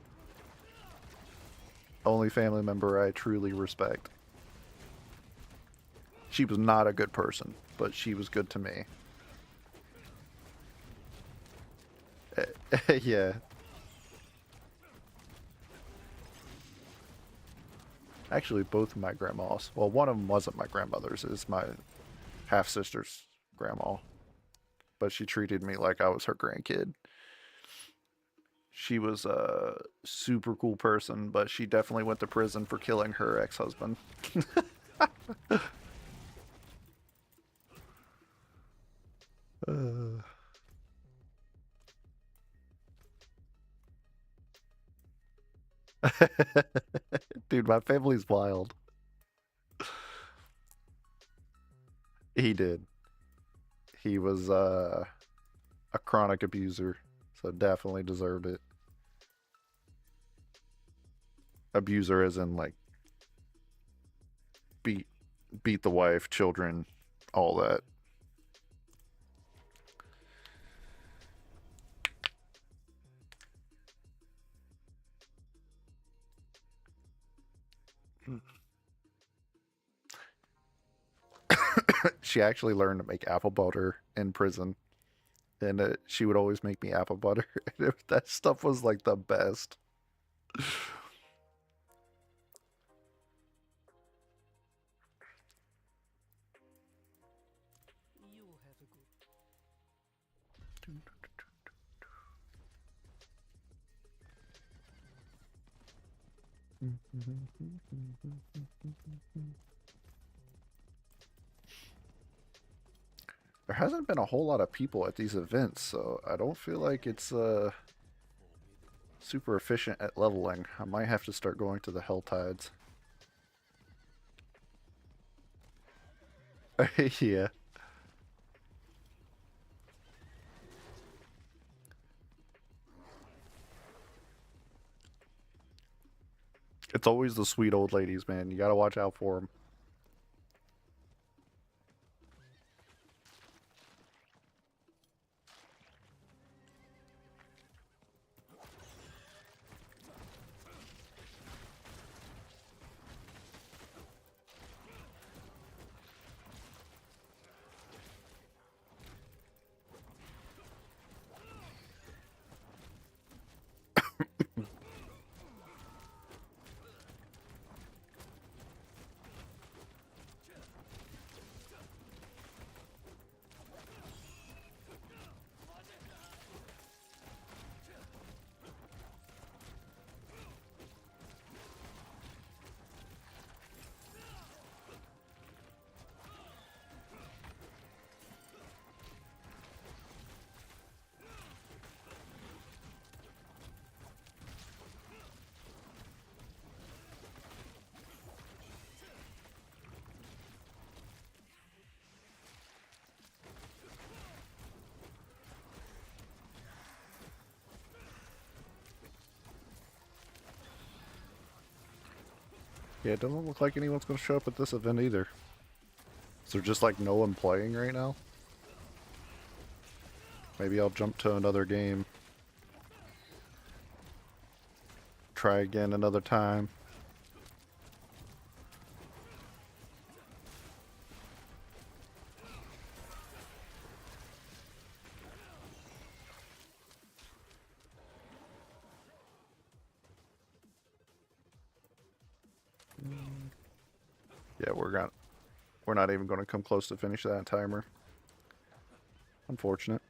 Only family member I truly respect. She was not a good person, but she was good to me. Yeah. Actually, both of my grandmas. Well, one of them wasn't my grandmother's. It's my half-sister's grandma. But she treated me like I was her grandkid. She was a super cool person, but she definitely went to prison for killing her ex-husband. Dude, my family's wild. He did. He was a chronic abuser, so definitely deserved it. Abuser as in like beat the wife, children, all that. She actually learned to make apple butter in prison, and she would always make me apple butter. And that stuff was like the best. You have a good. There hasn't been a whole lot of people at these events, so I don't feel like it's super efficient at leveling. I might have to start going to the Hell Tides. Yeah. It's always the sweet old ladies, man. You gotta watch out for them. Yeah, it doesn't look like anyone's gonna show up at this event either. Is there just like no one playing right now? Maybe I'll jump to another game. Try again another time. Yeah, we're not even gonna come close to finish that timer. Unfortunate.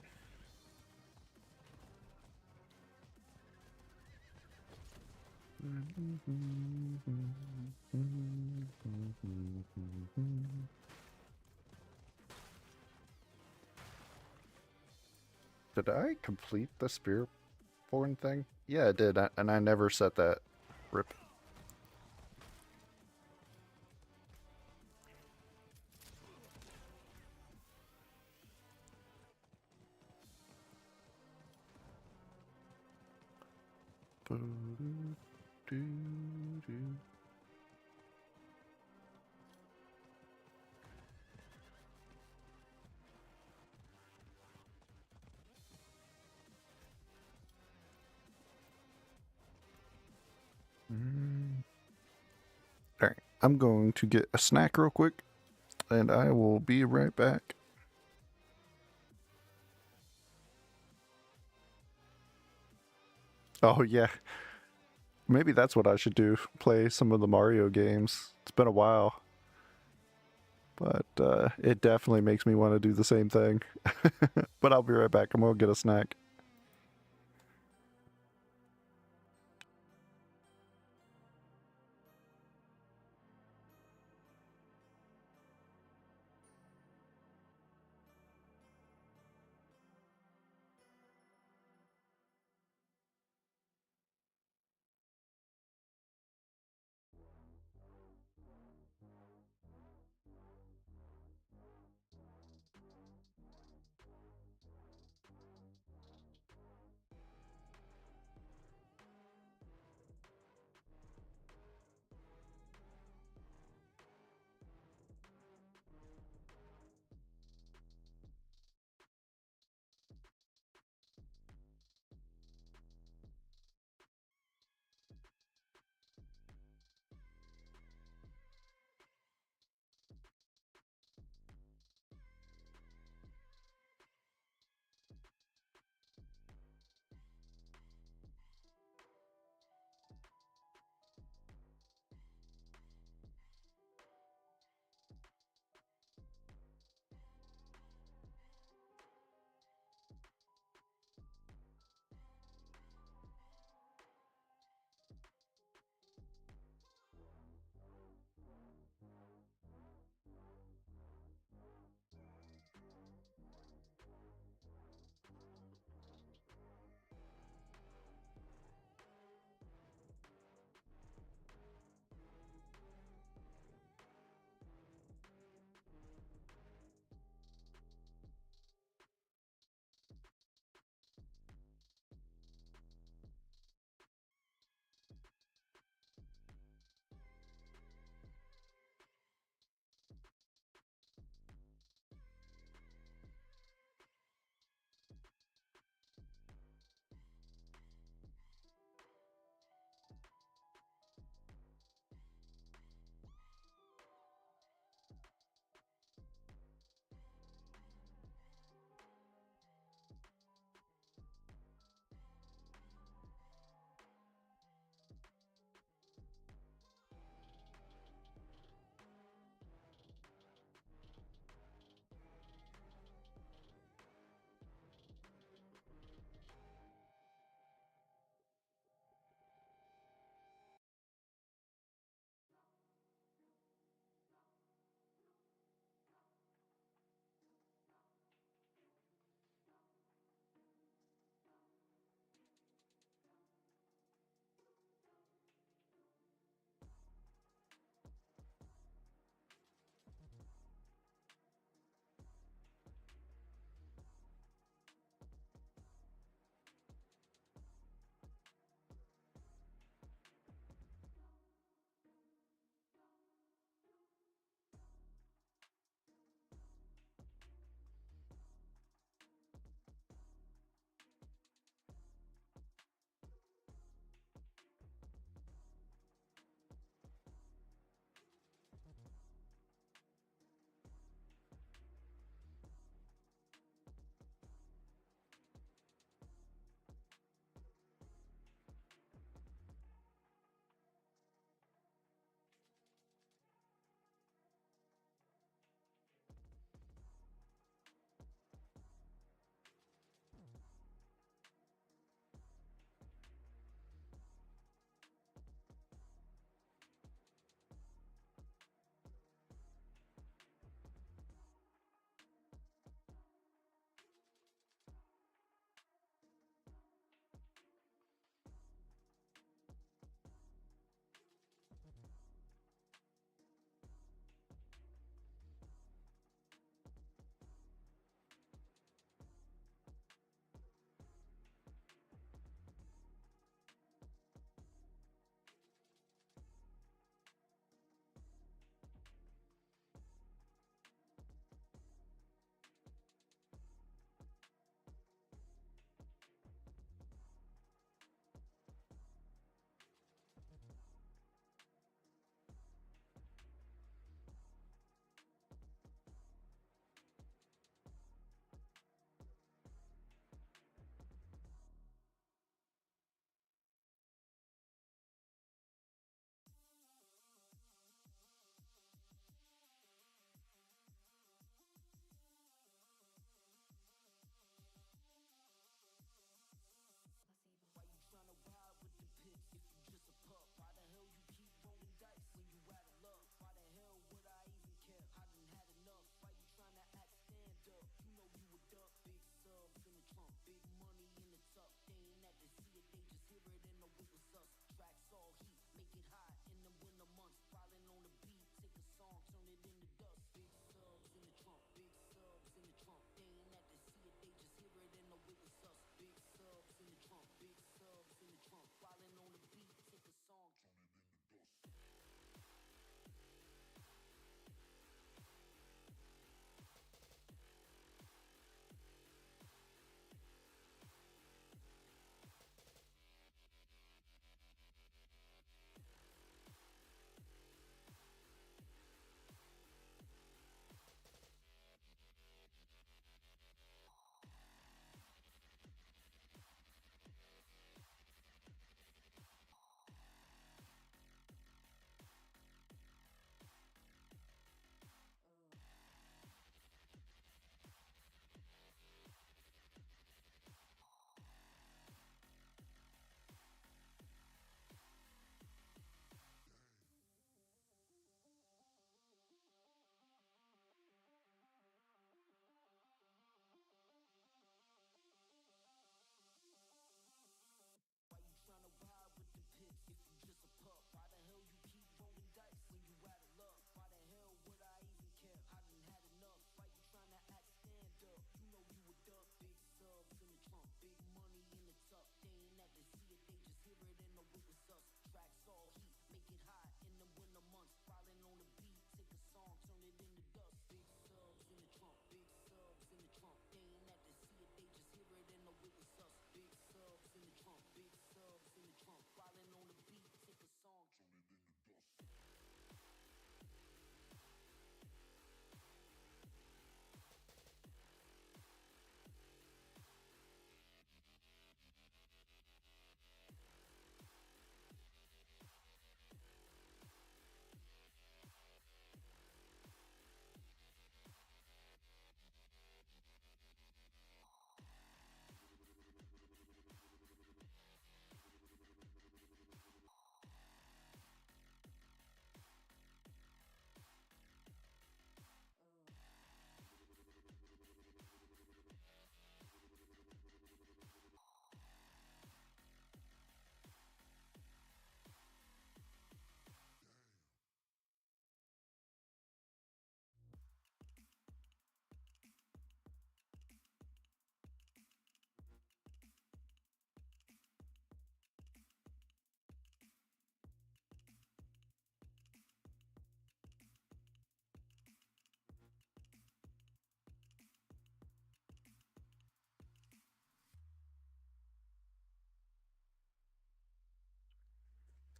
Did I complete the Spearborn thing? Yeah, I did, and I never set that. Rip. Alright, I'm going to get a snack real quick, and I will be right back. Oh, yeah. Maybe that's what I should do. Play some of the Mario games. It's been a while. But it definitely makes me want to do the same thing. But I'll be right back. I'm going to get a snack.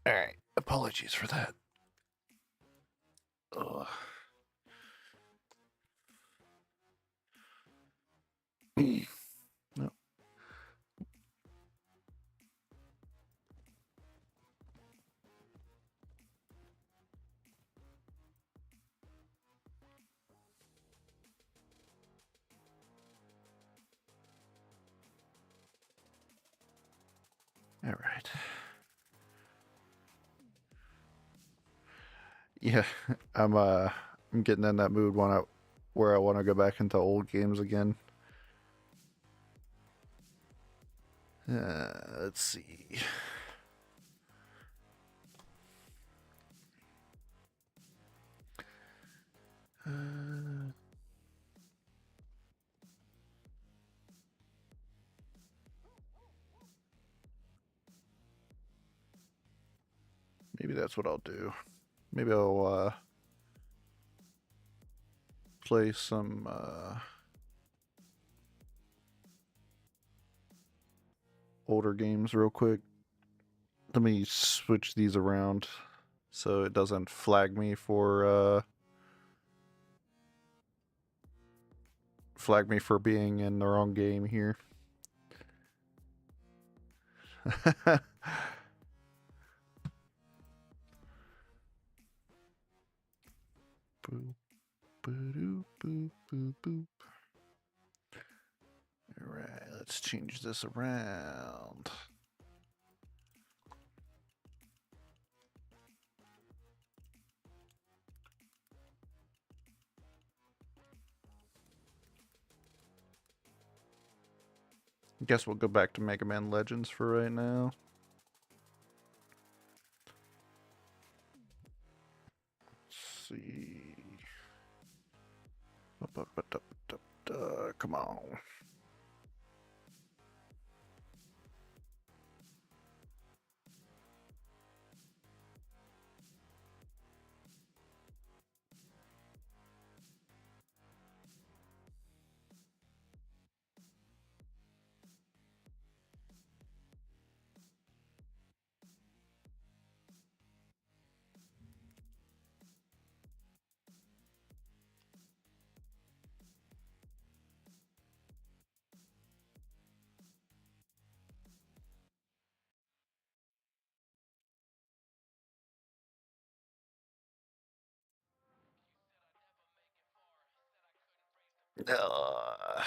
Alright, apologies for that. Ugh. No. Alright. Yeah, I'm getting in that mood where I want to go back into old games again. Let's see. Maybe that's what I'll do. Maybe I'll play some older games real quick. Let me switch these around so it doesn't flag me for being in the wrong game here. Boop, boop, boop, boop, boop. Alright, let's change this around. Guess we'll go back to Mega Man Legends for right now. Let's see. Come on. Uh,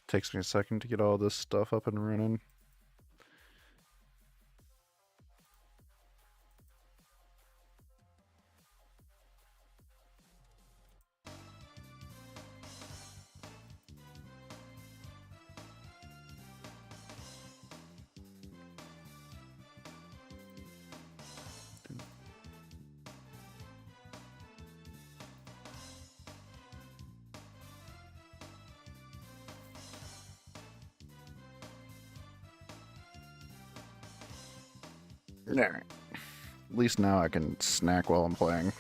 Takes me a second to get all this stuff up and running. Alright. At least now I can snack while I'm playing.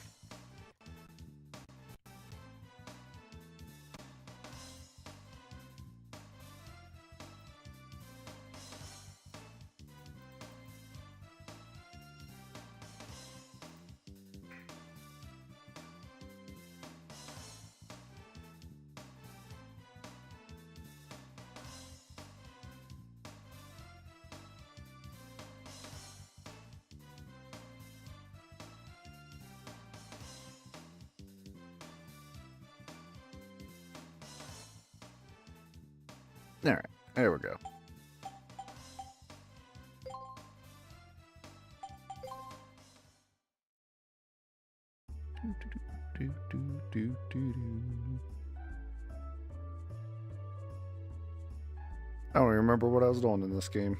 Alright, there we go. Do, do, do, do, do. I don't even remember what I was doing in this game.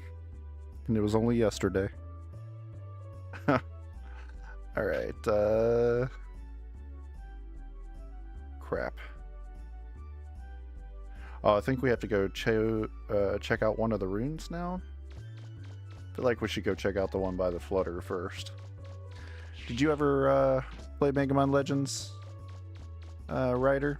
And it was only yesterday. Alright, crap. Oh, I think we have to go check out one of the runes now. I feel like we should go check out the one by the Flutter first. Did you ever play Mega Man Legends, Ryder?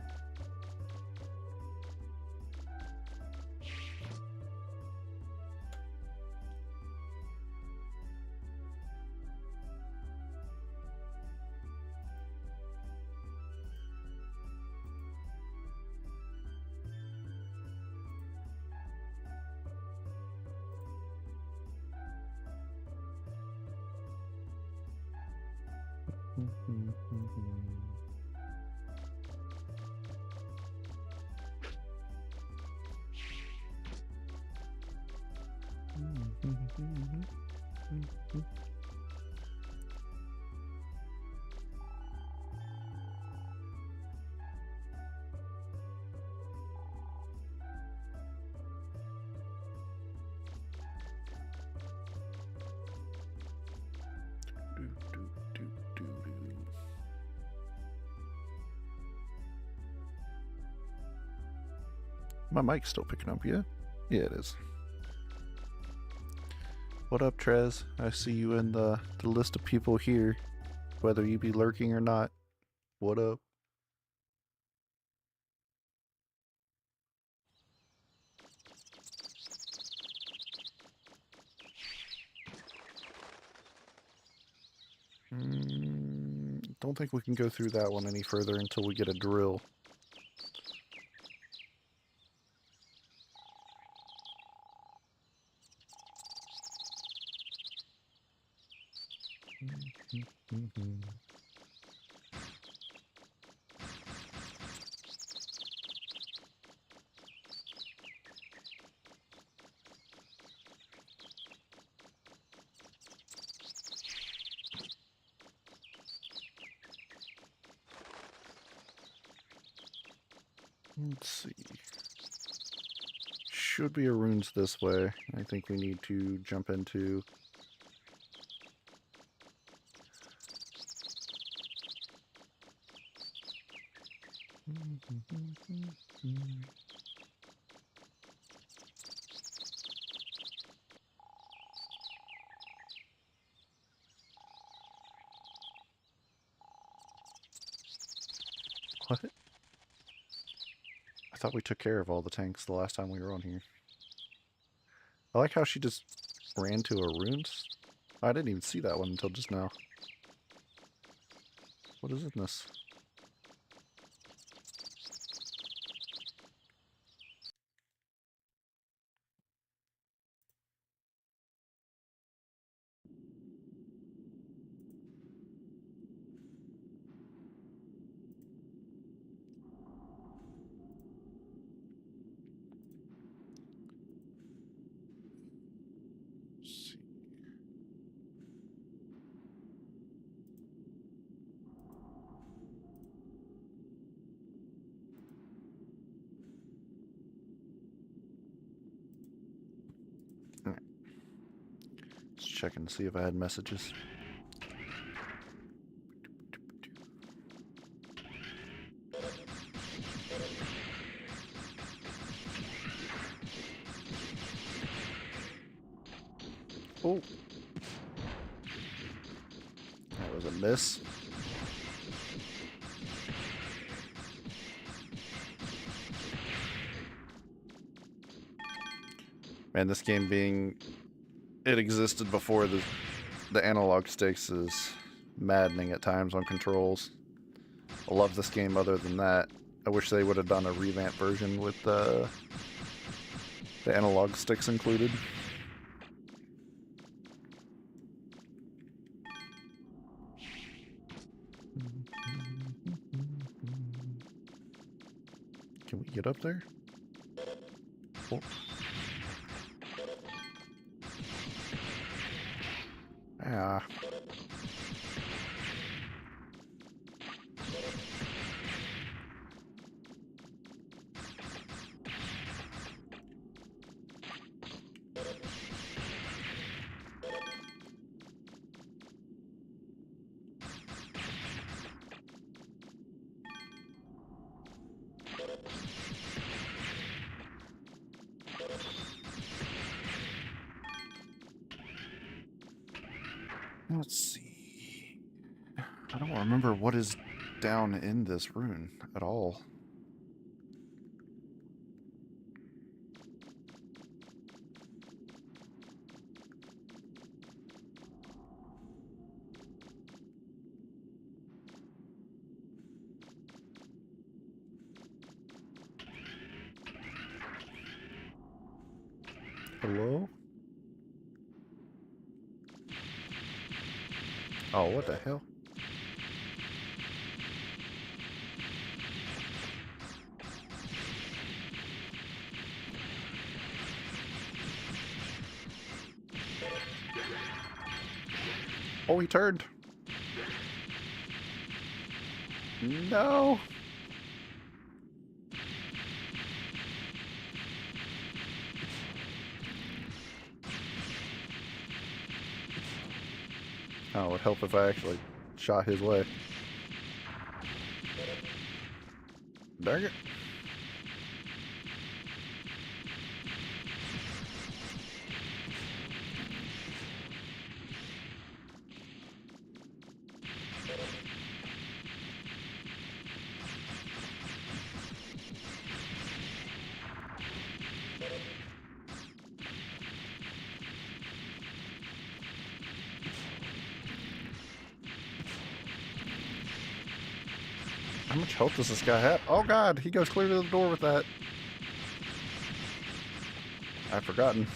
My mic's still picking up, yeah? Yeah, it is. What up, Trez? I see you in the list of people here, whether you be lurking or not. What up? Don't think we can go through that one any further until we get a drill. Let's see. Should be a runes this way. I think we need to jump into. What? I thought we took care of all the tanks the last time we were on here. I like how she just ran to a runes. I didn't even see that one until just now. What is in this? Let's see. Alright. Just checking to see if I had messages. Oh. That was a miss. Man, this game being... It existed before the analog sticks is maddening at times on controls. I love this game other than that. I wish they would have done a revamped version with the analog sticks included. Can we get up there? Oh. Ah. Let's see. I don't remember what is down in this rune at all. Hello? Oh, what the hell? Oh, he turned. No. Oh, it would help if I actually shot his way. Dang it. How much health does this guy have? Oh god, he goes clear to the door with that. I've forgotten.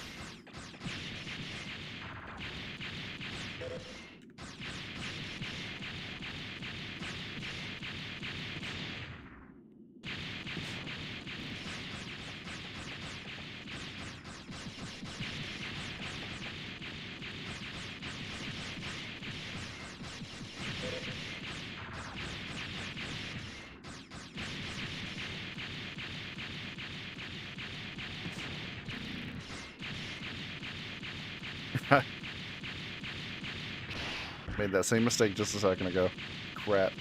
Made that same mistake just a second ago. Crap.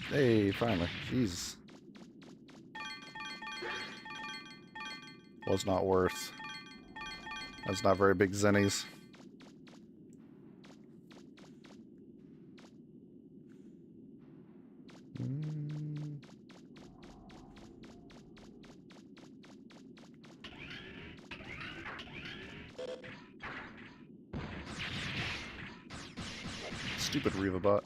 Hey, finally. Jeez. Was not worth. That's not very big zennies. Mm. Stupid Reva bot.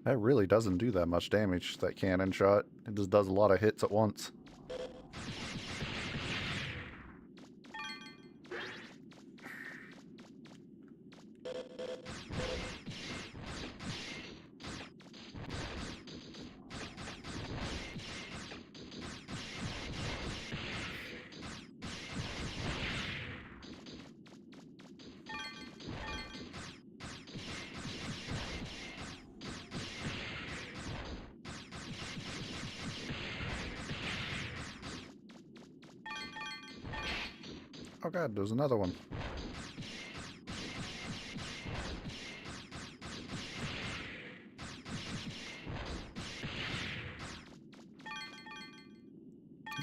That really doesn't do that much damage, that cannon shot. It just does a lot of hits at once. Oh god, there's another one.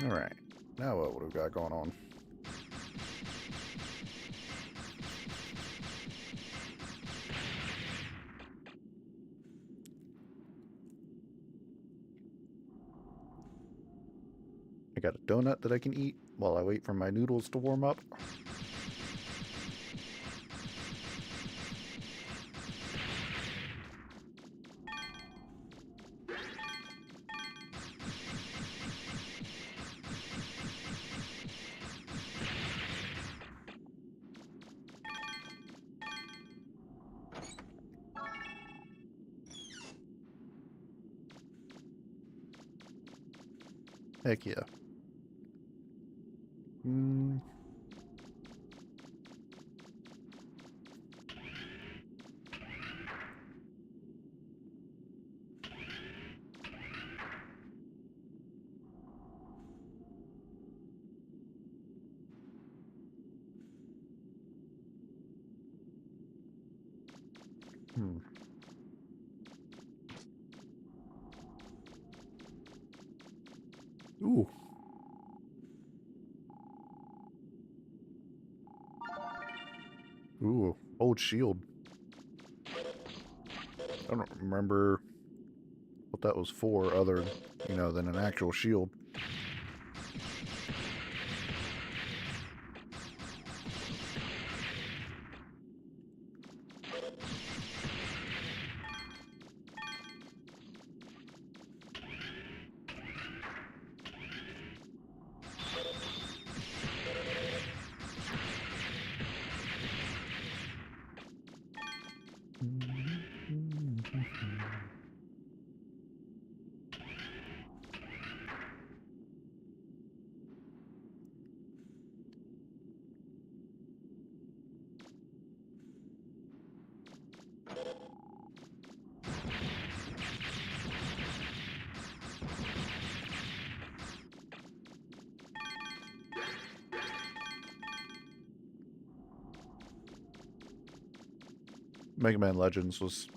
Alright, now what have we got going on? I got a donut that I can eat while I wait for my noodles to warm up. Heck yeah. Mm. Hmm. Ooh. Ooh, old shield. I don't remember what that was for other, than an actual shield. Mega Man Legends was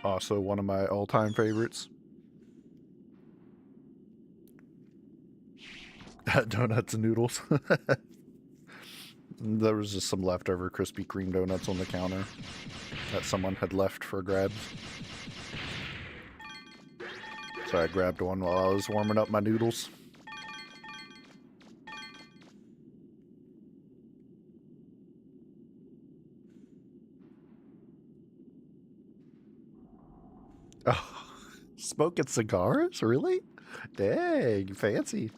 also one of my all-time favorites. Donuts and noodles. There was just some leftover Krispy Kreme donuts on the counter that someone had left for grabs. So I grabbed one while I was warming up my noodles. Oh, smoking cigars? Really? Dang, fancy.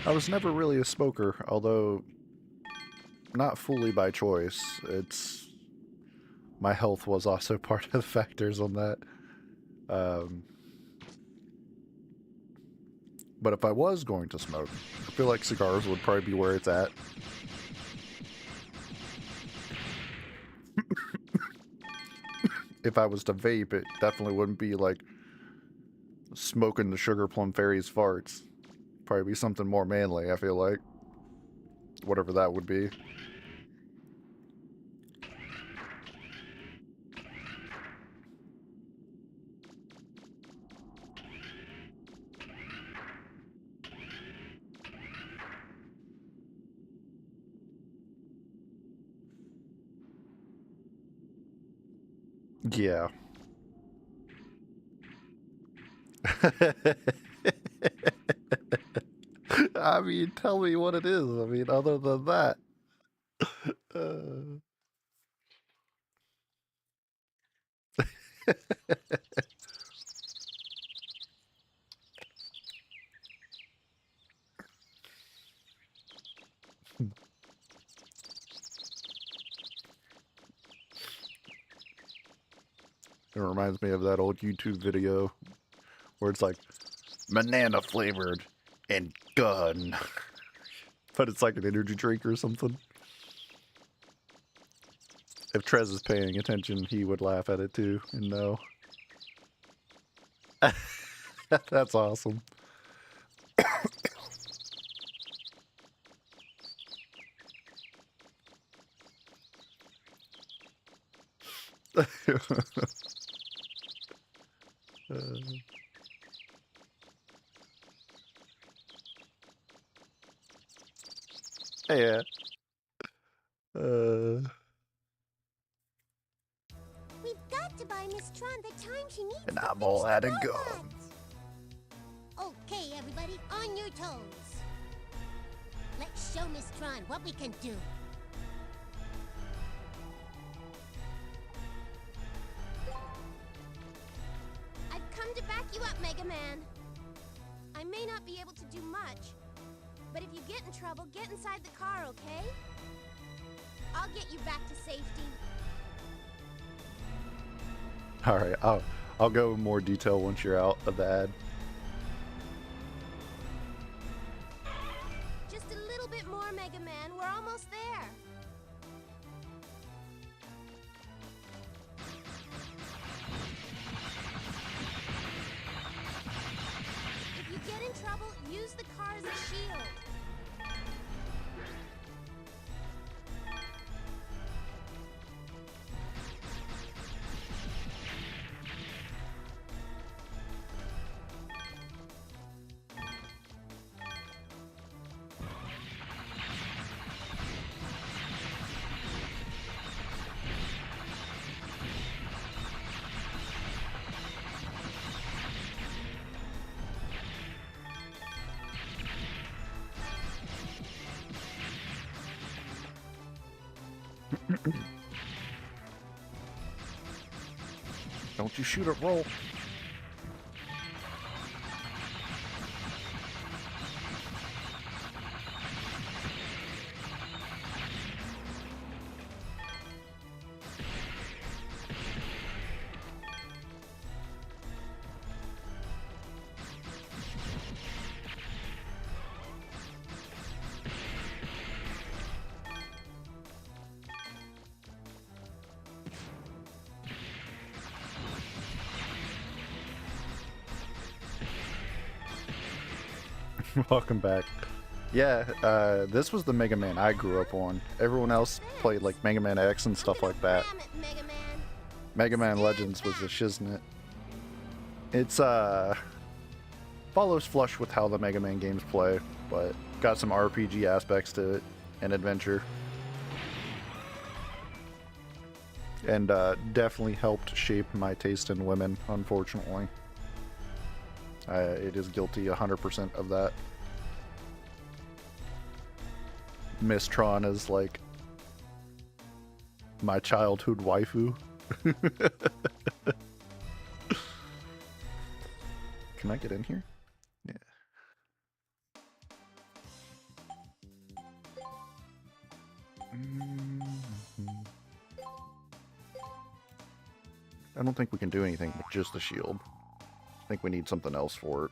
I was never really a smoker, although not fully by choice. My health was also part of the factors on that. But if I was going to smoke, I feel like cigars would probably be where it's at. If I was to vape, it definitely wouldn't be like smoking the Sugar Plum Fairy's farts. Probably be something more manly, I feel like. Whatever that would be. Yeah. I mean, tell me what it is. I mean, other than that. Uh... It reminds me of that old YouTube video where it's like, banana flavored and gun. But it's like an energy drink or something. If Trez is paying attention, he would laugh at it too and know. That's awesome. Yeah. We've got to buy Miss Tron the time she needs And to I'm all fix out the of gum. robot. Okay, everybody, on your toes. Let's show Miss Tron what we can do. I've come to back you up, Mega Man. I may not be able to do much, but if you get in trouble, get inside the car, okay? I'll get you back to safety. All right, I'll go in more detail once you're out of the ad. Just a little bit more, Mega Man. We're almost there. If you get in trouble, use the car as a shield. Don't you shoot it, roll. Welcome back. Yeah, this was the Mega Man I grew up on. Everyone else played like Mega Man X and stuff like that. Ram it, Mega Man. Mega Man Legends was the shiznit. It's follows flush with how the Mega Man games play, but got some RPG aspects to it and adventure. And definitely helped shape my taste in women, unfortunately. It is guilty 100% of that. Miss Tron is like my childhood waifu. Can I get in here? Yeah. I don't think we can do anything with just the shield. I think we need something else for it.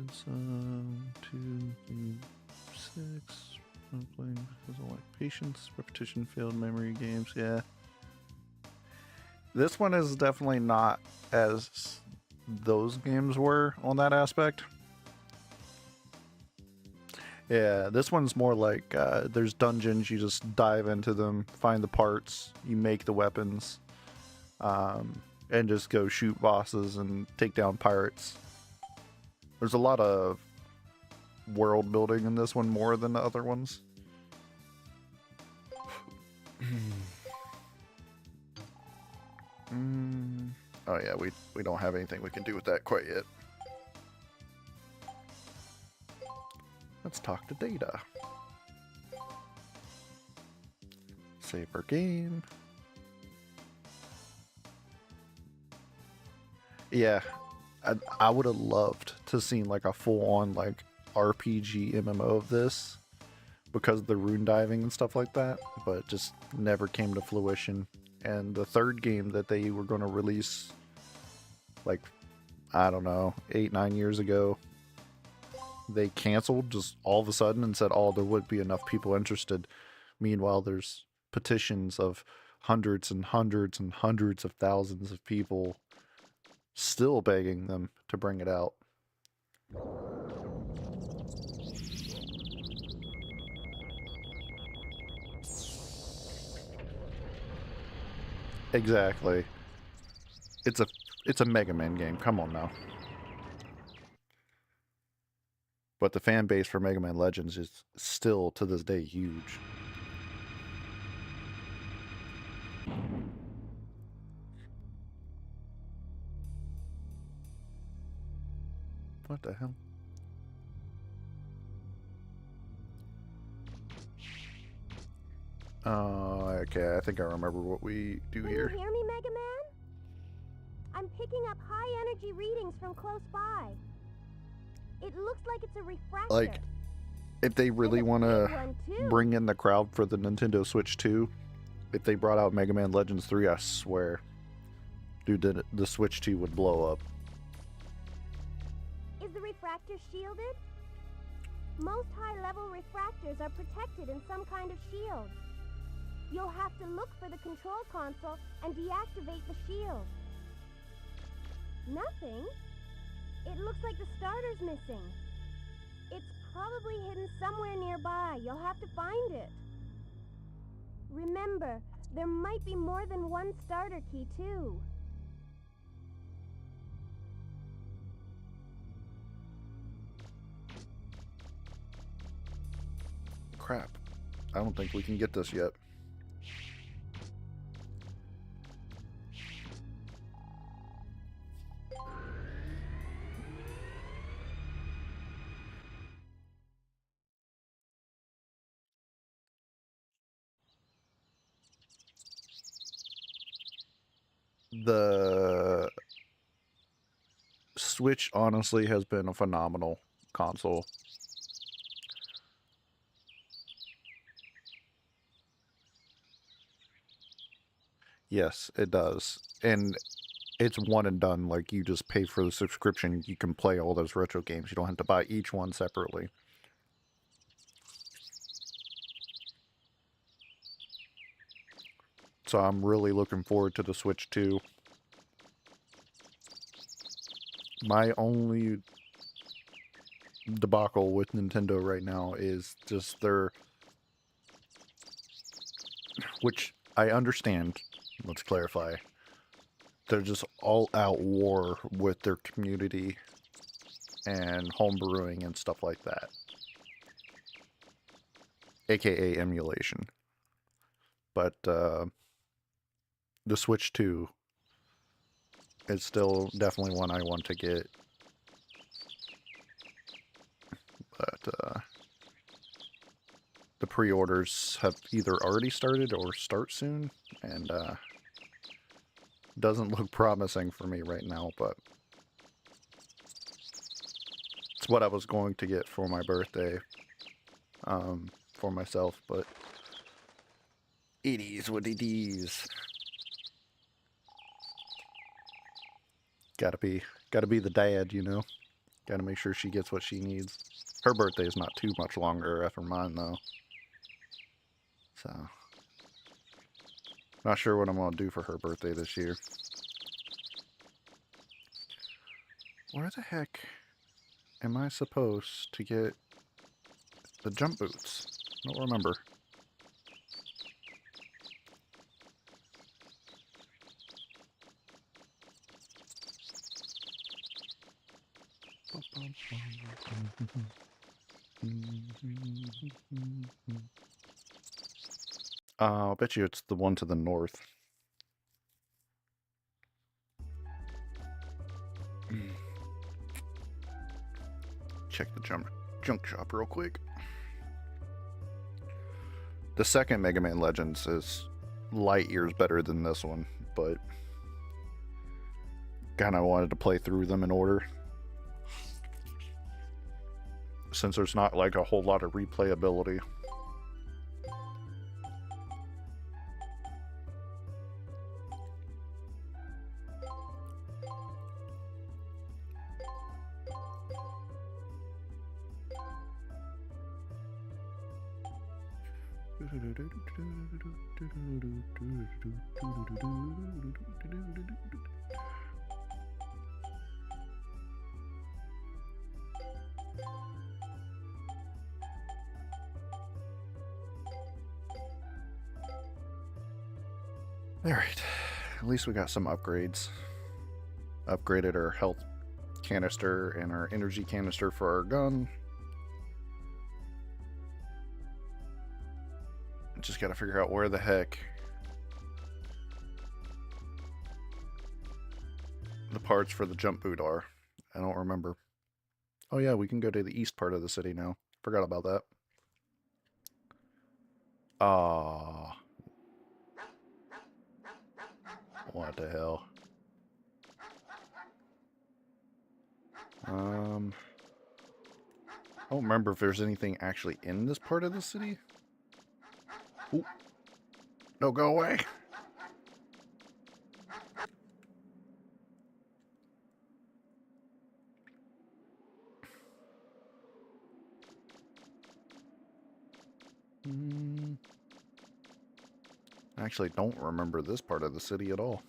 Does 2, 3, 6 playing because I like patience, repetition, failed memory games. Yeah, this one is definitely not as those games were on that aspect. Yeah, this one's more like there's dungeons, you just dive into them, find the parts, you make the weapons, and just go shoot bosses and take down pirates. There's a lot of world building in this one more than the other ones. Oh yeah, we don't have anything we can do with that quite yet. Let's talk to Data. Save our game. Yeah, I would have loved to seen like a full-on like RPG MMO of this because of the rune diving and stuff like that, but just never came to fruition. And the third game that they were going to release, like, I don't know, 8-9 years ago, they canceled just all of a sudden and said, oh, there would be enough people interested. Meanwhile, there's petitions of hundreds and hundreds and hundreds of thousands of people still begging them to bring it out. Exactly. It's a Mega Man game. Come on now. But the fan base for Mega Man Legends is still, to this day, huge. What the hell? Oh, okay, I think I remember what we do Can here. you hear me, Mega Man? I'm picking up high energy readings from close by. It looks like it's a refractor. Like, If they really want big to one, too. bring in the crowd for the Nintendo Switch 2, if they brought out Mega Man Legends 3, I swear, dude, the Switch 2 would blow up. Is the refractor shielded? Most high-level refractors are protected in some kind of shield. You'll have to look for the control console and deactivate the shield. Nothing? It looks like the starter's missing. It's probably hidden somewhere nearby. You'll have to find it. Remember, there might be more than one starter key, too. Crap. I don't think we can get this yet. The Switch honestly has been a phenomenal console. Yes, it does. And it's one and done. Like, you just pay for the subscription, you can play all those retro games. You don't have to buy each one separately. So I'm really looking forward to the Switch 2. My only debacle with Nintendo right now is just their... Which I understand. Let's clarify. They're just all-out war with their community and homebrewing and stuff like that. AKA emulation. But the Switch 2 is still definitely one I want to get. But the pre-orders have either already started or start soon, and doesn't look promising for me right now, but it's what I was going to get for my birthday, for myself, but it is what it is. Gotta be the dad, you know? Gotta make sure she gets what she needs. Her birthday is not too much longer after mine, though. So, not sure what I'm gonna do for her birthday this year. Where the heck am I supposed to get the jump boots? I don't remember. I'll bet you it's the one to the north. Check the junk shop real quick. The second Mega Man Legends is light years better than this one, but kinda wanted to play through them in order. Since there's not like a whole lot of replayability. Alright, at least we got some upgrades. Upgraded our health canister and our energy canister for our gun. Just gotta figure out where the heck the parts for the jump boot are. I don't remember. Oh yeah, we can go to the east part of the city now. Forgot about that. Ah. What the hell? I don't remember if there's anything actually in this part of the city. Ooh. No, go away. I actually don't remember this part of the city at all.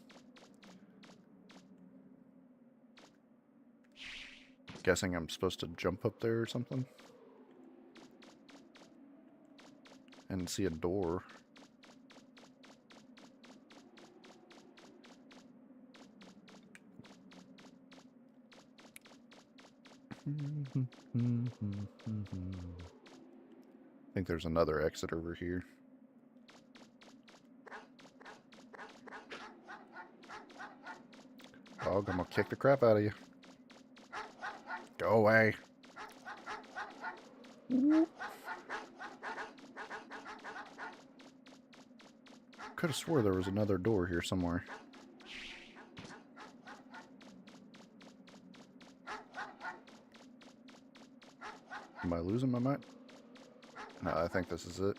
Guessing I'm supposed to jump up there or something. And see a door. I think there's another exit over here. Dog, I'm gonna kick the crap out of you. Go away. Could have swore there was another door here somewhere. Am I losing my mind? No, I think this is it.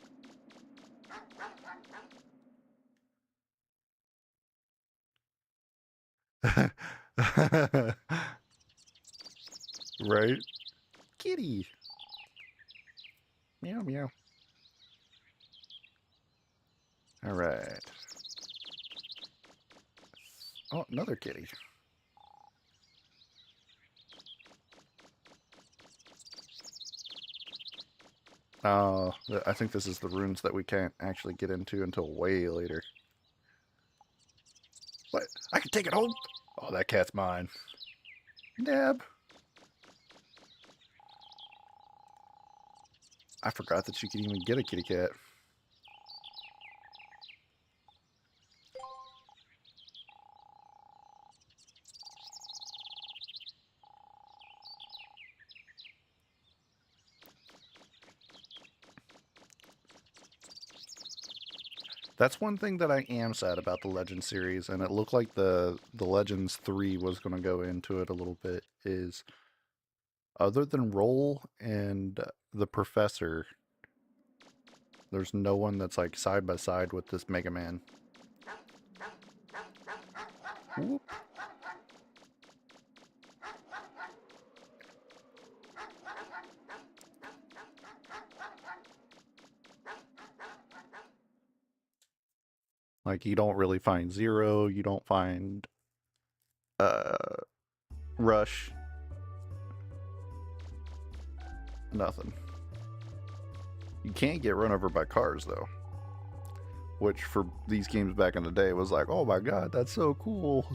Right? Kitty. Meow meow. Alright. Oh, another kitty. I think this is the rooms that we can't actually get into until way later. What? I can take it home? Oh, that cat's mine. Nab. I forgot that you could even get a kitty cat. That's one thing that I am sad about the Legends series, and it looked like the Legends 3 was going to go into it a little bit, is other than Roll and the Professor, there's no one that's like side by side with this Mega Man. Whoop. Like, you don't really find Zero, you don't find Rush. Nothing. You can't get run over by cars, though. Which, for these games back in the day, was like, oh my god, that's so cool.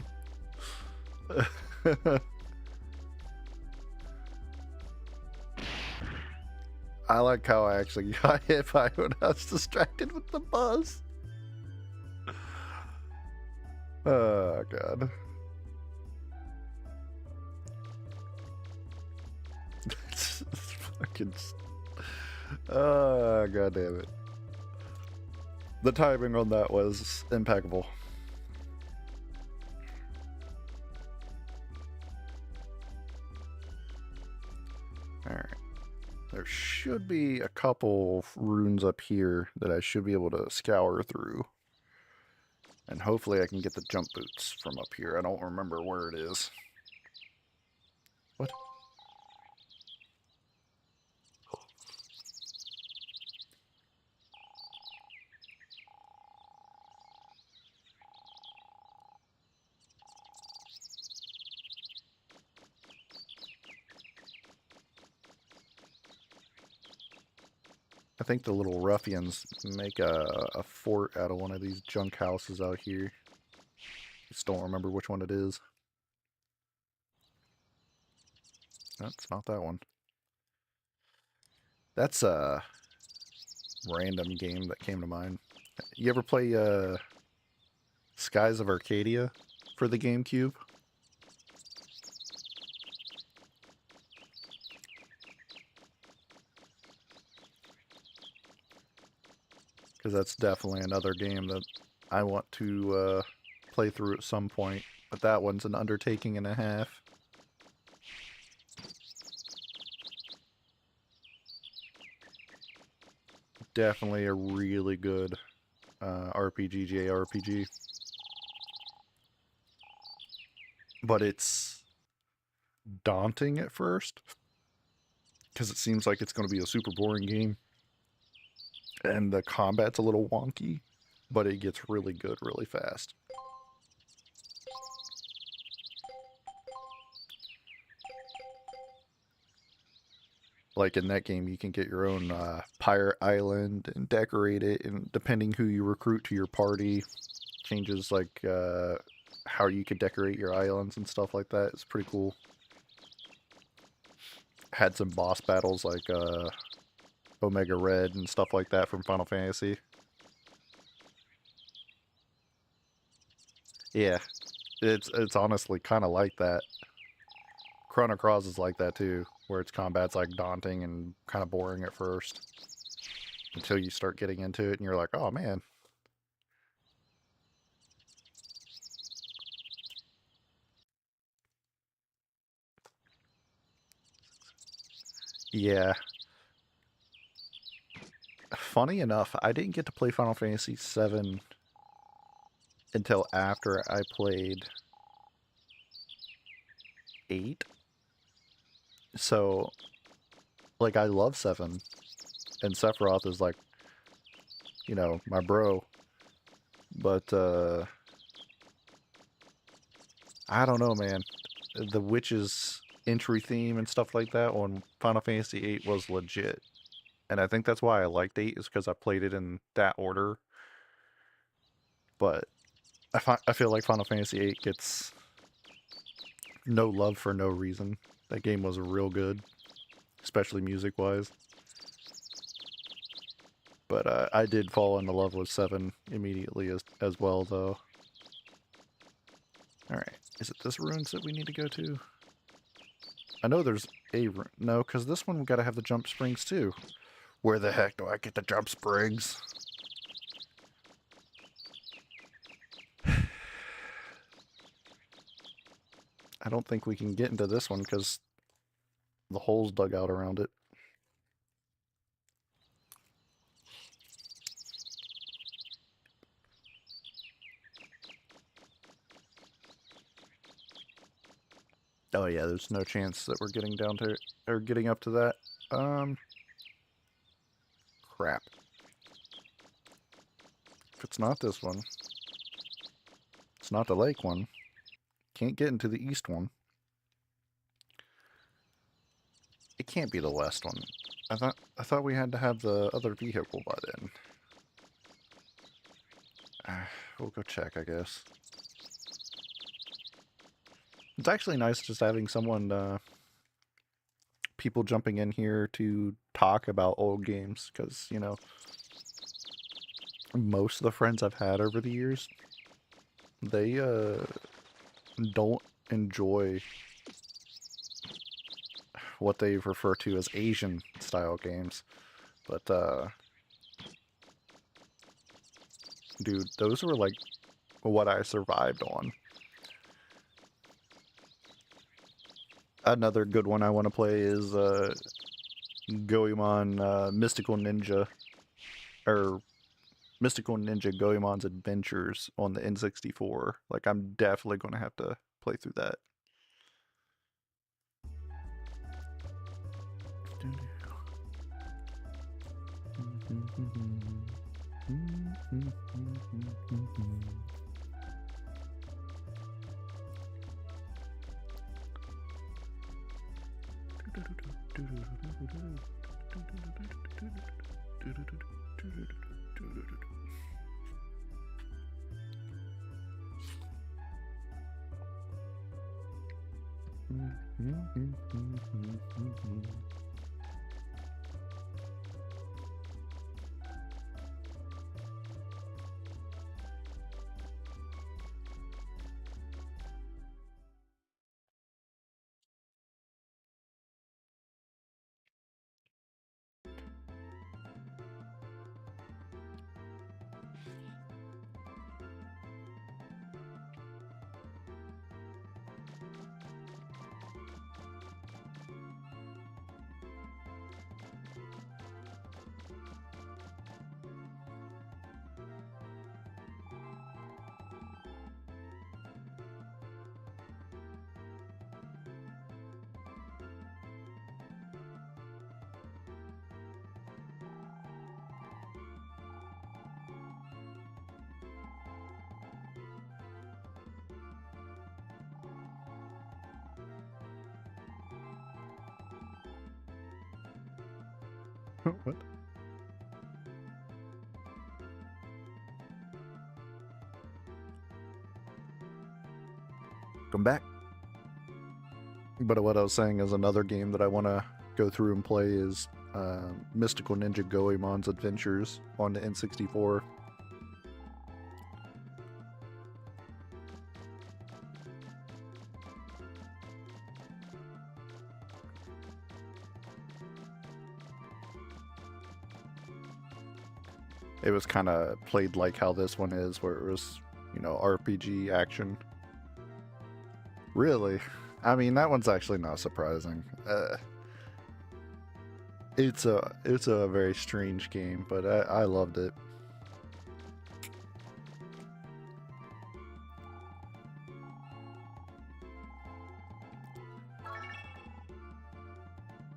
I like how I actually got hit by when I was distracted with the buzz. Oh, God. It's fucking... Oh, God damn it. The timing on that was impeccable. Alright. There should be a couple runes up here that I should be able to scour through. And hopefully I can get the jump boots from up here. I don't remember where it is. What? I think the little ruffians make a fort out of one of these junk houses out here. Just don't remember which one it is. That's not that one. That's a random game that came to mind. You ever play Skies of Arcadia for the GameCube? Because that's definitely another game that I want to play through at some point. But that one's an undertaking and a half. definitely a really good RPG, JRPG. But it's daunting at first because it seems like it's going to be a super boring game. And the combat's a little wonky, but it gets really good really fast. Like in that game, you can get your own pirate island and decorate it, and depending who you recruit to your party, changes like how you could decorate your islands and stuff like that. It's pretty cool. Had some boss battles like Omega Red and stuff like that from Final Fantasy. Yeah, it's honestly kind of like that. Chrono Cross is like that too, where its combat's like daunting and kind of boring at first, until you start getting into it and you're like, oh man. Yeah. Funny enough, I didn't get to play Final Fantasy VII until after I played 8. So, like, I love 7, and Sephiroth is like, you know, my bro. But I don't know, man. The witch's entry theme and stuff like that on Final Fantasy VIII was legit. And I think that's why I liked 8, is because I played it in that order. But I feel like Final Fantasy VIII gets no love for no reason. That game was real good, especially music-wise. But I did fall into love with 7 immediately as well, though. Alright, is it this ruins that we need to go to? I know there's a ruin. No, because this one we gotta have the jump springs too. Where the heck do I get the jump springs? I don't think we can get into this one because the hole's dug out around it. Oh yeah, there's no chance that we're getting down to, or getting up to that. Crap. If it's not this one, it's not the lake one. Can't get into the east one. It can't be the west one. I thought we had to have the other vehicle by then. We'll go check, I guess. It's actually nice just having someone, people jumping in here to talk about old games, because, you know, most of the friends I've had over the years, they, don't enjoy what they refer to as Asian style games. But, dude, those were like what I survived on. Another good one I want to play is Goemon Mystical Ninja, or Mystical Ninja Goemon's Adventures on the N64. Like, I'm definitely going to have to play through that. What? Come back. But what I was saying is another game that I want to go through and play is Mystical Ninja Goemon's Adventures on the N64. It was kind of played like how this one is, where it was, you know, RPG action. Really? I mean, that one's actually not surprising. It's a very strange game, but I loved it.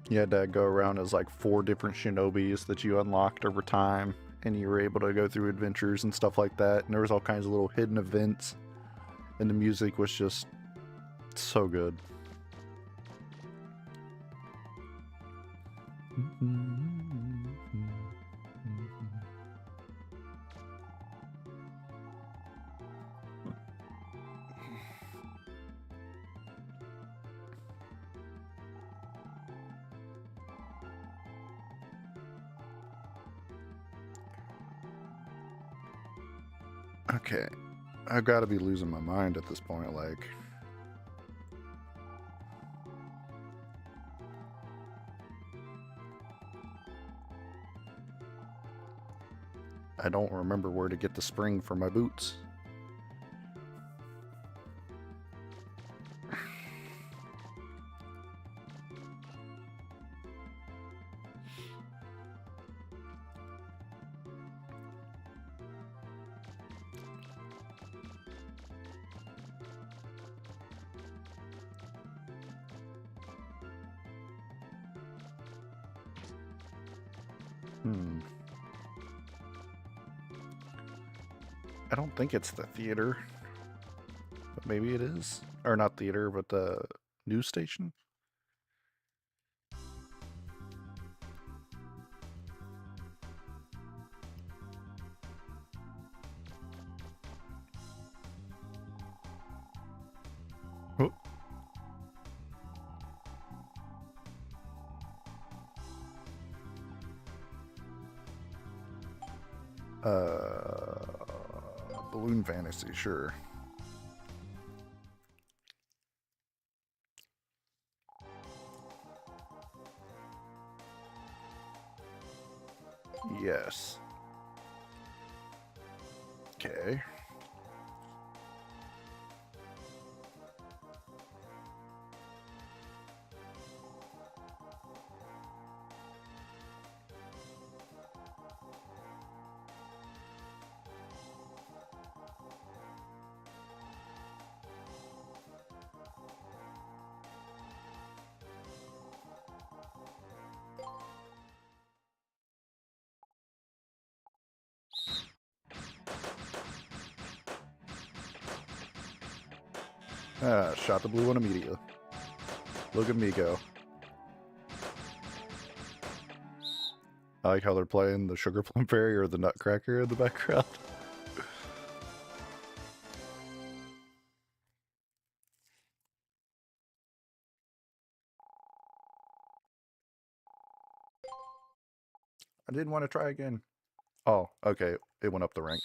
You had to go around as like 4 different shinobis that you unlocked over time, and you were able to go through adventures and stuff like that. And there was all kinds of little hidden events, and the music was just so good. Okay, I've got to be losing my mind at this point, like... I don't remember where to get the spring for my boots. I don't think it's the theater, but maybe it is. Or not theater, but the news station. Oh. Balloon Fantasy, sure. Yes. Okay. Ah, shot the blue one immediately. Look at me go. I like how they're playing the Sugar Plum Fairy or the Nutcracker in the background. I didn't want to try again. Oh, okay. It went up the rank.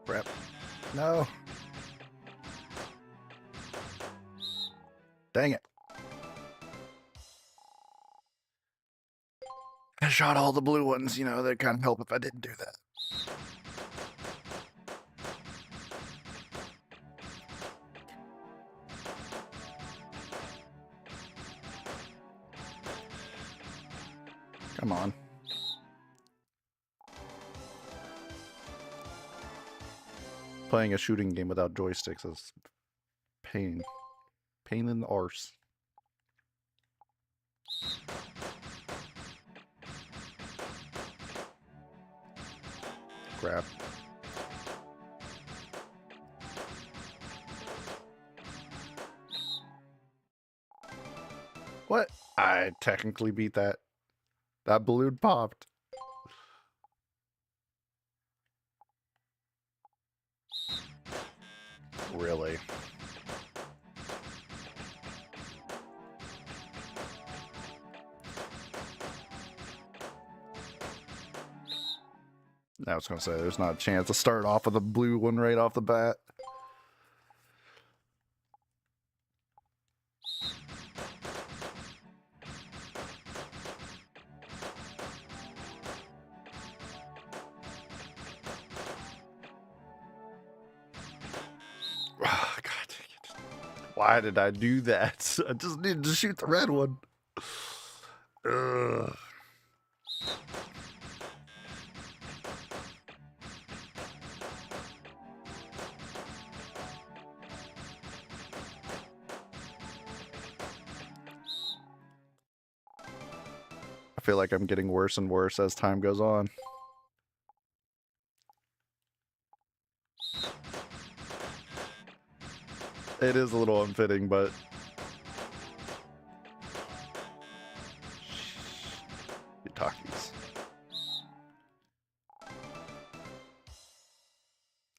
Crap. No. Dang it. I shot all the blue ones, you know, that kind of help if I didn't do that. Come on. playing a shooting game without joysticks is pain. Pain in the arse. Crap. What? I technically beat that. That balloon popped. Really? I was gonna say there's not a chance to start off with a blue one right off the bat. Oh, God dang it. Why did I do that? I just needed to shoot the red one. Ugh. I feel like I'm getting worse and worse as time goes on. It is a little unfitting, but talkies.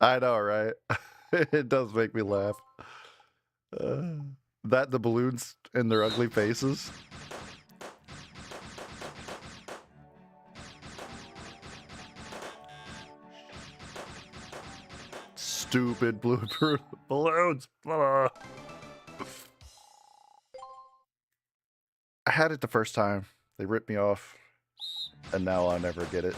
I know, right? It does make me laugh. That the balloons and their ugly faces. Stupid blue balloons. I had it the first time. They ripped me off. And now I'll never get it.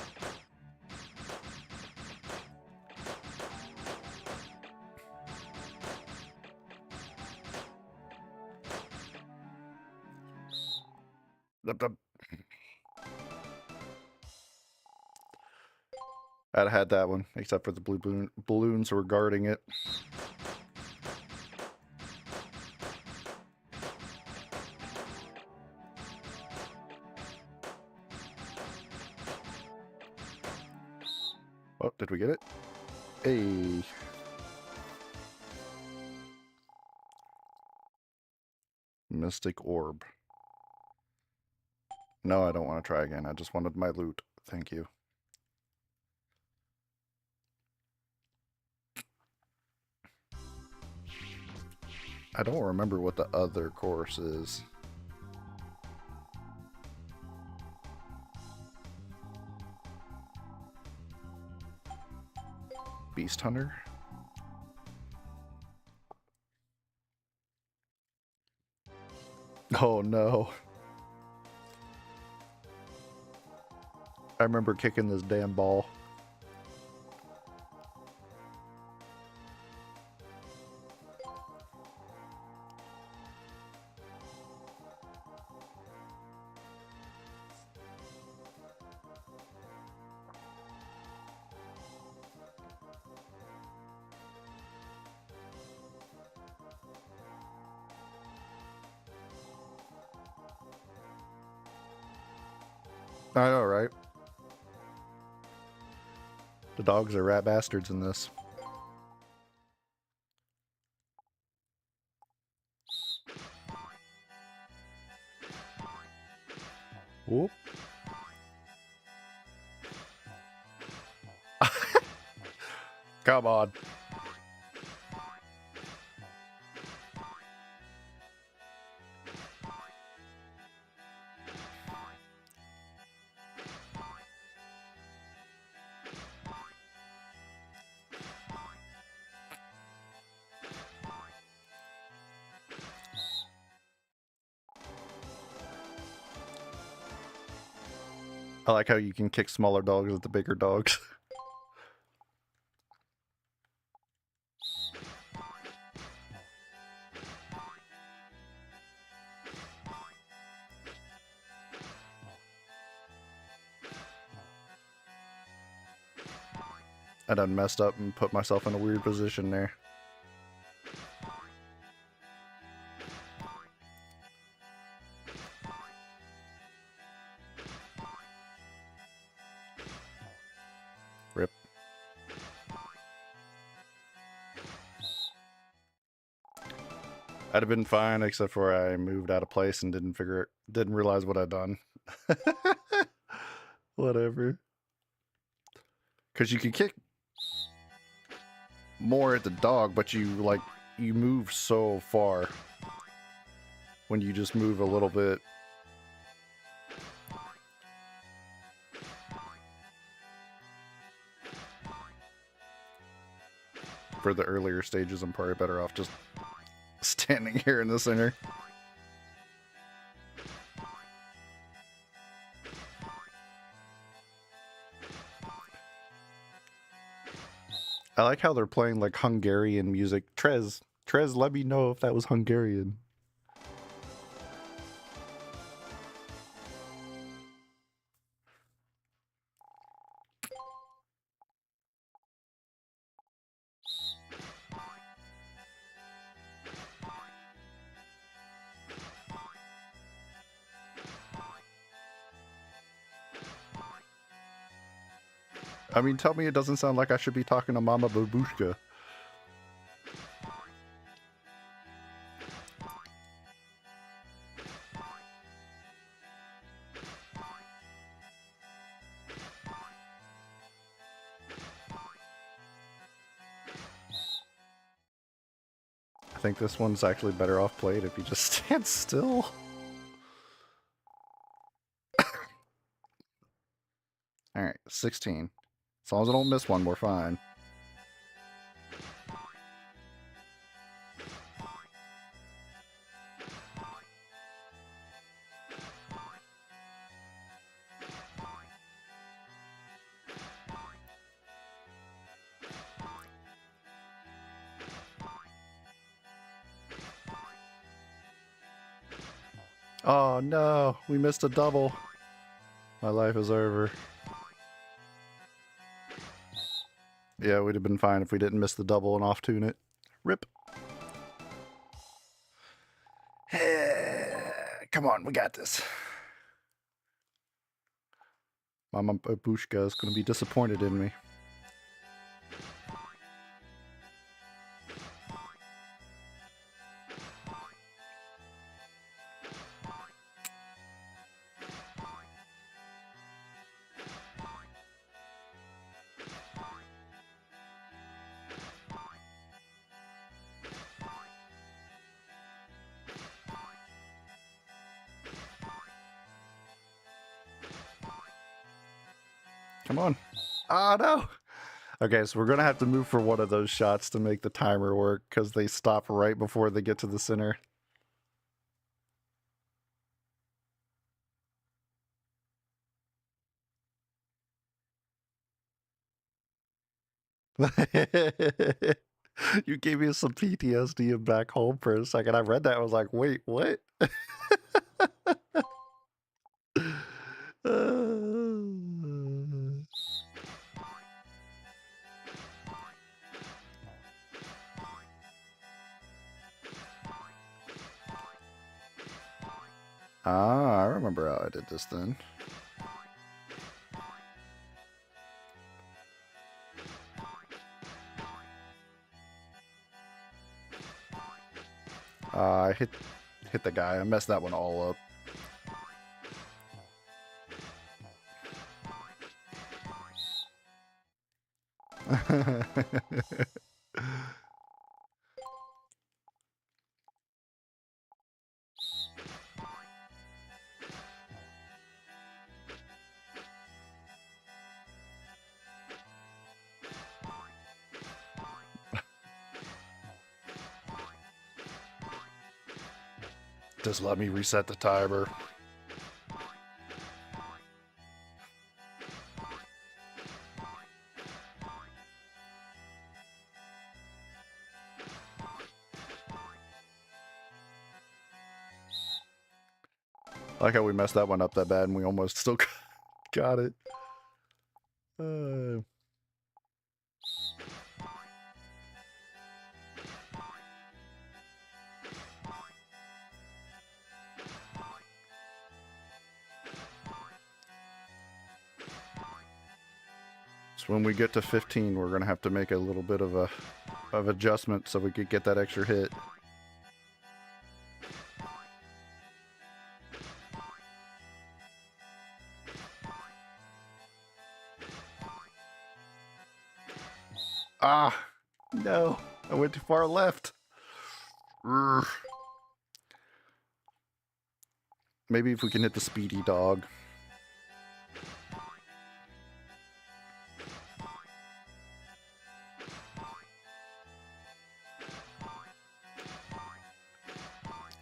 I'd have had that one, except for the blue balloons were guarding it. Oh, did we get it? Hey. Mystic Orb. No, I don't want to try again. I just wanted my loot. Thank you. I don't remember what the other course is. Beast Hunter? Oh no. I remember kicking this damn ball. I know, right? The dogs are rat bastards in this. Whoop. Come on. I like how you can kick smaller dogs at the bigger dogs. I done messed up and put myself in a weird position there. Rip. I'd have been fine except for I moved out of place and didn't realize what I'd done. Whatever. Cause you can kick more at the dog, but you move so far when you just move a little bit. For the earlier stages, I'm probably better off just standing here in the center. I like how they're playing like Hungarian music. Trez, let me know if that was Hungarian. I mean, tell me it doesn't sound like I should be talking to Mama Babushka. I think this one's actually better off played if you just stand still. Alright, 16. As long as I don't miss one, we're fine. Oh no, we missed a double. My life is over. Yeah, we'd have been fine if we didn't miss the double and off-tune it. Rip. Come on, we got this. Mama Babushka is going to be disappointed in me. Come on. Ah, no. Okay, so we're going to have to move for one of those shots to make the timer work because they stop right before they get to the center. You gave me some PTSD and back home for a second. I read that. I was like, wait, what? Ah, I remember how I did this then. I hit the guy. I messed that one all up. Just let me reset the timer. I like how we messed that one up that bad and we almost still got it. when we get to 15, we're gonna have to make a little bit of adjustment so we could get that extra hit. Ah, no, I went too far left. Urgh. Maybe if we can hit the speedy dog.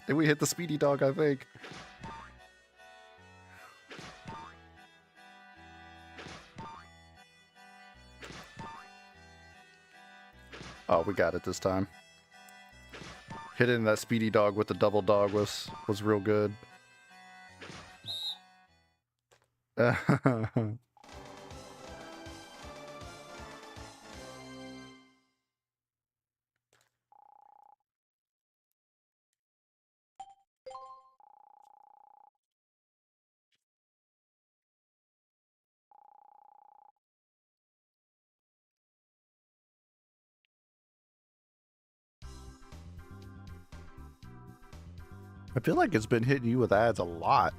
Did we hit the speedy dog, I think? Oh, we got it this time. Hitting that speedy dog with the double dog was real good. I feel like it's been hitting you with ads a lot.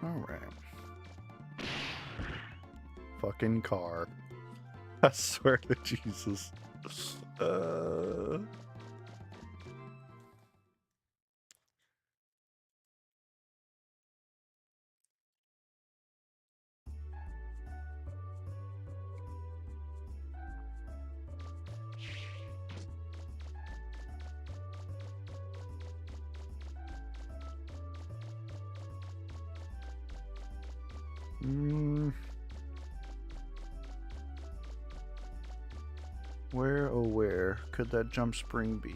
Alright. Fucking car. I swear to Jesus. Where, oh where could that jump spring be?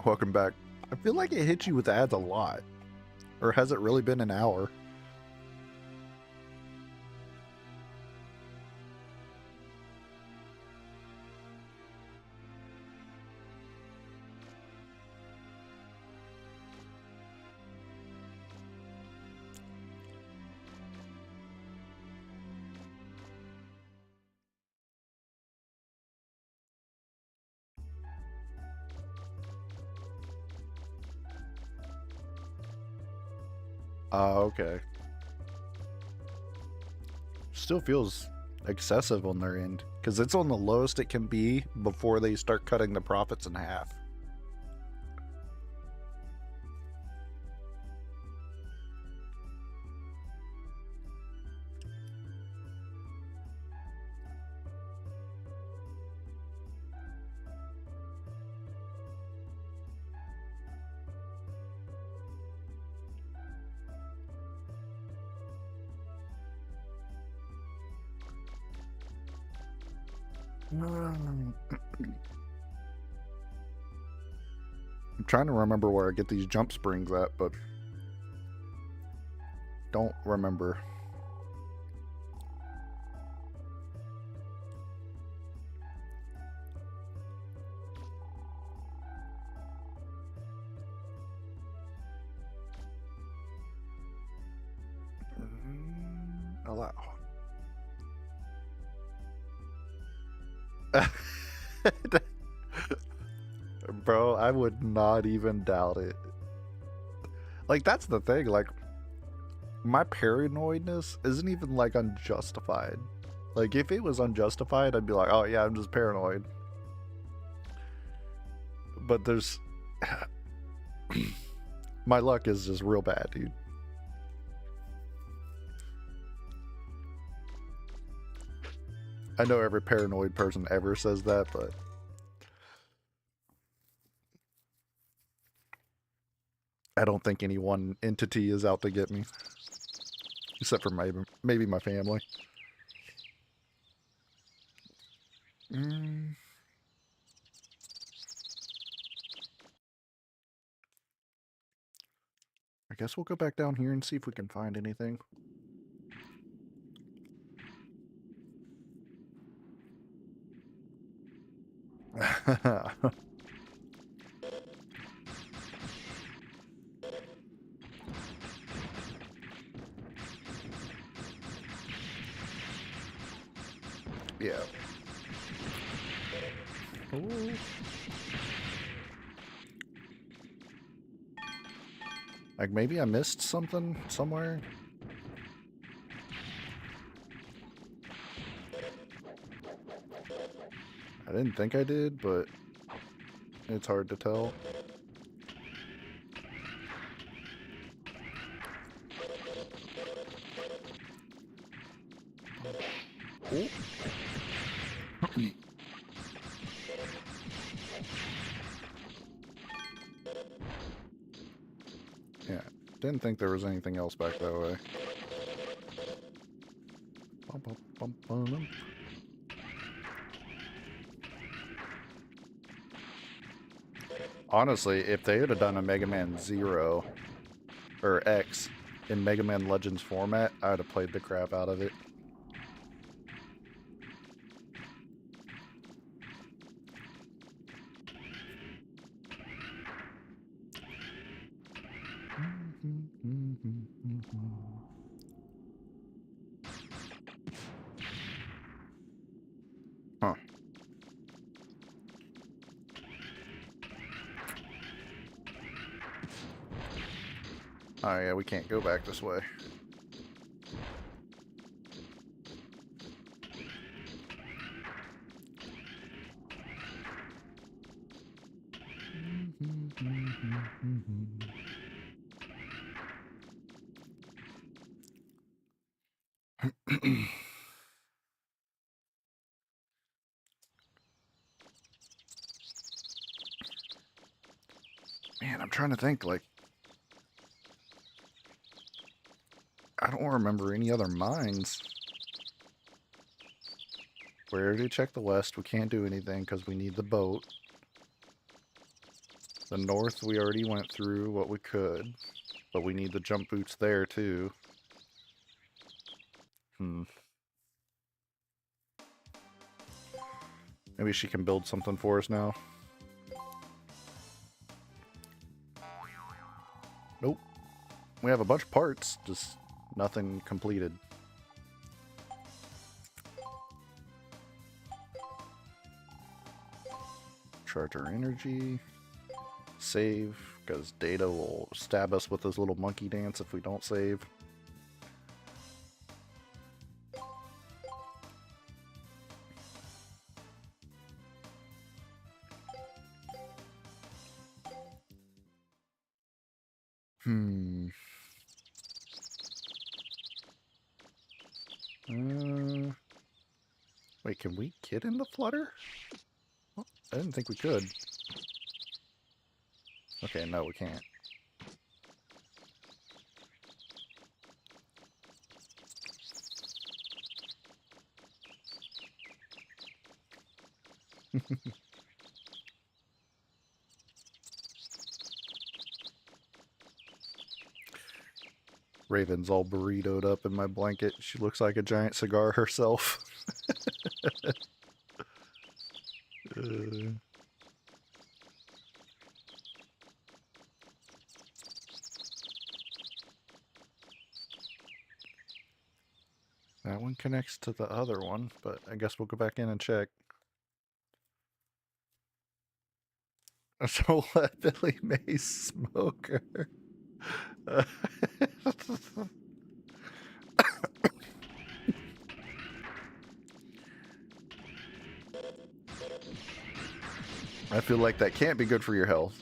Welcome back. I feel like it hits you with ads a lot. Or has it really been an hour? Okay. Still feels excessive on their end, because it's on the lowest it can be before they start cutting the profits in half. I'm trying to remember where I get these jump springs at, but don't remember. Allow. Bro, I would not even doubt it. Like, that's the thing, like, my paranoidness isn't even, like, unjustified. Like, if it was unjustified, I'd be like, oh yeah, I'm just paranoid. But there's... my luck is just real bad, dude. I know every paranoid person ever says that, but... I don't think any one entity is out to get me. Except for maybe my family. I guess we'll go back down here and see if we can find anything. Yeah. Ooh. Like maybe I missed something somewhere. I didn't think I did, but it's hard to tell. Oh. Yeah, didn't think there was anything else back that way. Bum, bum, bum, bum. Honestly, if they had done a Mega Man 0 or X in Mega Man Legends format, I would have played the crap out of it. Huh. Oh yeah, we can't go back this way. Man, I'm trying to think, like, I don't remember any other mines. We already checked the west. We can't do anything because we need the boat. The north we already went through what we could, but we need the jump boots there too. Maybe she can build something for us now. Nope. We have a bunch of parts, just nothing completed. Charge our energy. Save, because Data will stab us with his little monkey dance if we don't save. Wait, can we get into Flutter? Oh, I didn't think we could. Okay, no, we can't. Raven's all burritoed up in my blanket. She looks like a giant cigar herself. That one connects to the other one, but I guess we'll go back in and check. So let Billy Mays smoke her. I feel like that can't be good for your health.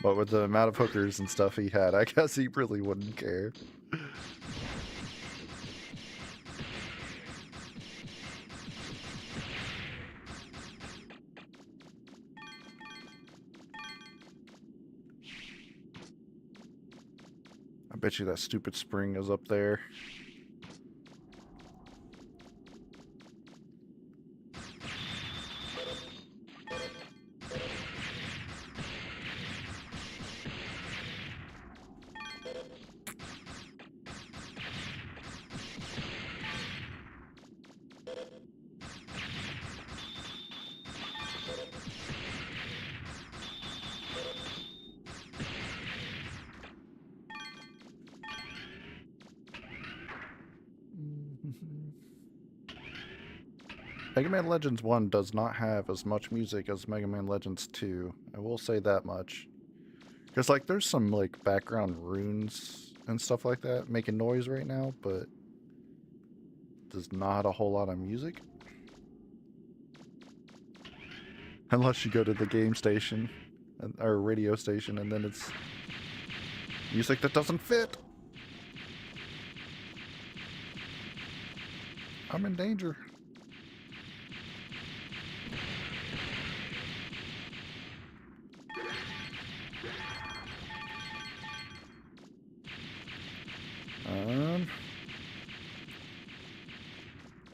But with the amount of hookers and stuff he had, I guess he really wouldn't care. Bet you that stupid spring is up there. Mega Man Legends 1 does not have as much music as Mega Man Legends 2. I will say that much. Because, like, there's some, like, background runes and stuff like that making noise right now, but there's not a whole lot of music. Unless you go to the game station, or radio station, and then it's music that doesn't fit. I'm in danger.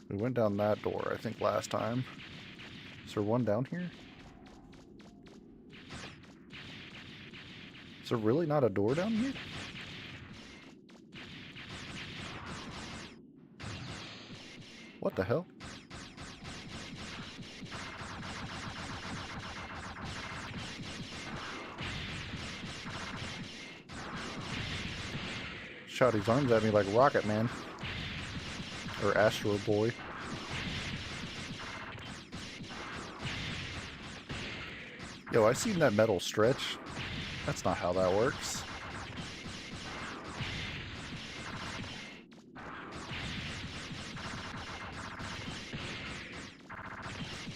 We went down that door, I think, last time. Is there one down here? Is there really not a door down here? What the hell? Shot his arms at me like Rocket Man. Or Astro Boy. Yo, I seen that metal stretch. That's not how that works.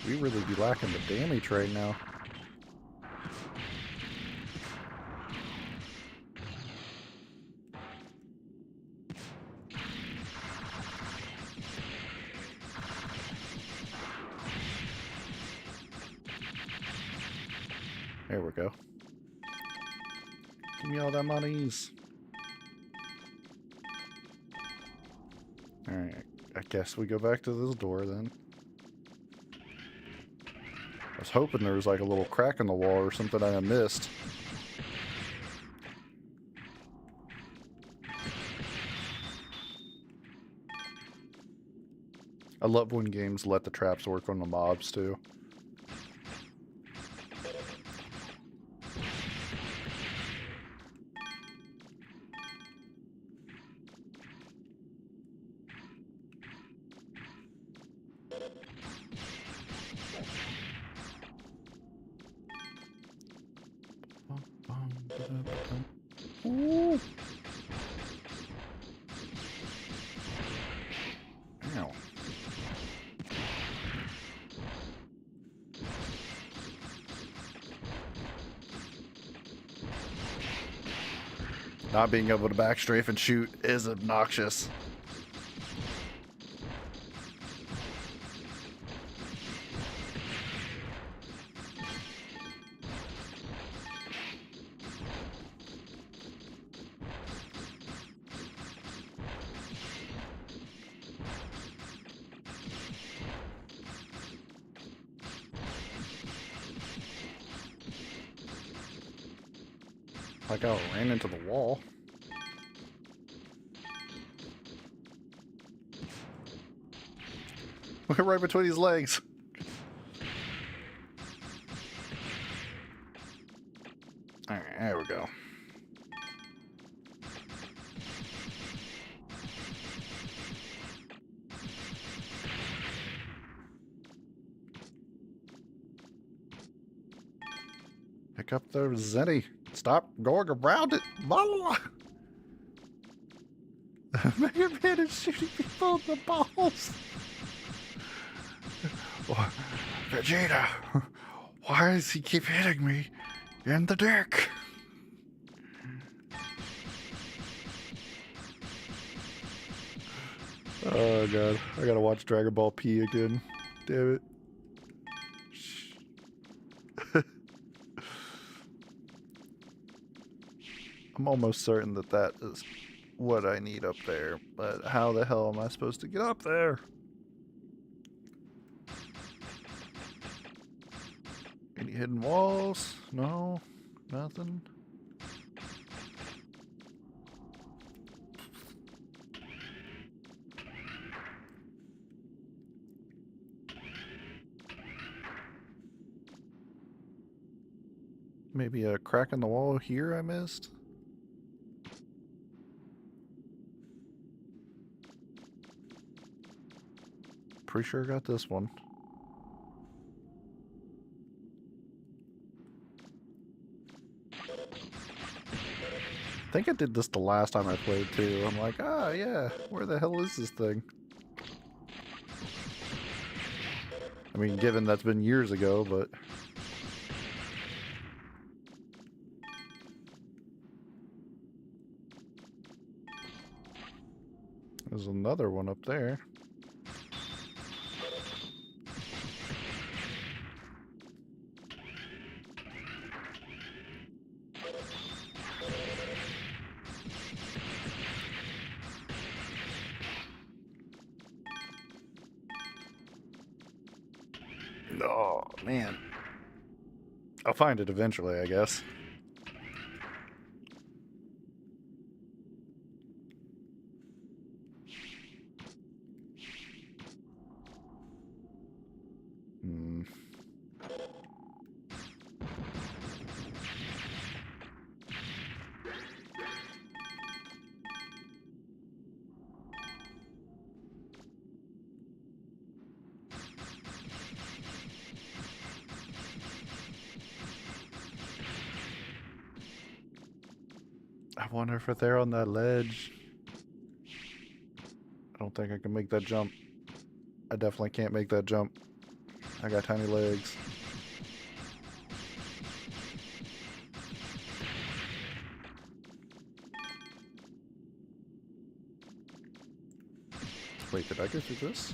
We really be lacking the damage right now. There we go. Give me all that monies. Alright, I guess we go back to this door then. I was hoping there was like a little crack in the wall or something I missed. I love when games let the traps work on the mobs too. Ooh. Ow. Not being able to backstrafe and shoot is obnoxious. Like I ran into the wall. We're right between his legs. Alright, there we go. Pick up the Zenny. Stop going around it. Blah. Mega Man is shooting people in the balls. Vegeta, why does he keep hitting me in the dick? Oh god, I gotta watch Dragon Ball P again. Damn it. I'm almost certain that that is what I need up there, but how the hell am I supposed to get up there? Any hidden walls? No, nothing. Maybe a crack in the wall here I missed? Pretty sure I got this one. I think I did this the last time I played too. I'm like, ah, yeah, where the hell is this thing? I mean, given that's been years ago, but... There's another one up there. Oh, man. I'll find it eventually, I guess. Hmm. I wonder if they're on that ledge. I don't think I can make that jump. I definitely can't make that jump. I got tiny legs. Wait, did I go through this?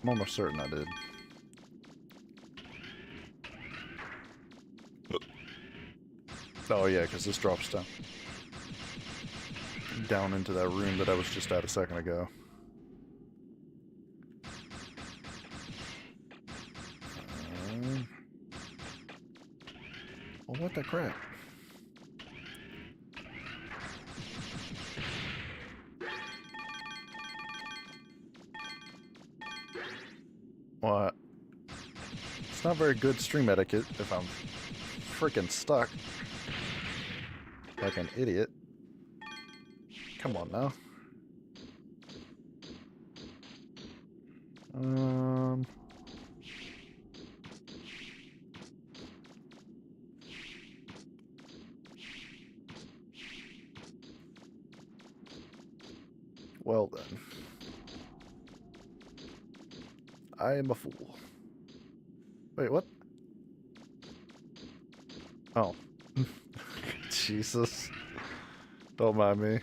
I'm almost certain I did. Oh yeah, because this drops down into that room that I was just at a second ago. Well, what the crap? What? It's not very good stream etiquette if I'm freaking stuck. Like an idiot. Come on now. Well then. I am a fool. Wait, what? Oh. Jesus. Don't mind me.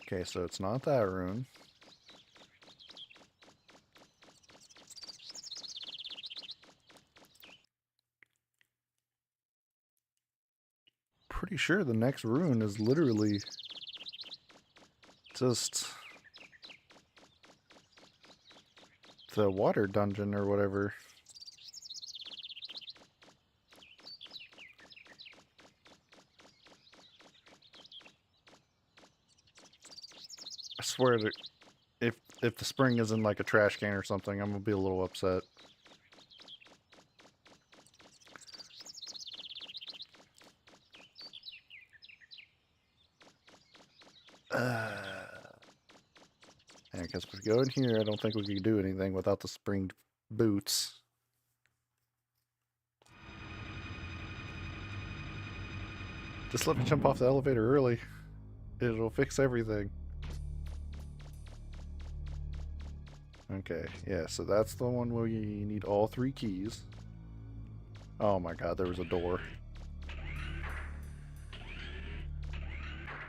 Okay, so it's not that room. Pretty sure the next rune is literally just the water dungeon or whatever. I swear that if the spring is in like a trash can or something, I'm gonna be a little upset. Yeah, because if we go in here, I don't think we can do anything without the spring boots. Just let me jump off the elevator early. It'll fix everything. Okay, yeah, so that's the one where you need all 3 keys. Oh my god, there was a door.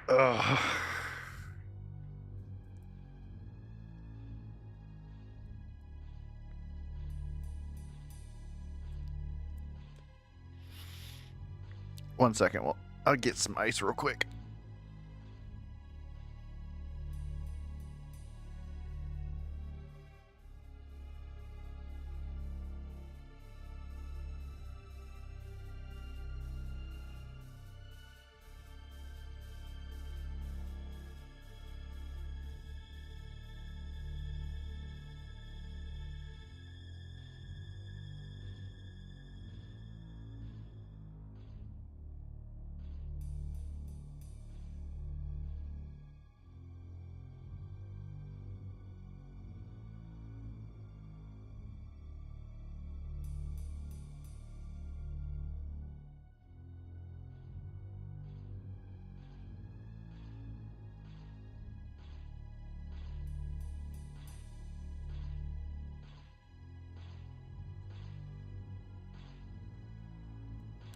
Ugh. 1 second. Well, I'll get some ice real quick.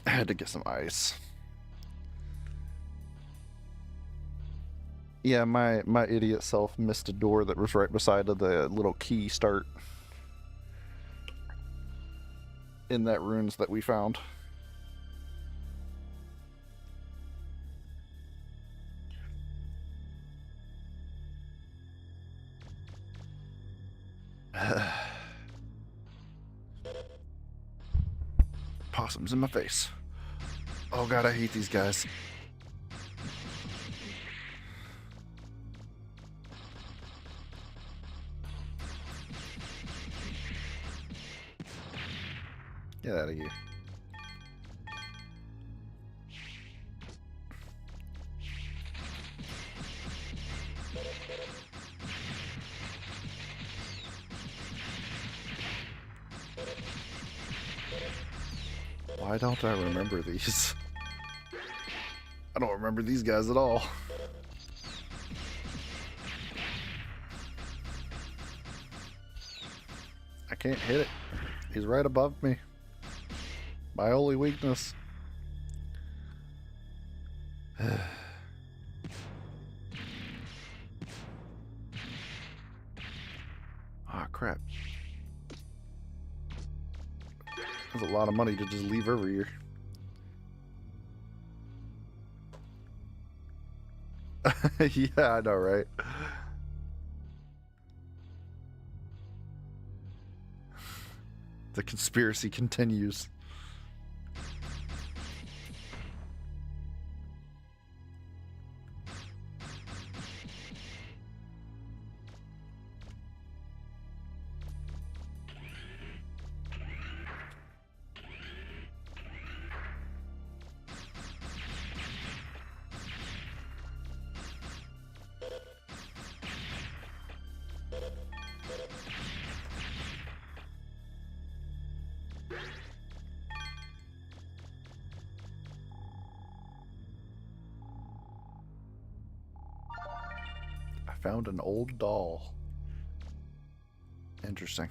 I had to get some ice. Yeah, my idiot self missed a door that was right beside of the little key start in that runes that we found. Possums in my face. Oh god, I hate these guys. Get out of here. Why don't I remember these? I don't remember these guys at all. I can't hit it. He's right above me. My only weakness. Ah, crap. That's a lot of money to just leave over here. Yeah, I know, right? The conspiracy continues. Found an old doll. Interesting.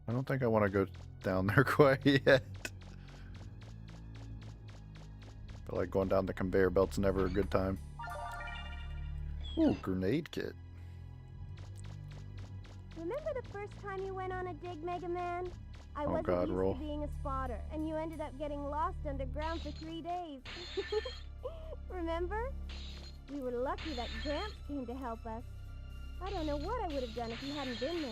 I don't think I want to go down there quite yet. But like going down the conveyor belt's never a good time. Ooh, grenade kit. Remember the first time you went on a dig, Mega Man? I Oh, wasn't God, used roll. to being a spotter, and you ended up getting lost underground for 3 days. Remember? We were lucky that Gramps came to help us. I don't know what I would have done if you hadn't been there.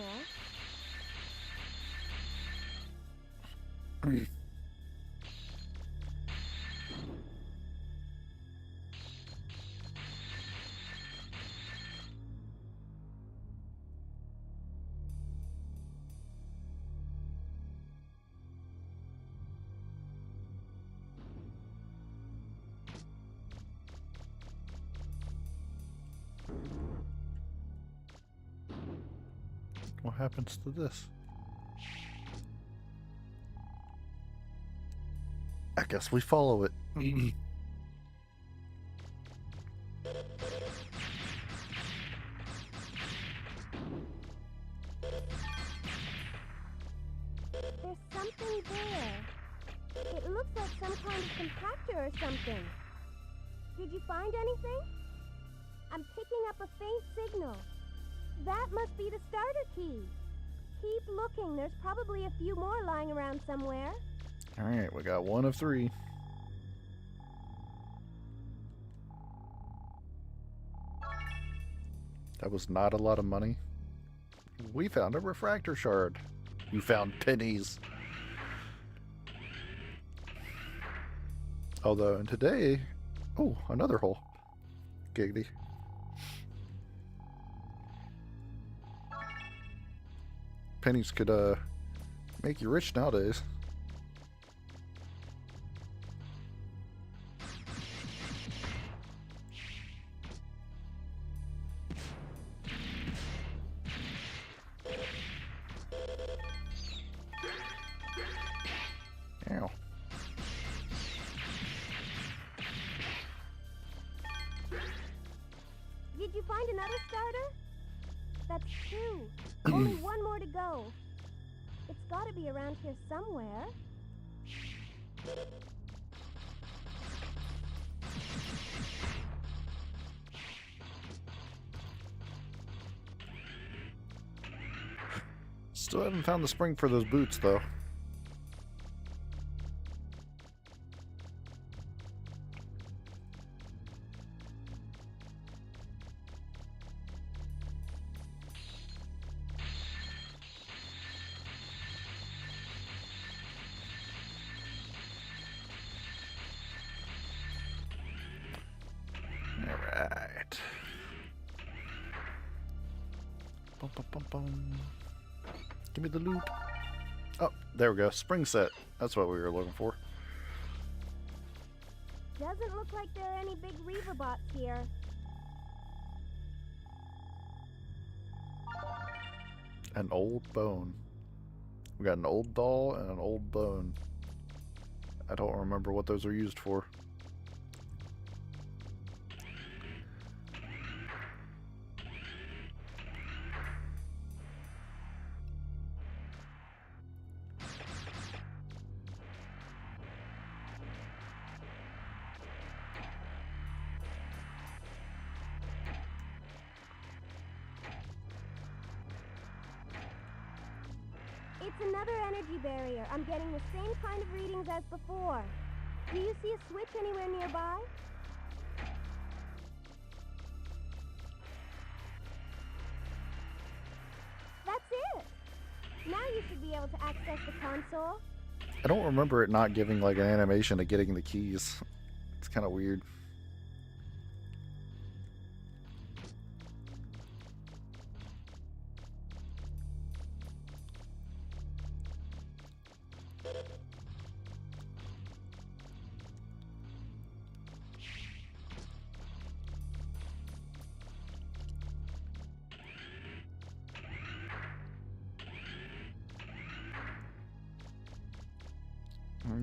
What happens to this? I guess we follow it. There's something there. It looks like some kind of compactor or something. Did you find anything? I'm picking up a faint signal. That must be the starter key. Keep looking. There's probably a few more lying around somewhere. Alright, we got 1 of 3. That was not a lot of money. We found a refractor shard. You found pennies. Although, and today... Oh, another hole. Giggity. Pennies could, make you rich nowadays. Ow. Did you find another starter? That's 2. Only 1 more to go. It's gotta be around here somewhere. Still haven't found the spring for those boots, though. Alright. Bum, bum, bum, bum. Give me the loot. Oh, there we go. Spring set. That's what we were looking for. Doesn't look like there are any big Reaver bots here. An old bone. We got an old doll and an old bone. I don't remember what those are used for. It's another energy barrier. I'm getting the same kind of readings as before. Do you see a switch anywhere nearby? That's it! Now you should be able to access the console. I don't remember it not giving like an animation of getting the keys. It's kind of weird.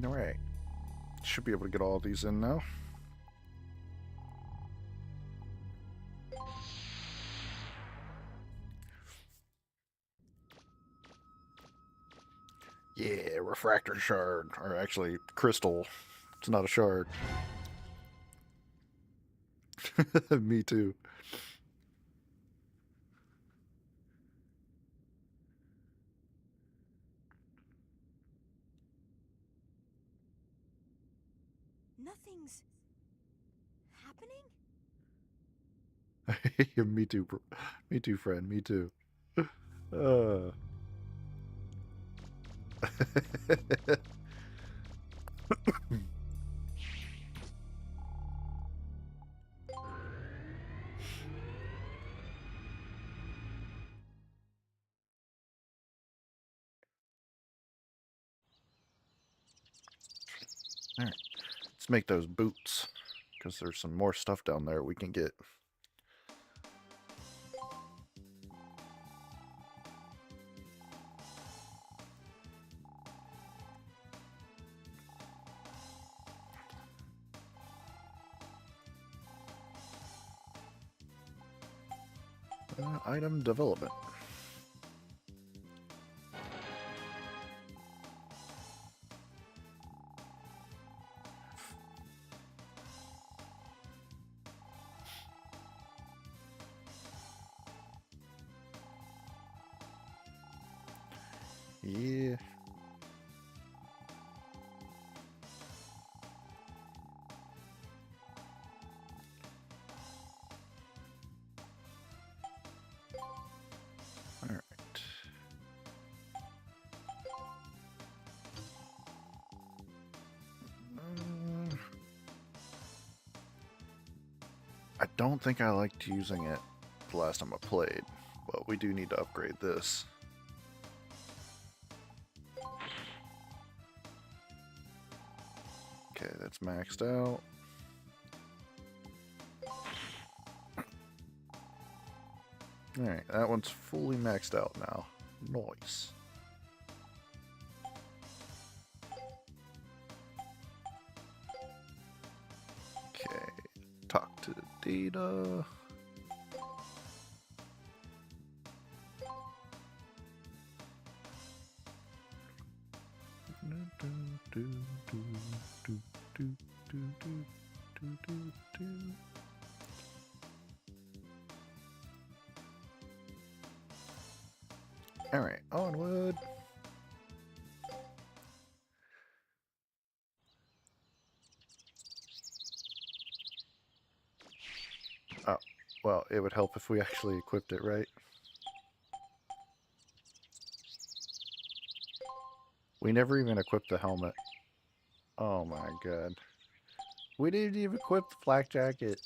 Alright. Should be able to get all these in now. Yeah, refractor shard. Or actually, crystal. It's not a shard. Me too. Nothing's happening? Me too, bro. Me too, friend. Me too. Uh. Alright, let's make those boots, because there's some more stuff down there we can get. Item development. Yeah. All right. I don't think I liked using it the last time I played, but we do need to upgrade this. Okay, that's maxed out. Alright, that one's fully maxed out now. Nice. Okay, talk to the data. Alright, onward. Oh, well, it would help if we actually equipped it, right? We never even equipped the helmet. Oh my god. We didn't even equip the flak jacket.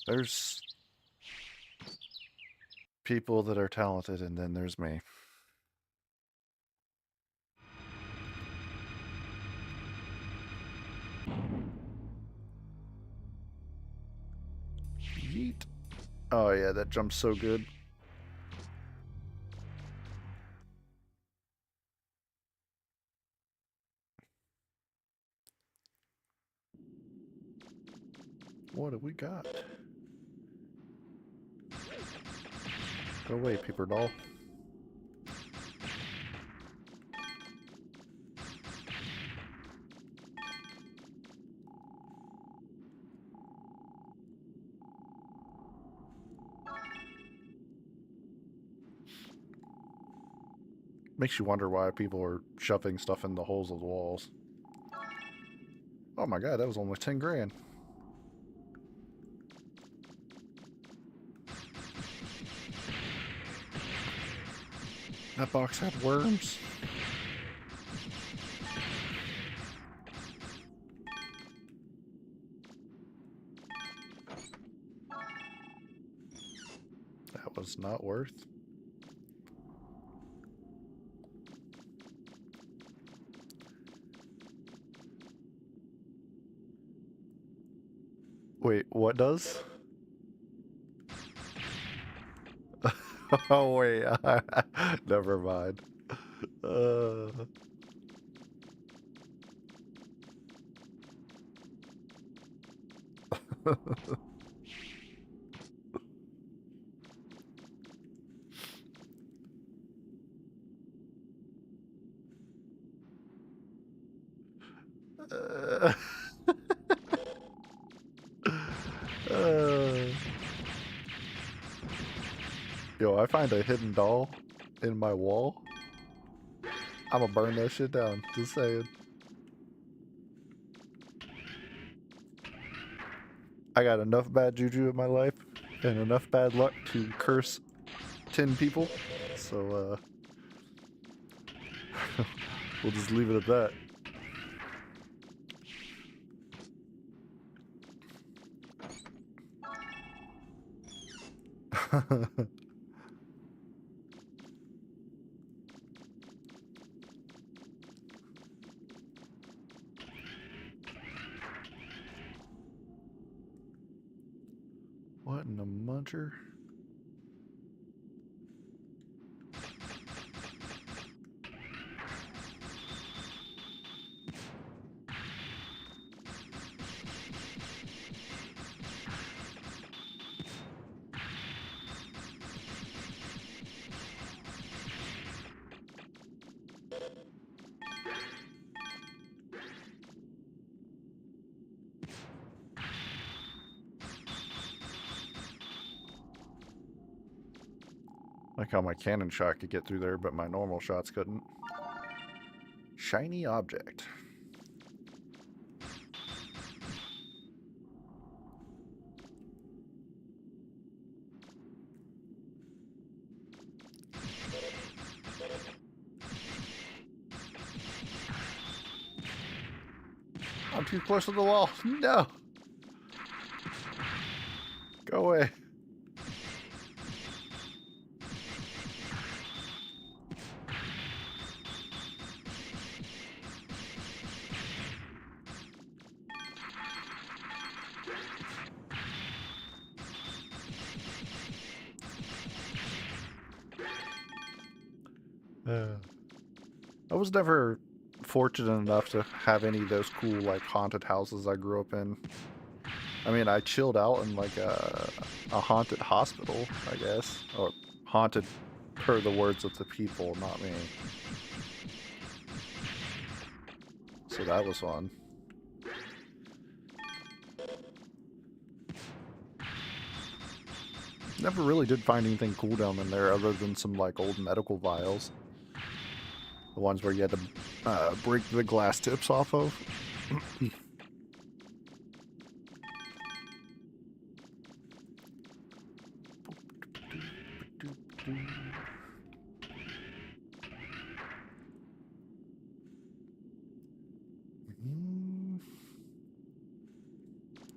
There's people that are talented, and then there's me. Yeet. Oh yeah, that jump's so good. What have we got? Go away, paper doll. Makes you wonder why people are shoving stuff in the holes of the walls. Oh my god, that was almost 10 grand. That box had worms. That was not worth. Wait, what does? Oh wait, never mind. Uh... Uh, uh, Yo, I find a hidden doll in my wall. I'ma burn that shit down. Just saying. I got enough bad juju in my life and enough bad luck to curse 10 people. So, we'll just leave it at that. What in the muncher? Like how my cannon shot could get through there, but my normal shots couldn't. Shiny object. I'm too close to the wall. No! Go away. I was never fortunate enough to have any of those cool, like, haunted houses I grew up in. I mean, I chilled out in, like, a haunted hospital, I guess. Or haunted per the words of the people, not me. So that was fun. Never really did find anything cool down in there other than some, like, old medical vials. The ones where you had to break the glass tips off of.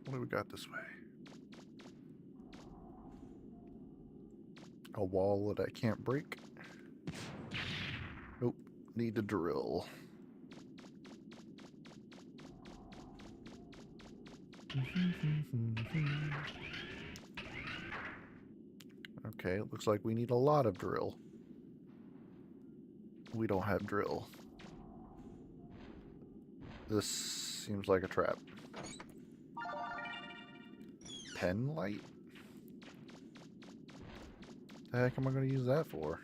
What do we got this way? A wall that I can't break. Nope. Need to drill. Okay, it looks like we need a lot of drill. We don't have drill. This seems like a trap. Pen light? The heck am I going to use that for?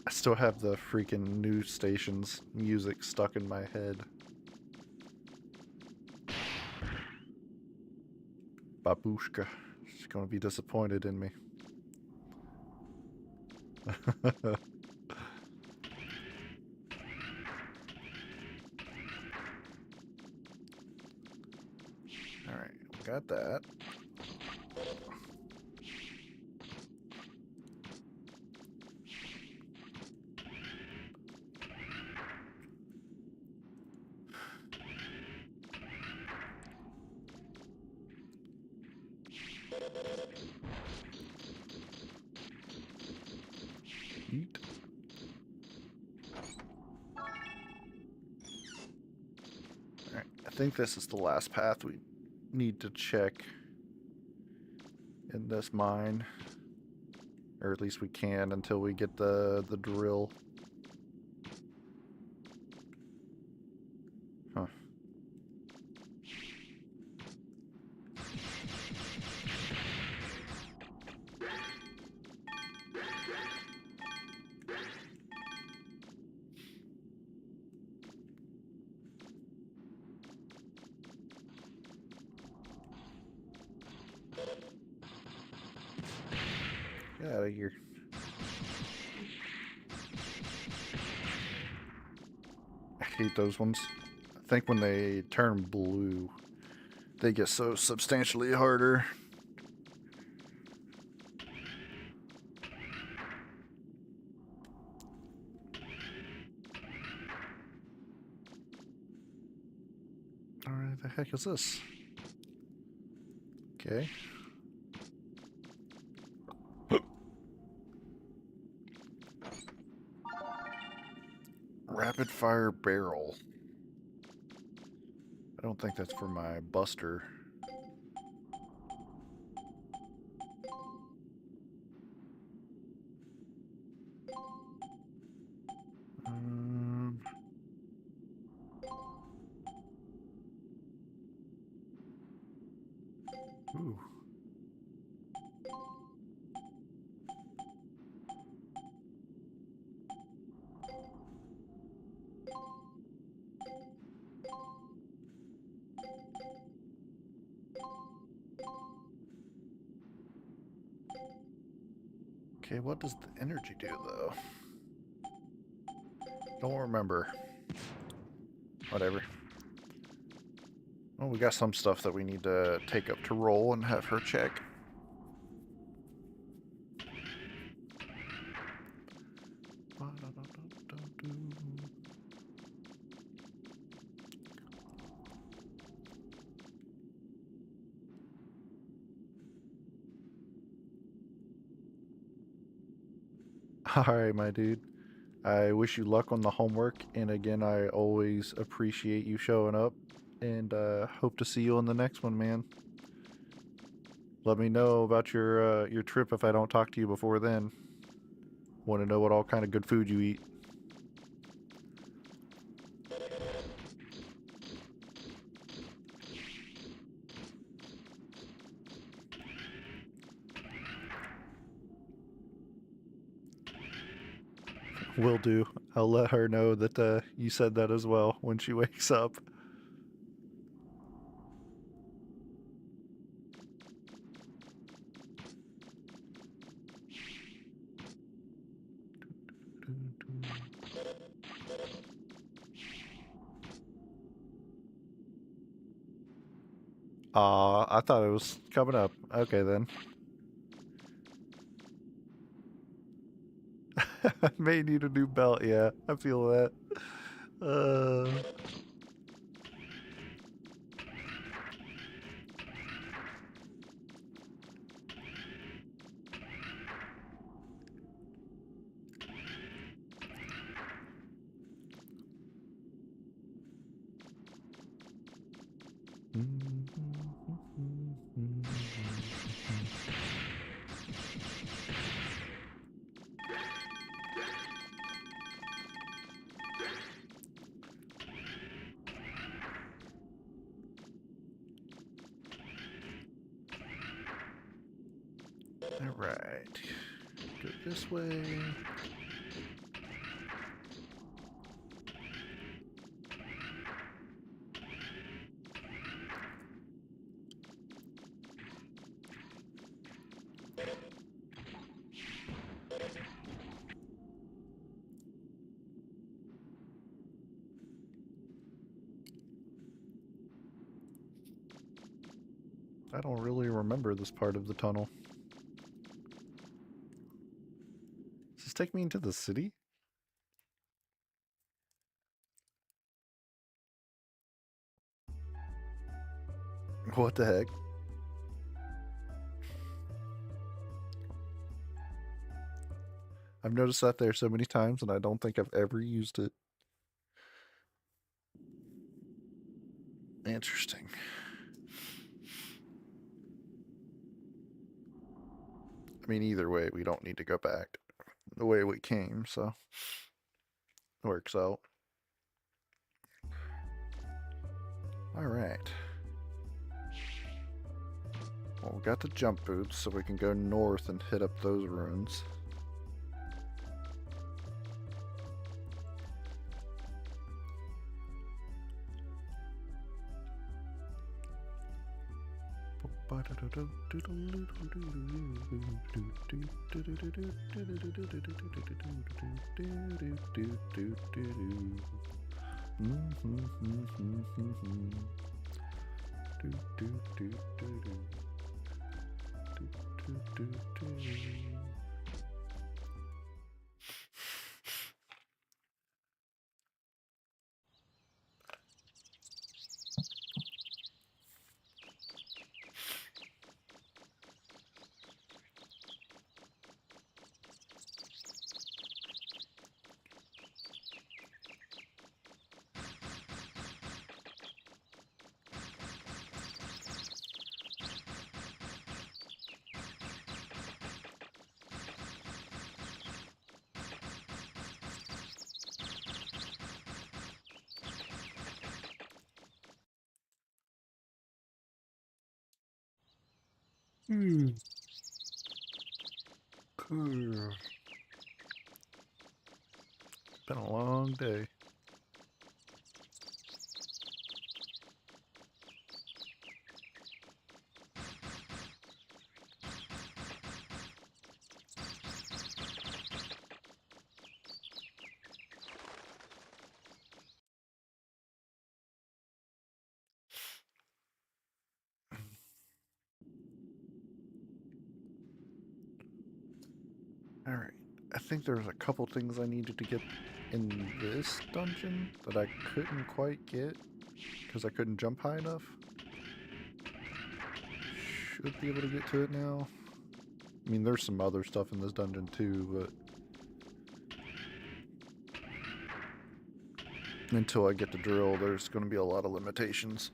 I still have the freaking news station's music stuck in my head. Babushka. She's gonna be disappointed in me. Alright, got that. Eat. Alright, I think this is the last path we need to check in this mine. Or at least we can until we get the drill. Huh. Get out of here. I hate those ones. I think when they turn blue, they get so substantially harder. Alright, the heck is this? Okay. Rapid fire barrel. I don't think that's for my buster. Ooh. Okay, what does the energy do though? Don't remember. Whatever. Well, we got some stuff that we need to take up to roll and have her check. Alright, my dude. I wish you luck on the homework, and again, I always appreciate you showing up, and hope to see you on the next one, man. Let me know about your trip if I don't talk to you before then. Want to know what all kind of good food you eat. Will do. I'll let her know that you said that as well when she wakes up. Aw, I thought it was coming up. Okay then. I may need a new belt, yeah. I feel that. Alright. Go this way. I don't really remember this part of the tunnel. Does this take me into the city? What the heck? I've noticed that there so many times and I don't think I've ever used it. Interesting. I mean, either way, we don't need to go back the way we came, so it works out. Alright. Well, we got the jump boots, so we can go north and hit up those ruins. Been a long day. Alright, I think there was a couple things I needed to get in this dungeon that I couldn't quite get because I couldn't jump high enough. Should be able to get to it now. I mean, there's some other stuff in this dungeon too, but until I get the drill, there's going to be a lot of limitations.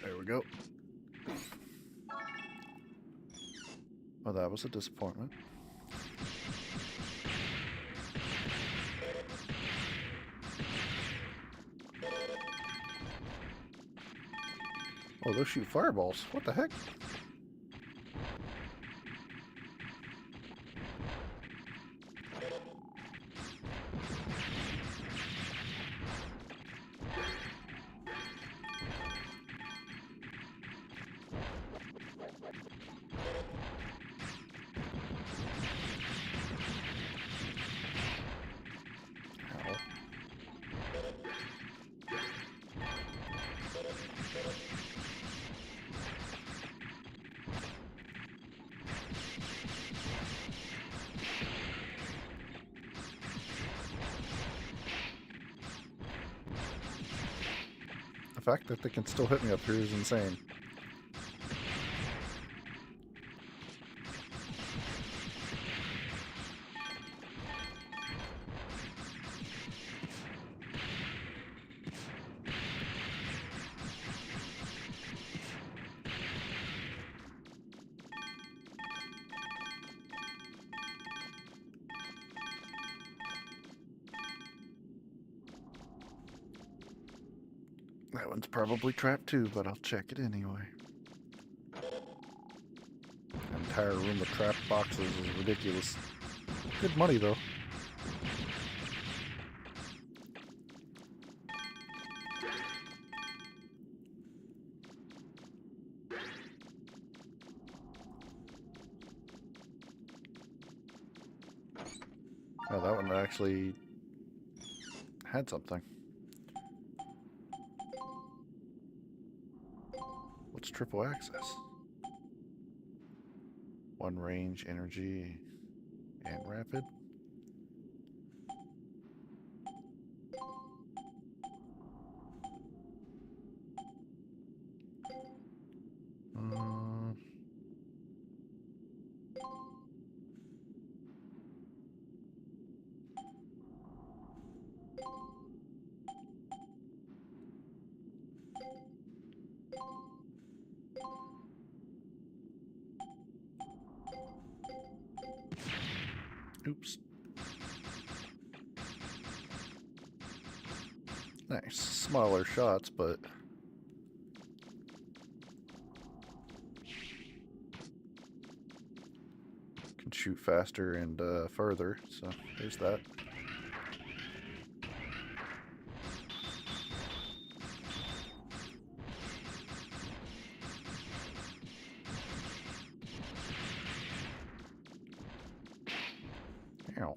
There we go. Oh, that was a disappointment. Oh, those shoot fireballs. What the heck? Ow. The fact that they can still hit me up here is insane. That one's probably trapped too, but I'll check it anyway. An entire room of trapped boxes is ridiculous. Good money though. Oh, that one actually had something. What's triple access? One range, energy, and rapid. Uh, oops. Nice. Smaller shots, but can shoot faster and further, so there's that. Ow.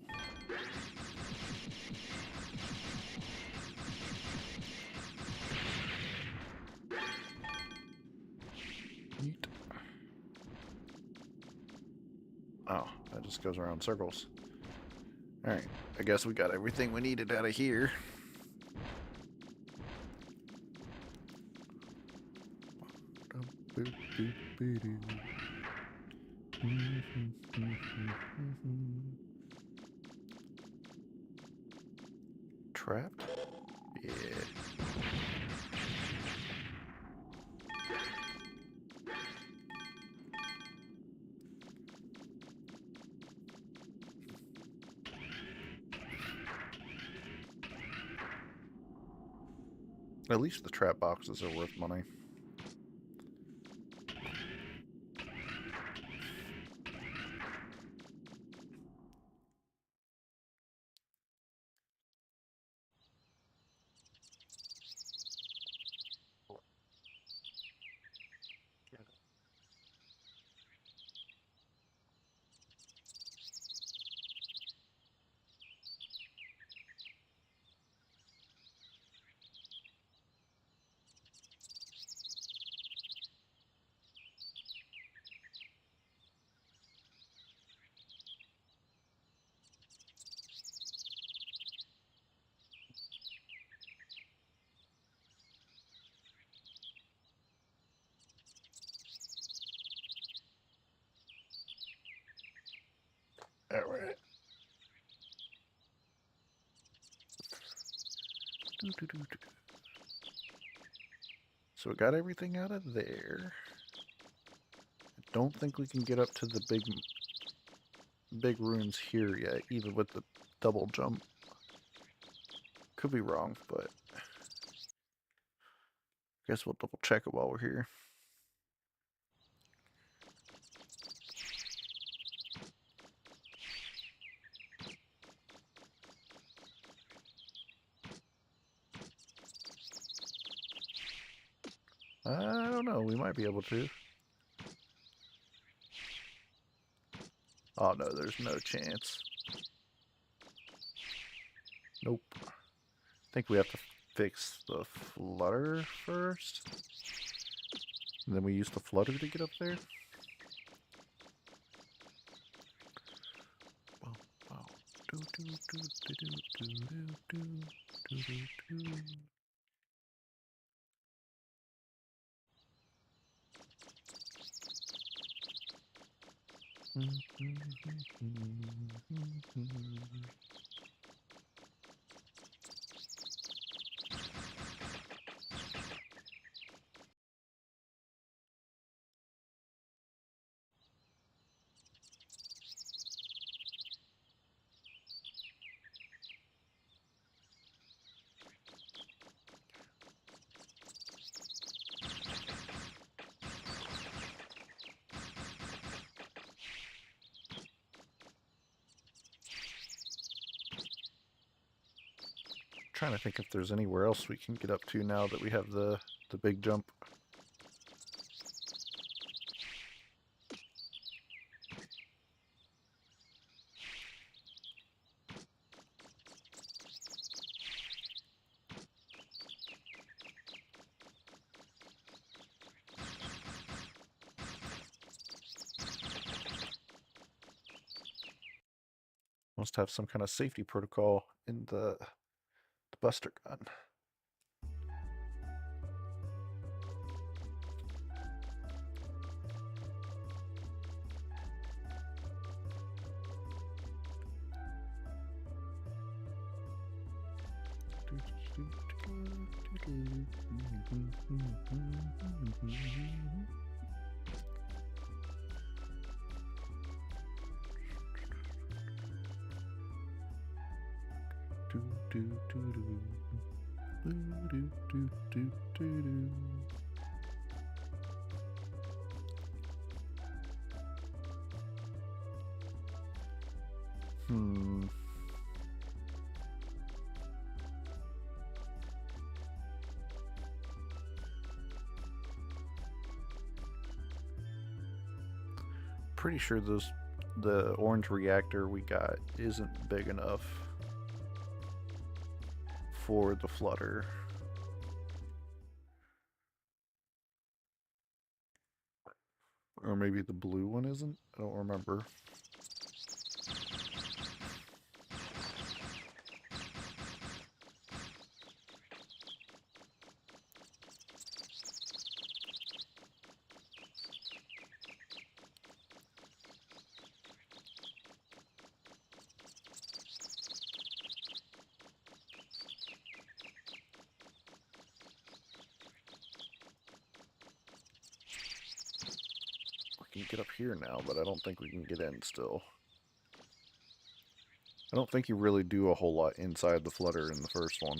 Neat. Oh, that just goes around in circles. Alright, I guess we got everything we needed out of here. Trapped? Yeah. At least the trap boxes are worth money. Alright. So we got everything out of there. I don't think we can get up to the big ruins here yet, even with the double jump. Could be wrong, but guess we'll double check it while we're here. I don't know, we might be able to. Oh no, there's no chance. Nope. I think we have to fix the flutter first. And then we use the flutter to get up there. Wow. Do, do, do, do, do, do, do, do, do, do. Trying to think if there's anywhere else we can get up to now that we have the big jump. Must have some kind of safety protocol in the buster gun. Pretty sure the orange reactor we got isn't big enough for the flutter. Or maybe the blue one isn't? I don't remember. We can get up here now, but I don't think we can get in still. I don't think you really do a whole lot inside the flutter in the first one.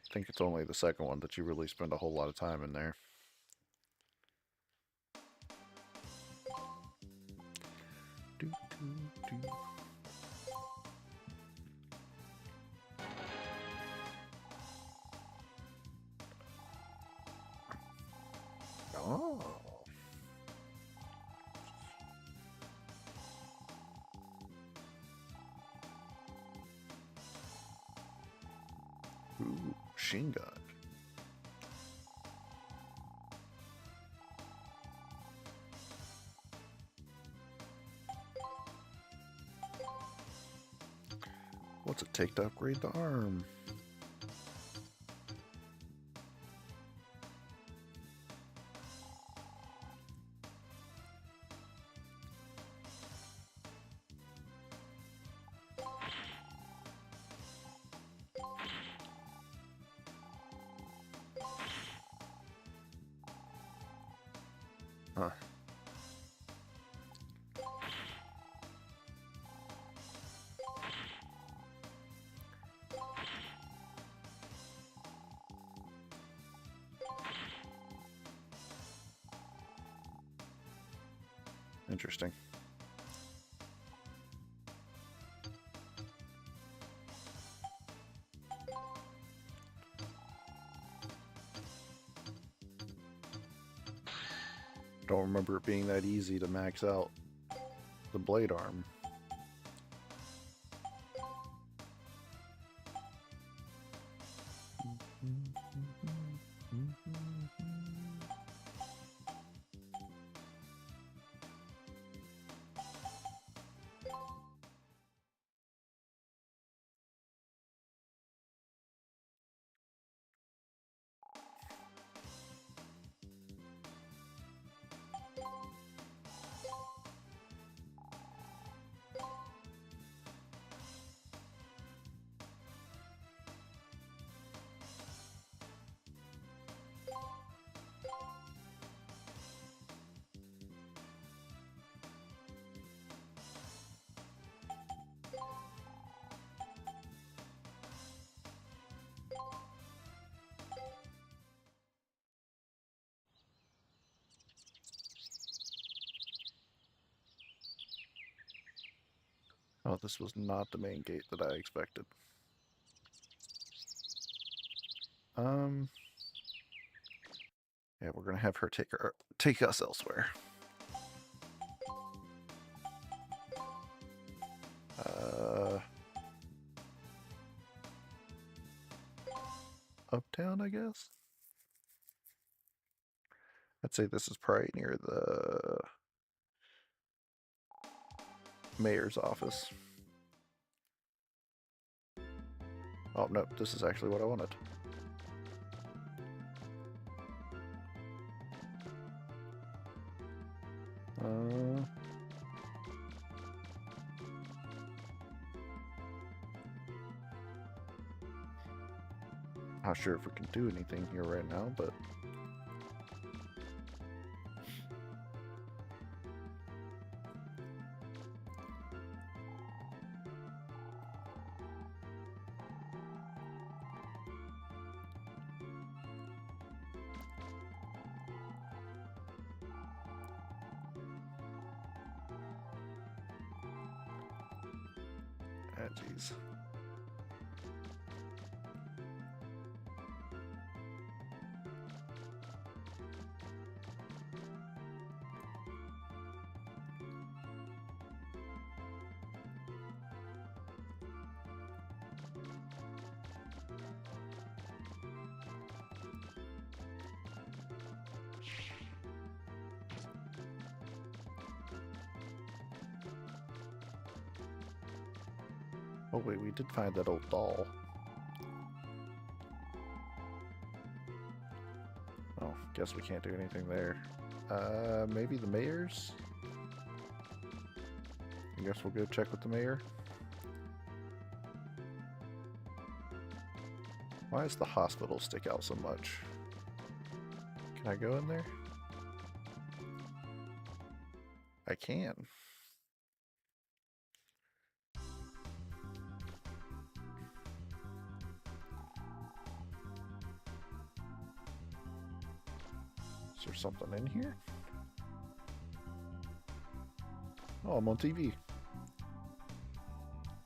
I think it's only the second one that you really spend a whole lot of time in there. Do, do, do. Oh. Ooh, machine gun. What's it take to upgrade the arm? Huh. Interesting. Don't remember it being that easy to max out the blade arm. Oh, this was not the main gate that I expected. Yeah, we're gonna have her take us elsewhere. Uptown, I guess? I'd say this is probably near the mayor's office. Oh, no, this is actually what I wanted. Not sure if we can do anything here right now, but ah, jeez. Oh wait, we did find that old doll. Oh, guess we can't do anything there. Maybe the mayor's? I guess we'll go check with the mayor. Why does the hospital stick out so much? Can I go in there? I can. something in here? Oh, I'm on TV.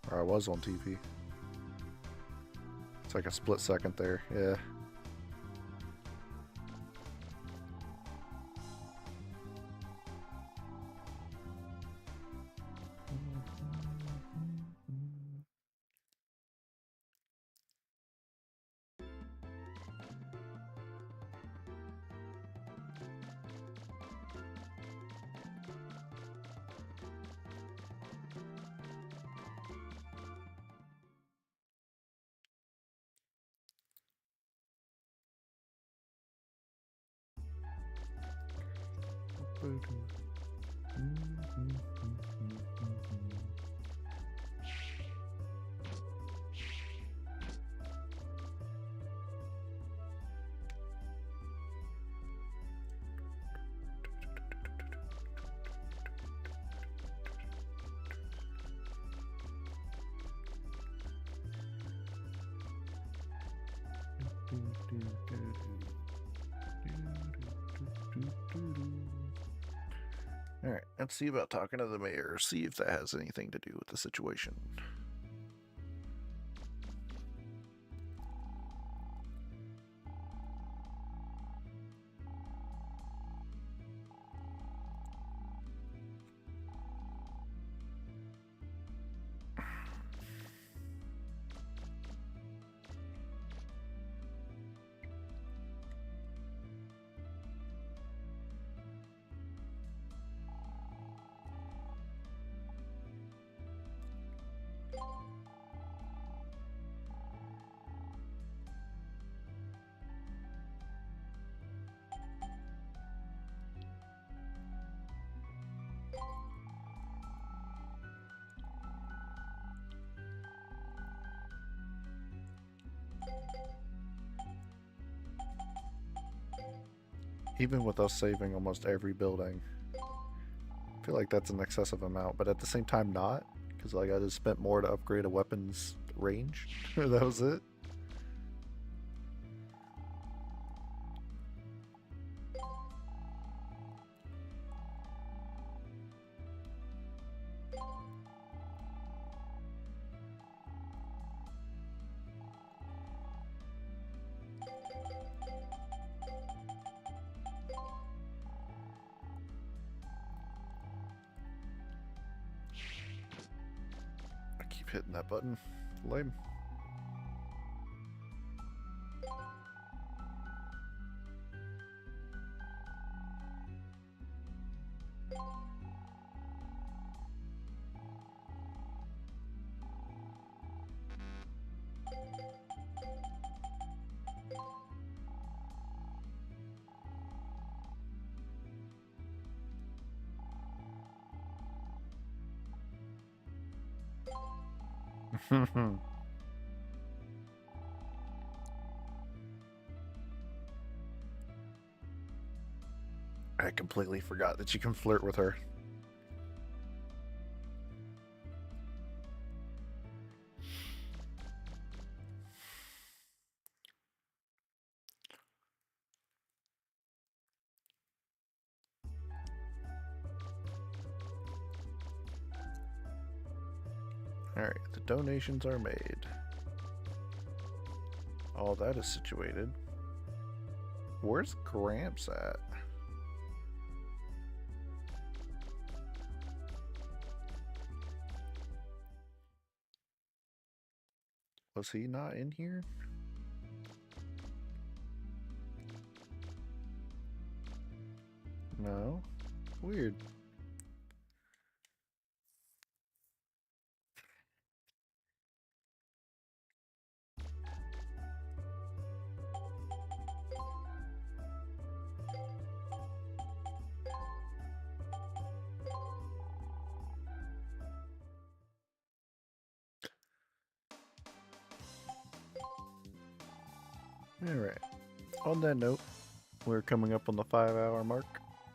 Or I was on TV. It's like a split second there, yeah. Alright, let's see about talking to the mayor, see if that has anything to do with the situation. Even with us saving almost every building, I feel like that's an excessive amount, but at the same time not, because like I just spent more to upgrade a weapon's range. That was it. I keep hitting that button. Lame. I completely forgot that you can flirt with her. Alright, the donations are made. All that is situated. Where's Gramps at? Was he not in here? No? Weird. Alright. On that note, we're coming up on the 5-hour mark.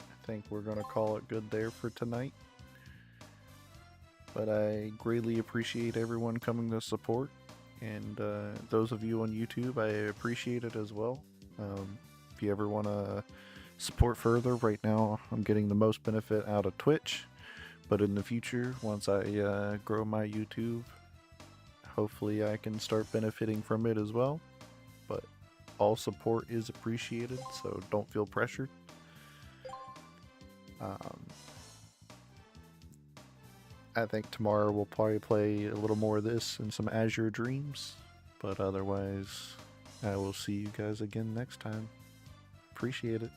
I think we're going to call it good there for tonight. But I greatly appreciate everyone coming to support. And those of you on YouTube, I appreciate it as well. If you ever want to support further. Right now, I'm getting the most benefit out of Twitch, but in the future, once I grow my YouTube, hopefully I can start benefiting from it as well. But all support is appreciated, so don't feel pressured. I think tomorrow we'll probably play a little more of this and some Azure Dreams, but otherwise, I will see you guys again next time. Appreciate it.